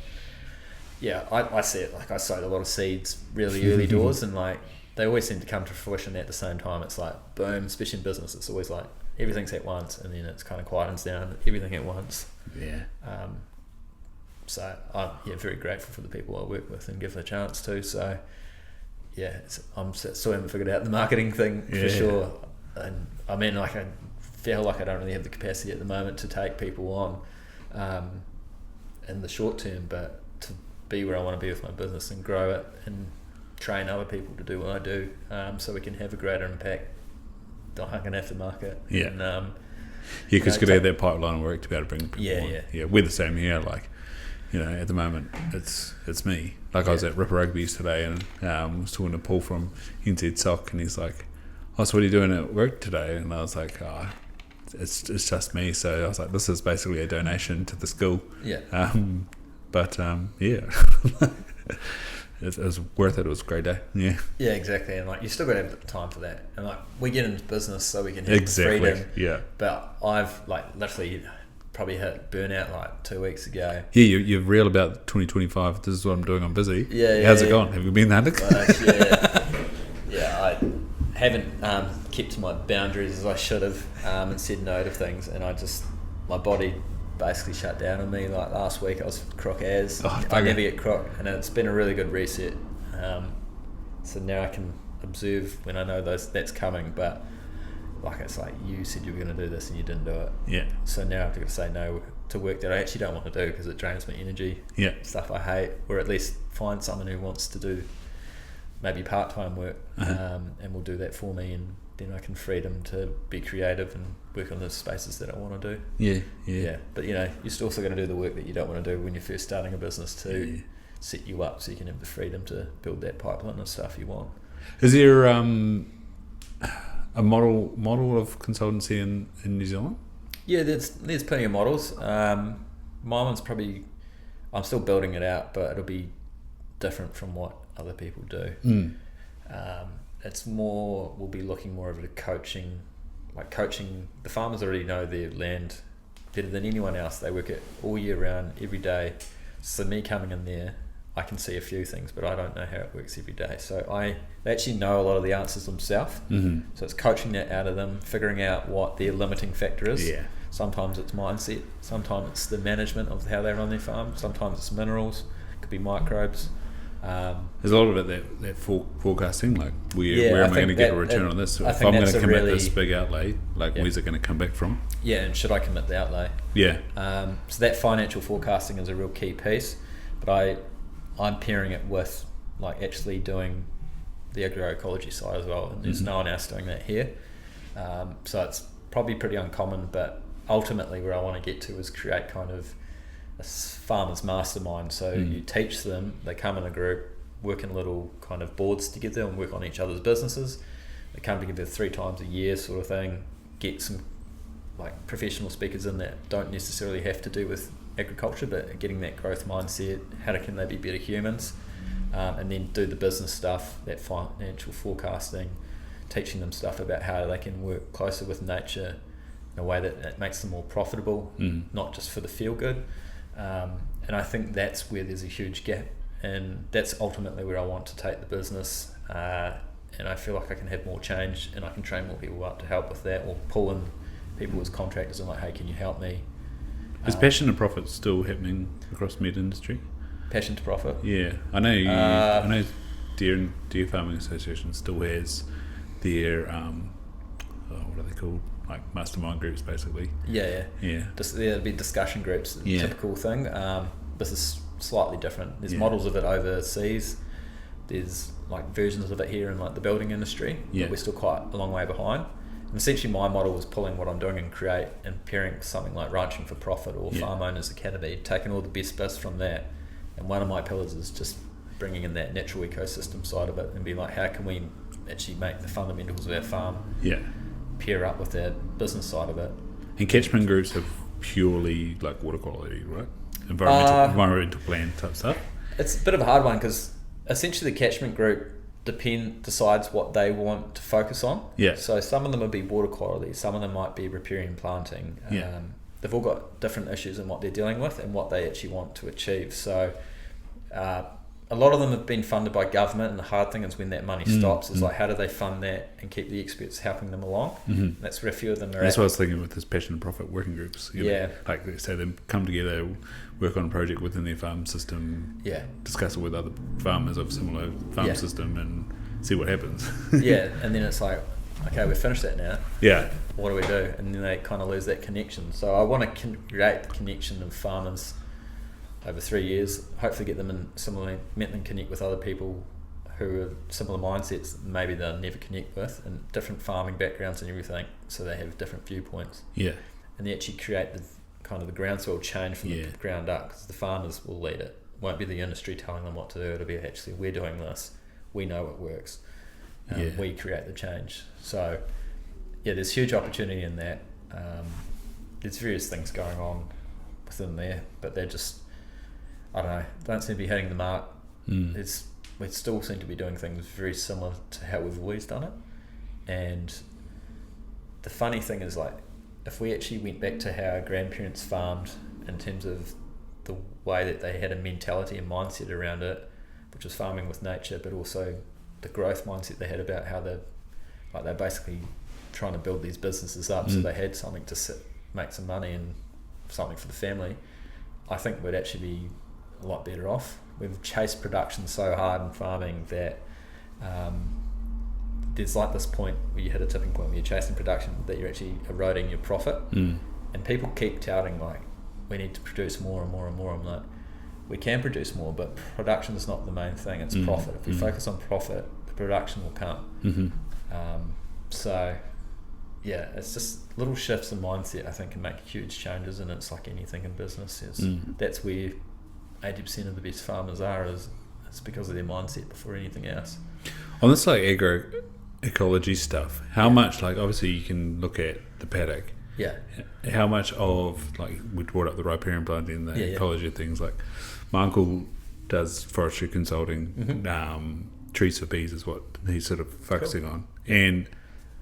yeah, I see it. Like, I sowed a lot of seeds really early doors, and, like, they always seem to come to fruition at the same time. It's like, boom, especially in business, it's always like, everything's at once, and then it's kind of quietens down, everything at once. Yeah. So I'm very grateful for the people I work with and give them a chance to. So yeah, I'm still haven't figured out the marketing thing for sure. And I mean, like, I feel like I don't really have the capacity at the moment to take people on in the short term, but to be where I want to be with my business and grow it and train other people to do what I do, so we can have a greater impact. I'm going to have to market. Yeah. And, because you could have that pipeline of work to be able to bring people on. Yeah. We're the same here. Like, at the moment, it's me. Like, I was at Ripper Rugby's today, and was talking to Paul from NZ Soc, and he's like, "Oh, so what are you doing at work today?" And I was like, "Oh, it's just me." So I was like, "This is basically a donation to the school." Yeah. It was worth it. It was a great day. Yeah. Yeah, exactly. And, like, you still got to have time for that. And, like, we get into business so we can have freedom. Yeah. But I've, like, literally probably hit burnout like 2 weeks ago. Yeah, you're real about 2025. This is what I'm doing. I'm busy. Yeah. How's it gone? Have you been there? I haven't kept to my boundaries as I should have, and said no to things. And my body basically shut down on me. Like, last week I was crook as. I never get crook, and it's been a really good reset. So now I can observe when I know that's coming, but, like, it's like, you said you were going to do this and you didn't do it. Yeah. So now I've got to say no to work that I actually don't want to do because it drains my energy. Yeah. Stuff I hate, or at least find someone who wants to do maybe part-time work, and will do that for me, and then I can freedom to be creative and work on the spaces that I want to do. Yeah. But you're still also going to do the work that you don't want to do when you're first starting a business to set you up so you can have the freedom to build that pipeline of stuff you want. Is there a model of consultancy in New Zealand? Yeah, there's plenty of models. My one's probably, I'm still building it out, but it'll be different from what other people do. It's more, we'll be looking more over to coaching. The farmers already know their land better than anyone else. They work it all year round, every day. So me coming in there, I can see a few things, but I don't know how it works every day. So they actually know a lot of the answers themselves. So it's coaching that out of them, figuring out what their limiting factor is. Yeah. Sometimes it's mindset, sometimes it's the management of how they run their farm, sometimes it's minerals, it could be microbes. There's a lot of it that forecasting, like where am I going to get a return on this? If I'm going to commit this big outlay, where's it going to come back from? Yeah, and should I commit the outlay? Yeah. So that financial forecasting is a real key piece, but I'm pairing it with, like, actually doing the agroecology side as well, and there's no one else doing that here. So it's probably pretty uncommon, but ultimately where I want to get to is create kind of a farmer's mastermind. So you teach them, they come in a group, work in little kind of boards together and work on each other's businesses. They come together 3 times a year sort of thing, get some, like, professional speakers in that don't necessarily have to do with agriculture, but getting that growth mindset, how can they be better humans, and then do the business stuff, that financial forecasting, teaching them stuff about how they can work closer with nature in a way that makes them more profitable, not just for the feel good. And I think that's where there's a huge gap, and that's ultimately where I want to take the business, and I feel like I can have more change and I can train more people up to help with that, or pull in people as contractors and, like, hey, can you help me? Is passion to profit still happening across meat industry? Passion to profit? Yeah, I know. I know Deer Farming Association still has their what are they called? Like mastermind groups, basically. Yeah. There'd be discussion groups, typical thing. This is slightly different. There's models of it overseas. There's, like, versions of it here in, like, the building industry. But we're still quite a long way behind. And essentially my model was pulling what I'm doing in Create and pairing something like Ranching for Profit or Farm Owners Academy, taking all the best bits from that. And one of my pillars is just bringing in that natural ecosystem side of it and be like, how can we actually make the fundamentals of our farm pair up with the business side of it? And catchment groups are purely, like, water quality, right? Environmental plan type stuff. It's a bit of a hard one because essentially the catchment group decides what they want to focus on. Yeah. So some of them would be water quality, some of them might be riparian planting. They've all got different issues in what they're dealing with and what they actually want to achieve. So a lot of them have been funded by government, and the hard thing is when that money stops, is like, how do they fund that and keep the experts helping them along? That's where a few of them are. That's what I was thinking with this passion and profit working groups. Like they say, they come together, work on a project within their farm system, discuss it with other farmers of similar farm system, and see what happens. And then it's like, okay, we've finished that now. What do we do? And then they kind of lose that connection. So I want to create the connection of farmers over 3 years, hopefully get them in similarly, make them connect with other people who are similar mindsets maybe they'll never connect with, and different farming backgrounds and everything, so they have different viewpoints. And they actually create the kind of the groundswell change from the ground up, because the farmers will lead it. It won't be the industry telling them what to do, it'll be actually, we're doing this, we know what works, we create the change. So there's huge opportunity in that. There's various things going on within there, but they're just, I don't know, don't seem to be hitting the mark. We still seem to be doing things very similar to how we've always done it. And the funny thing is, like, if we actually went back to how our grandparents farmed in terms of the way that they had a mentality and mindset around it, which was farming with nature, but also the growth mindset they had about how they're basically trying to build these businesses up, so they had something to make some money and something for the family, I think we'd actually be a lot better off. We've chased production so hard in farming that there's like this point where you hit a tipping point where you're chasing production that you're actually eroding your profit. And people keep touting, like, we need to produce more and more and more. I'm like, we can produce more, but production is not the main thing, it's profit. If we focus on profit, the production will come. So it's just little shifts in mindset, I think, can make huge changes, and it's like anything in business. That's where 80% of the best farmers are, is it's because of their mindset before anything else. On this like agroecology stuff, how much, like, obviously you can look at the paddock, how much of, like, we brought up the riparian planting, the ecology of things, like my uncle does forestry consulting, trees for bees is what he's sort of focusing on, and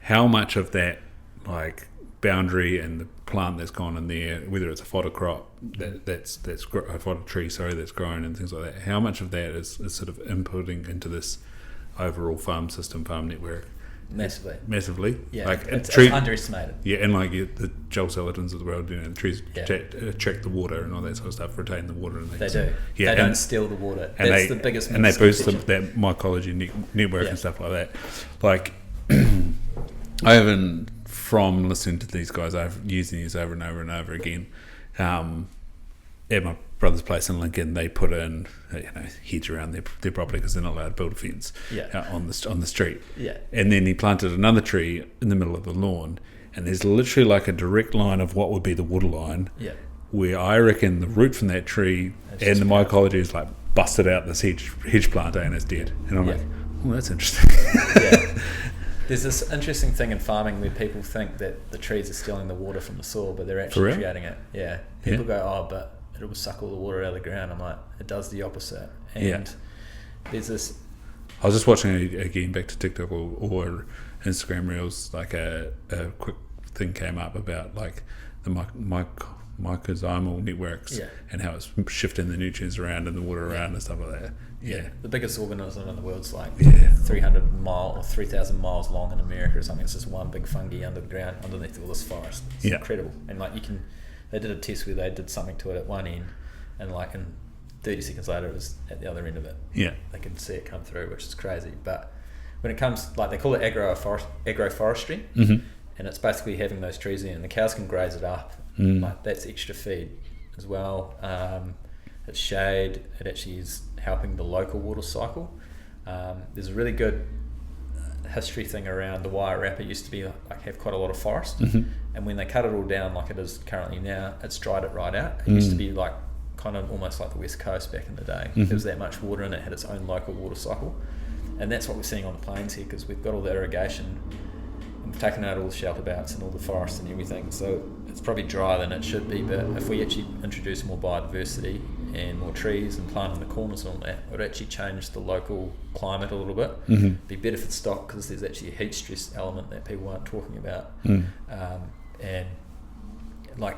how much of that, like, boundary and the plant that's gone in there, whether it's a fodder crop that's a fodder tree, that's grown and things like that, how much of that is sort of inputting into this overall farm network? Massively. Like, it's underestimated. And like the Joel Salatins of the world, the trees attract the water and all that sort of stuff, retain the water, and they do. They don't steal the water. That's the biggest. And they boost that mycology network and stuff like that. Like, I haven't, from listening to these guys, I've used these over and over and over again. At my brother's place in Lincoln, they put in hedge around their property because they're not allowed to build a fence on the street. And then he planted another tree in the middle of the lawn, and there's literally like a direct line of what would be the water line. Where I reckon the root from that tree and the mycology is like busted out this hedge planter and it's dead. And I'm like, oh, that's interesting. There's this interesting thing in farming where people think that the trees are stealing the water from the soil, but they're actually creating it. People go, oh, but it will suck all the water out of the ground. I'm like, it does the opposite. And there's this... I was just watching again back to TikTok or Instagram Reels, like a quick thing came up about like the mycosomal networks and how it's shifting the nutrients around and the water around and stuff like that. The biggest organism in the world's like 300 miles or 3,000 miles long in America or something. It's just one big fungi under the ground, underneath all this forest. It's incredible. And like they did a test where they did something to it at one end, and like in 30 seconds later it was at the other end of it. They could see it come through, which is crazy. But when it comes, like, they call it agroforestry, and it's basically having those trees in, and the cows can graze it up. Like, that's extra feed as well. It's shade. It actually is helping the local water cycle. There's a really good history thing around the Wairarapa. It used to be like have quite a lot of forest, and when they cut it all down like it is currently now, it's dried it right out. It used to be like kind of almost like the West Coast back in the day. There was that much water and it had its own local water cycle, and that's what we're seeing on the plains here, because we've got all the irrigation and we've taken out all the shelter belts and all the forests and everything, so it's probably drier than it should be. But if we actually introduce more biodiversity and more trees and planting the corners and all that would actually change the local climate a little bit. Be better for stock because there's actually a heat stress element that people aren't talking about. And like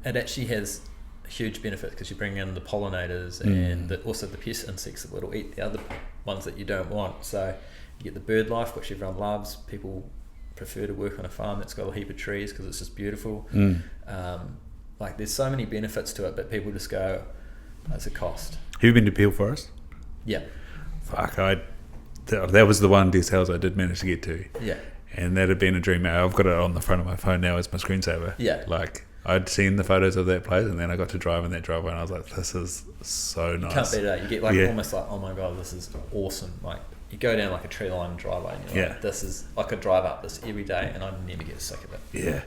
it actually has a huge benefit because you bring in the pollinators and also the pest insects that will eat the other ones that you don't want. So you get the bird life, which everyone loves. People prefer to work on a farm that's got a heap of trees because it's just beautiful. Like there's so many benefits to it, but people just go, "It's a cost." Have you been to Peel Forest? Yeah. Fuck, that was the one details I did manage to get to. Yeah. And that had been a dream. I've got it on the front of my phone now as my screensaver. Yeah. Like I'd seen the photos of that place, and then I got to drive in that driveway, and I was like, "This is so nice." You can't beat it. You get like almost like, "Oh my god, this is awesome!" Like you go down like a tree line driveway, and you're like, "This is I could drive up this every day, and I'd never get sick of it." Yeah.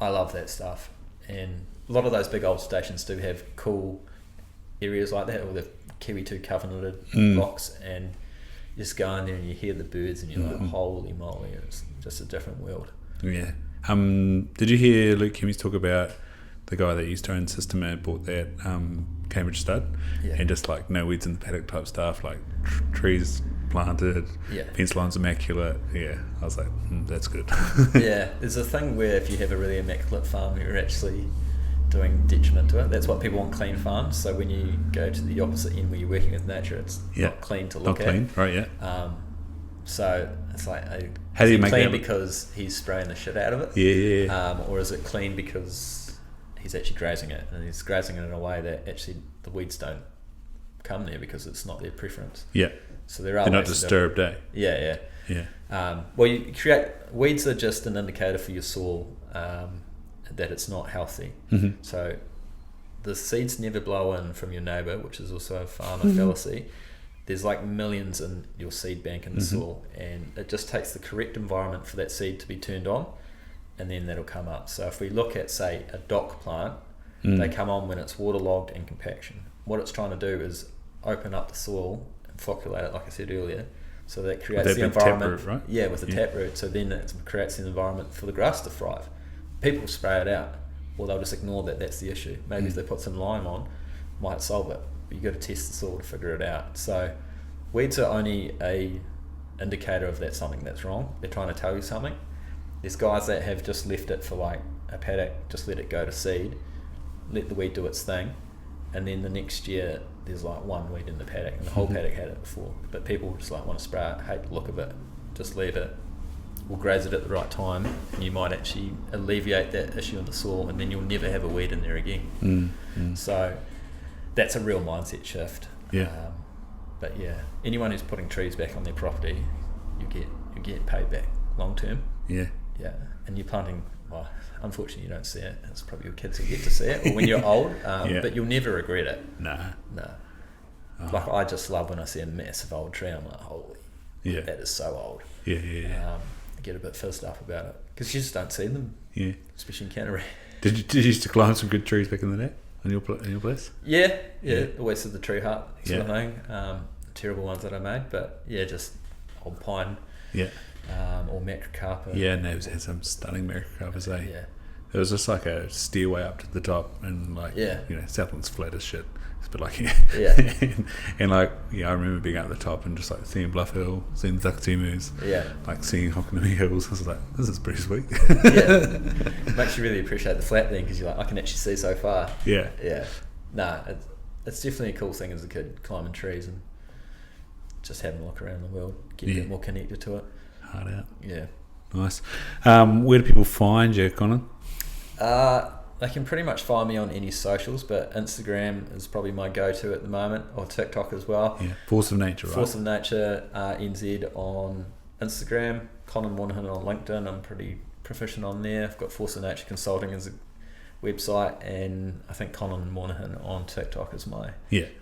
I love that stuff, and a lot of those big old stations do have cool areas like that, or the Kiwi2 covenanted blocks, and you just go in there and you hear the birds, and you're like, "Holy moly, it's just a different world." Yeah. Did you hear Luke Hemmings talk about the guy that used to own System bought that Cambridge stud, and just like no weeds in the paddock type stuff, like trees planted, fence lines immaculate. Yeah, I was like, that's good. Yeah, there's a thing where if you have a really immaculate farm, you're actually doing detriment to it. That's what people want, clean farms. So when you go to the opposite end where you're working with nature, it's not clean to look at. Not clean, right? Yeah. So it's like, how do you make clean that because he's spraying the shit out of it? Yeah. Or is it clean because he's actually grazing it, and he's grazing it in a way that actually the weeds don't come there because it's not their preference. Yeah. So they're not disturbed, eh? Yeah. Well, you create weeds are just an indicator for your soil that it's not healthy. So the seeds never blow in from your neighbour, which is also a farmer fallacy. There's like millions in your seed bank in the soil, and it just takes the correct environment for that seed to be turned on, and then that'll come up. So if we look at, say, a dock plant, they come on when it's waterlogged and compaction. What it's trying to do is open up the soil and flocculate it, like I said earlier, so that creates the environment. Taproot, right? Yeah, with the taproot. So then it creates an environment for the grass to thrive. People spray it out, or they'll just ignore that that's the issue. Maybe if they put some lime on, might solve it. But you've got to test the soil to figure it out. So weeds are only a indicator of that something that's wrong. They're trying to tell you something. There's guys that have just left it for like a paddock, just let it go to seed, let the weed do its thing, and then the next year there's like one weed in the paddock, and the whole paddock had it before. But people just like want to spray it, hate the look of it, just leave it. We'll graze it at the right time, and you might actually alleviate that issue in the soil, and then you'll never have a weed in there again. So that's a real mindset shift. But yeah, anyone who's putting trees back on their property, you get paid back long term. Yeah, and you're planting. Well, unfortunately, you don't see it. It's probably your kids who get to see it, or when you're old. But you'll never regret it. No. Like I just love when I see a massive old tree. I'm like, holy, that is so old. I get a bit fizzed up about it because you just don't see them. Yeah, especially in Canterbury. Did you used to climb some good trees back in the day in your place? Yeah. Always at the tree hut sort of thing. Terrible ones that I made, but just old pine. Or macrocarpa. Yeah, Navs had some stunning macrocarpas. It was just like a stairway up to the top, and like Southland's flat as shit. But like and like I remember being up at the top and just like seeing Bluff Hill, seeing the Takatimus, like seeing Hokanui Hills. I was like, this is pretty sweet. Makes you really appreciate the flat thing because you're like, I can actually see so far. It's definitely a cool thing as a kid, climbing trees and just having a look around the world, getting a bit more connected to it. Hard out. Nice. Where do people find you, Conan? They can pretty much find me on any socials, but Instagram is probably my go-to at the moment, or TikTok as well. Force of Nature, right? Force of Nature NZ on Instagram, Conan Moynihan on LinkedIn. I'm pretty proficient on there. I've got Force of Nature Consulting as a website, and I think Conan Moynihan on TikTok is my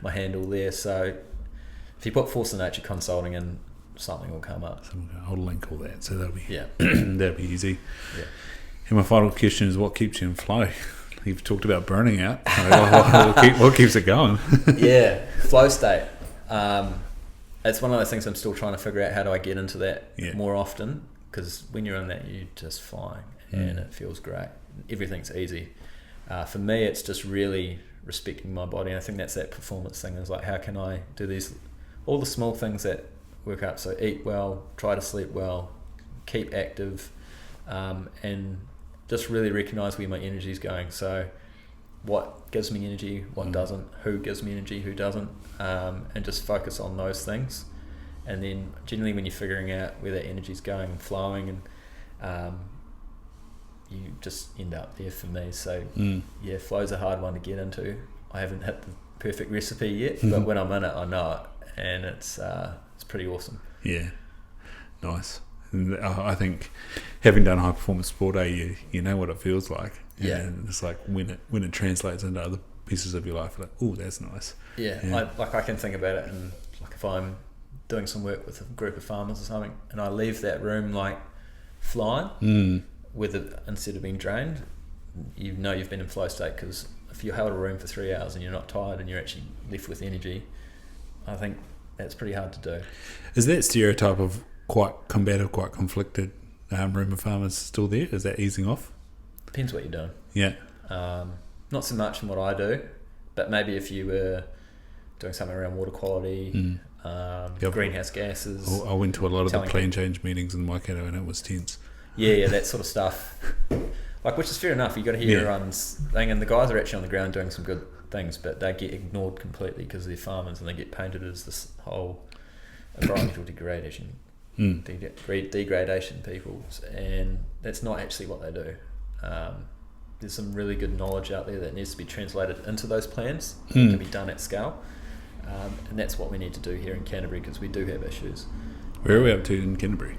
handle there. So if you put Force of Nature Consulting in, something will come up. I'll link all that, so that'll be that'll be easy. And my final question is, what keeps you in flow? You've talked about burning out. What keeps it going? Flow state. It's one of those things I'm still trying to figure out. How do I get into that more often? Because when you're in that, you're just flying, and it feels great. Everything's easy. For me, it's just really respecting my body. And I think that's that performance thing, is like, how can I do these, all the small things that work out. So eat well, try to sleep well, keep active, and just really recognise where my energy is going. So what gives me energy, what doesn't, who gives me energy, who doesn't, and just focus on those things. And then generally when you're figuring out where that energy's going and flowing, and you just end up there for me. So yeah, flow's a hard one to get into. I haven't hit the perfect recipe yet, but when I'm in it, I know it, and it's pretty awesome. Yeah, nice. And I think having done high performance sport, you know what it feels like. Yeah, and it's like when it translates into other pieces of your life, like, oh, that's nice. Yeah. I can think about it, and like if I'm doing some work with a group of farmers or something, and I leave that room like flying, instead of being drained, you know you've been in flow state. Because if you held a room for 3 hours and you're not tired and you're actually left with energy, I think that's pretty hard to do. Is that stereotype of quite combative, quite conflicted room of farmers still there? Is that easing off? Depends what you're doing. Yeah. Not so much in what I do, but maybe if you were doing something around water quality, greenhouse gases. I went to a lot of the plan change meetings in Waikato, and it was tense. Yeah, that sort of stuff. Like, which is fair enough. You got to hear everyone's thing, and the guys are actually on the ground doing some good things, but they get ignored completely because they're farmers, and they get painted as this whole environmental degradation, degradation people, and that's not actually what they do. There's some really good knowledge out there that needs to be translated into those plans. It can be done at scale, and that's what we need to do here in Canterbury, because we do have issues. Where are we up to in Canterbury?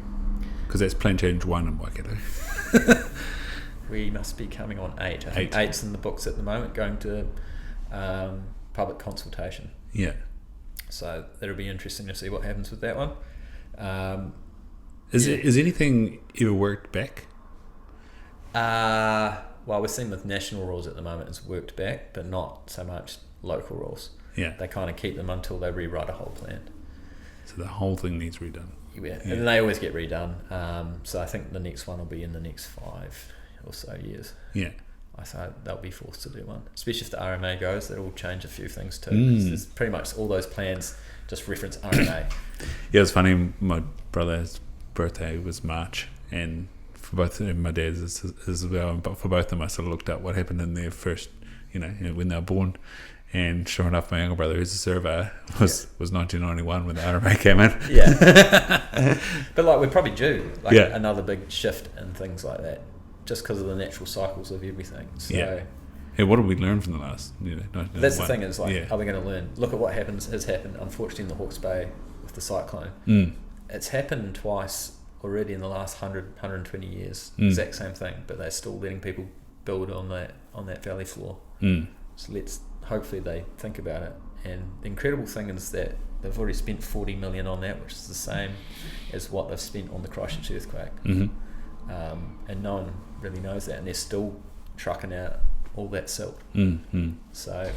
Because that's plan change 1 in Waikato. We must be coming on 8. I think 8's in the books at the moment, going to public consultation. Yeah. So that'll be interesting to see what happens with that one. Is anything ever worked back? Well, we're seeing with national rules at the moment, it's worked back, but not so much local rules. Yeah. They kind of keep them until they rewrite a whole plan. So the whole thing needs redone. Yeah, and they always get redone. So I think the next one will be in the next 5 or so years. Yeah. I say they'll be forced to do one, especially if the RMA goes. That'll change a few things too. Because pretty much all those plans just reference RMA. Yeah, it's funny. My brother's birthday was March, and for both of them, my dad's as well. But for both of them, I sort of looked up what happened in their first, when they were born. And sure enough, my younger brother, who's a surveyor, was 1991 when the RMA came in. Yeah. But like, we're probably due another big shift and things like that, just because of the natural cycles of everything. So, yeah, what did we learn from the last? That's the thing, is like, are we going to learn? Look at what has happened, unfortunately, in the Hawke's Bay with the cyclone. It's happened twice already in the last 120 years. Exact same thing, but they're still letting people build on that valley floor. So hopefully they think about it. And the incredible thing is that they've already spent 40 million on that, which is the same as what they've spent on the Christchurch earthquake. And no one really knows that, and they're still trucking out all that silt. So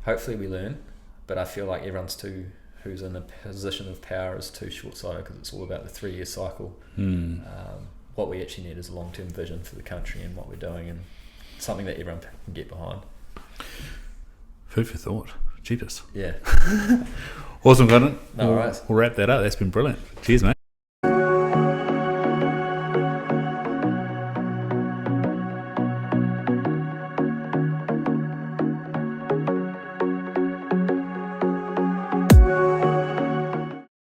hopefully we learn, but I feel like who's in a position of power is too short-sighted, because it's all about the 3-year cycle. What we actually need is a long-term vision for the country and what we're doing, and something that everyone can get behind. Food for thought. Cheapest. Yeah. Awesome, Conan. No worries. We'll wrap that up. That's been brilliant. Cheers, mate.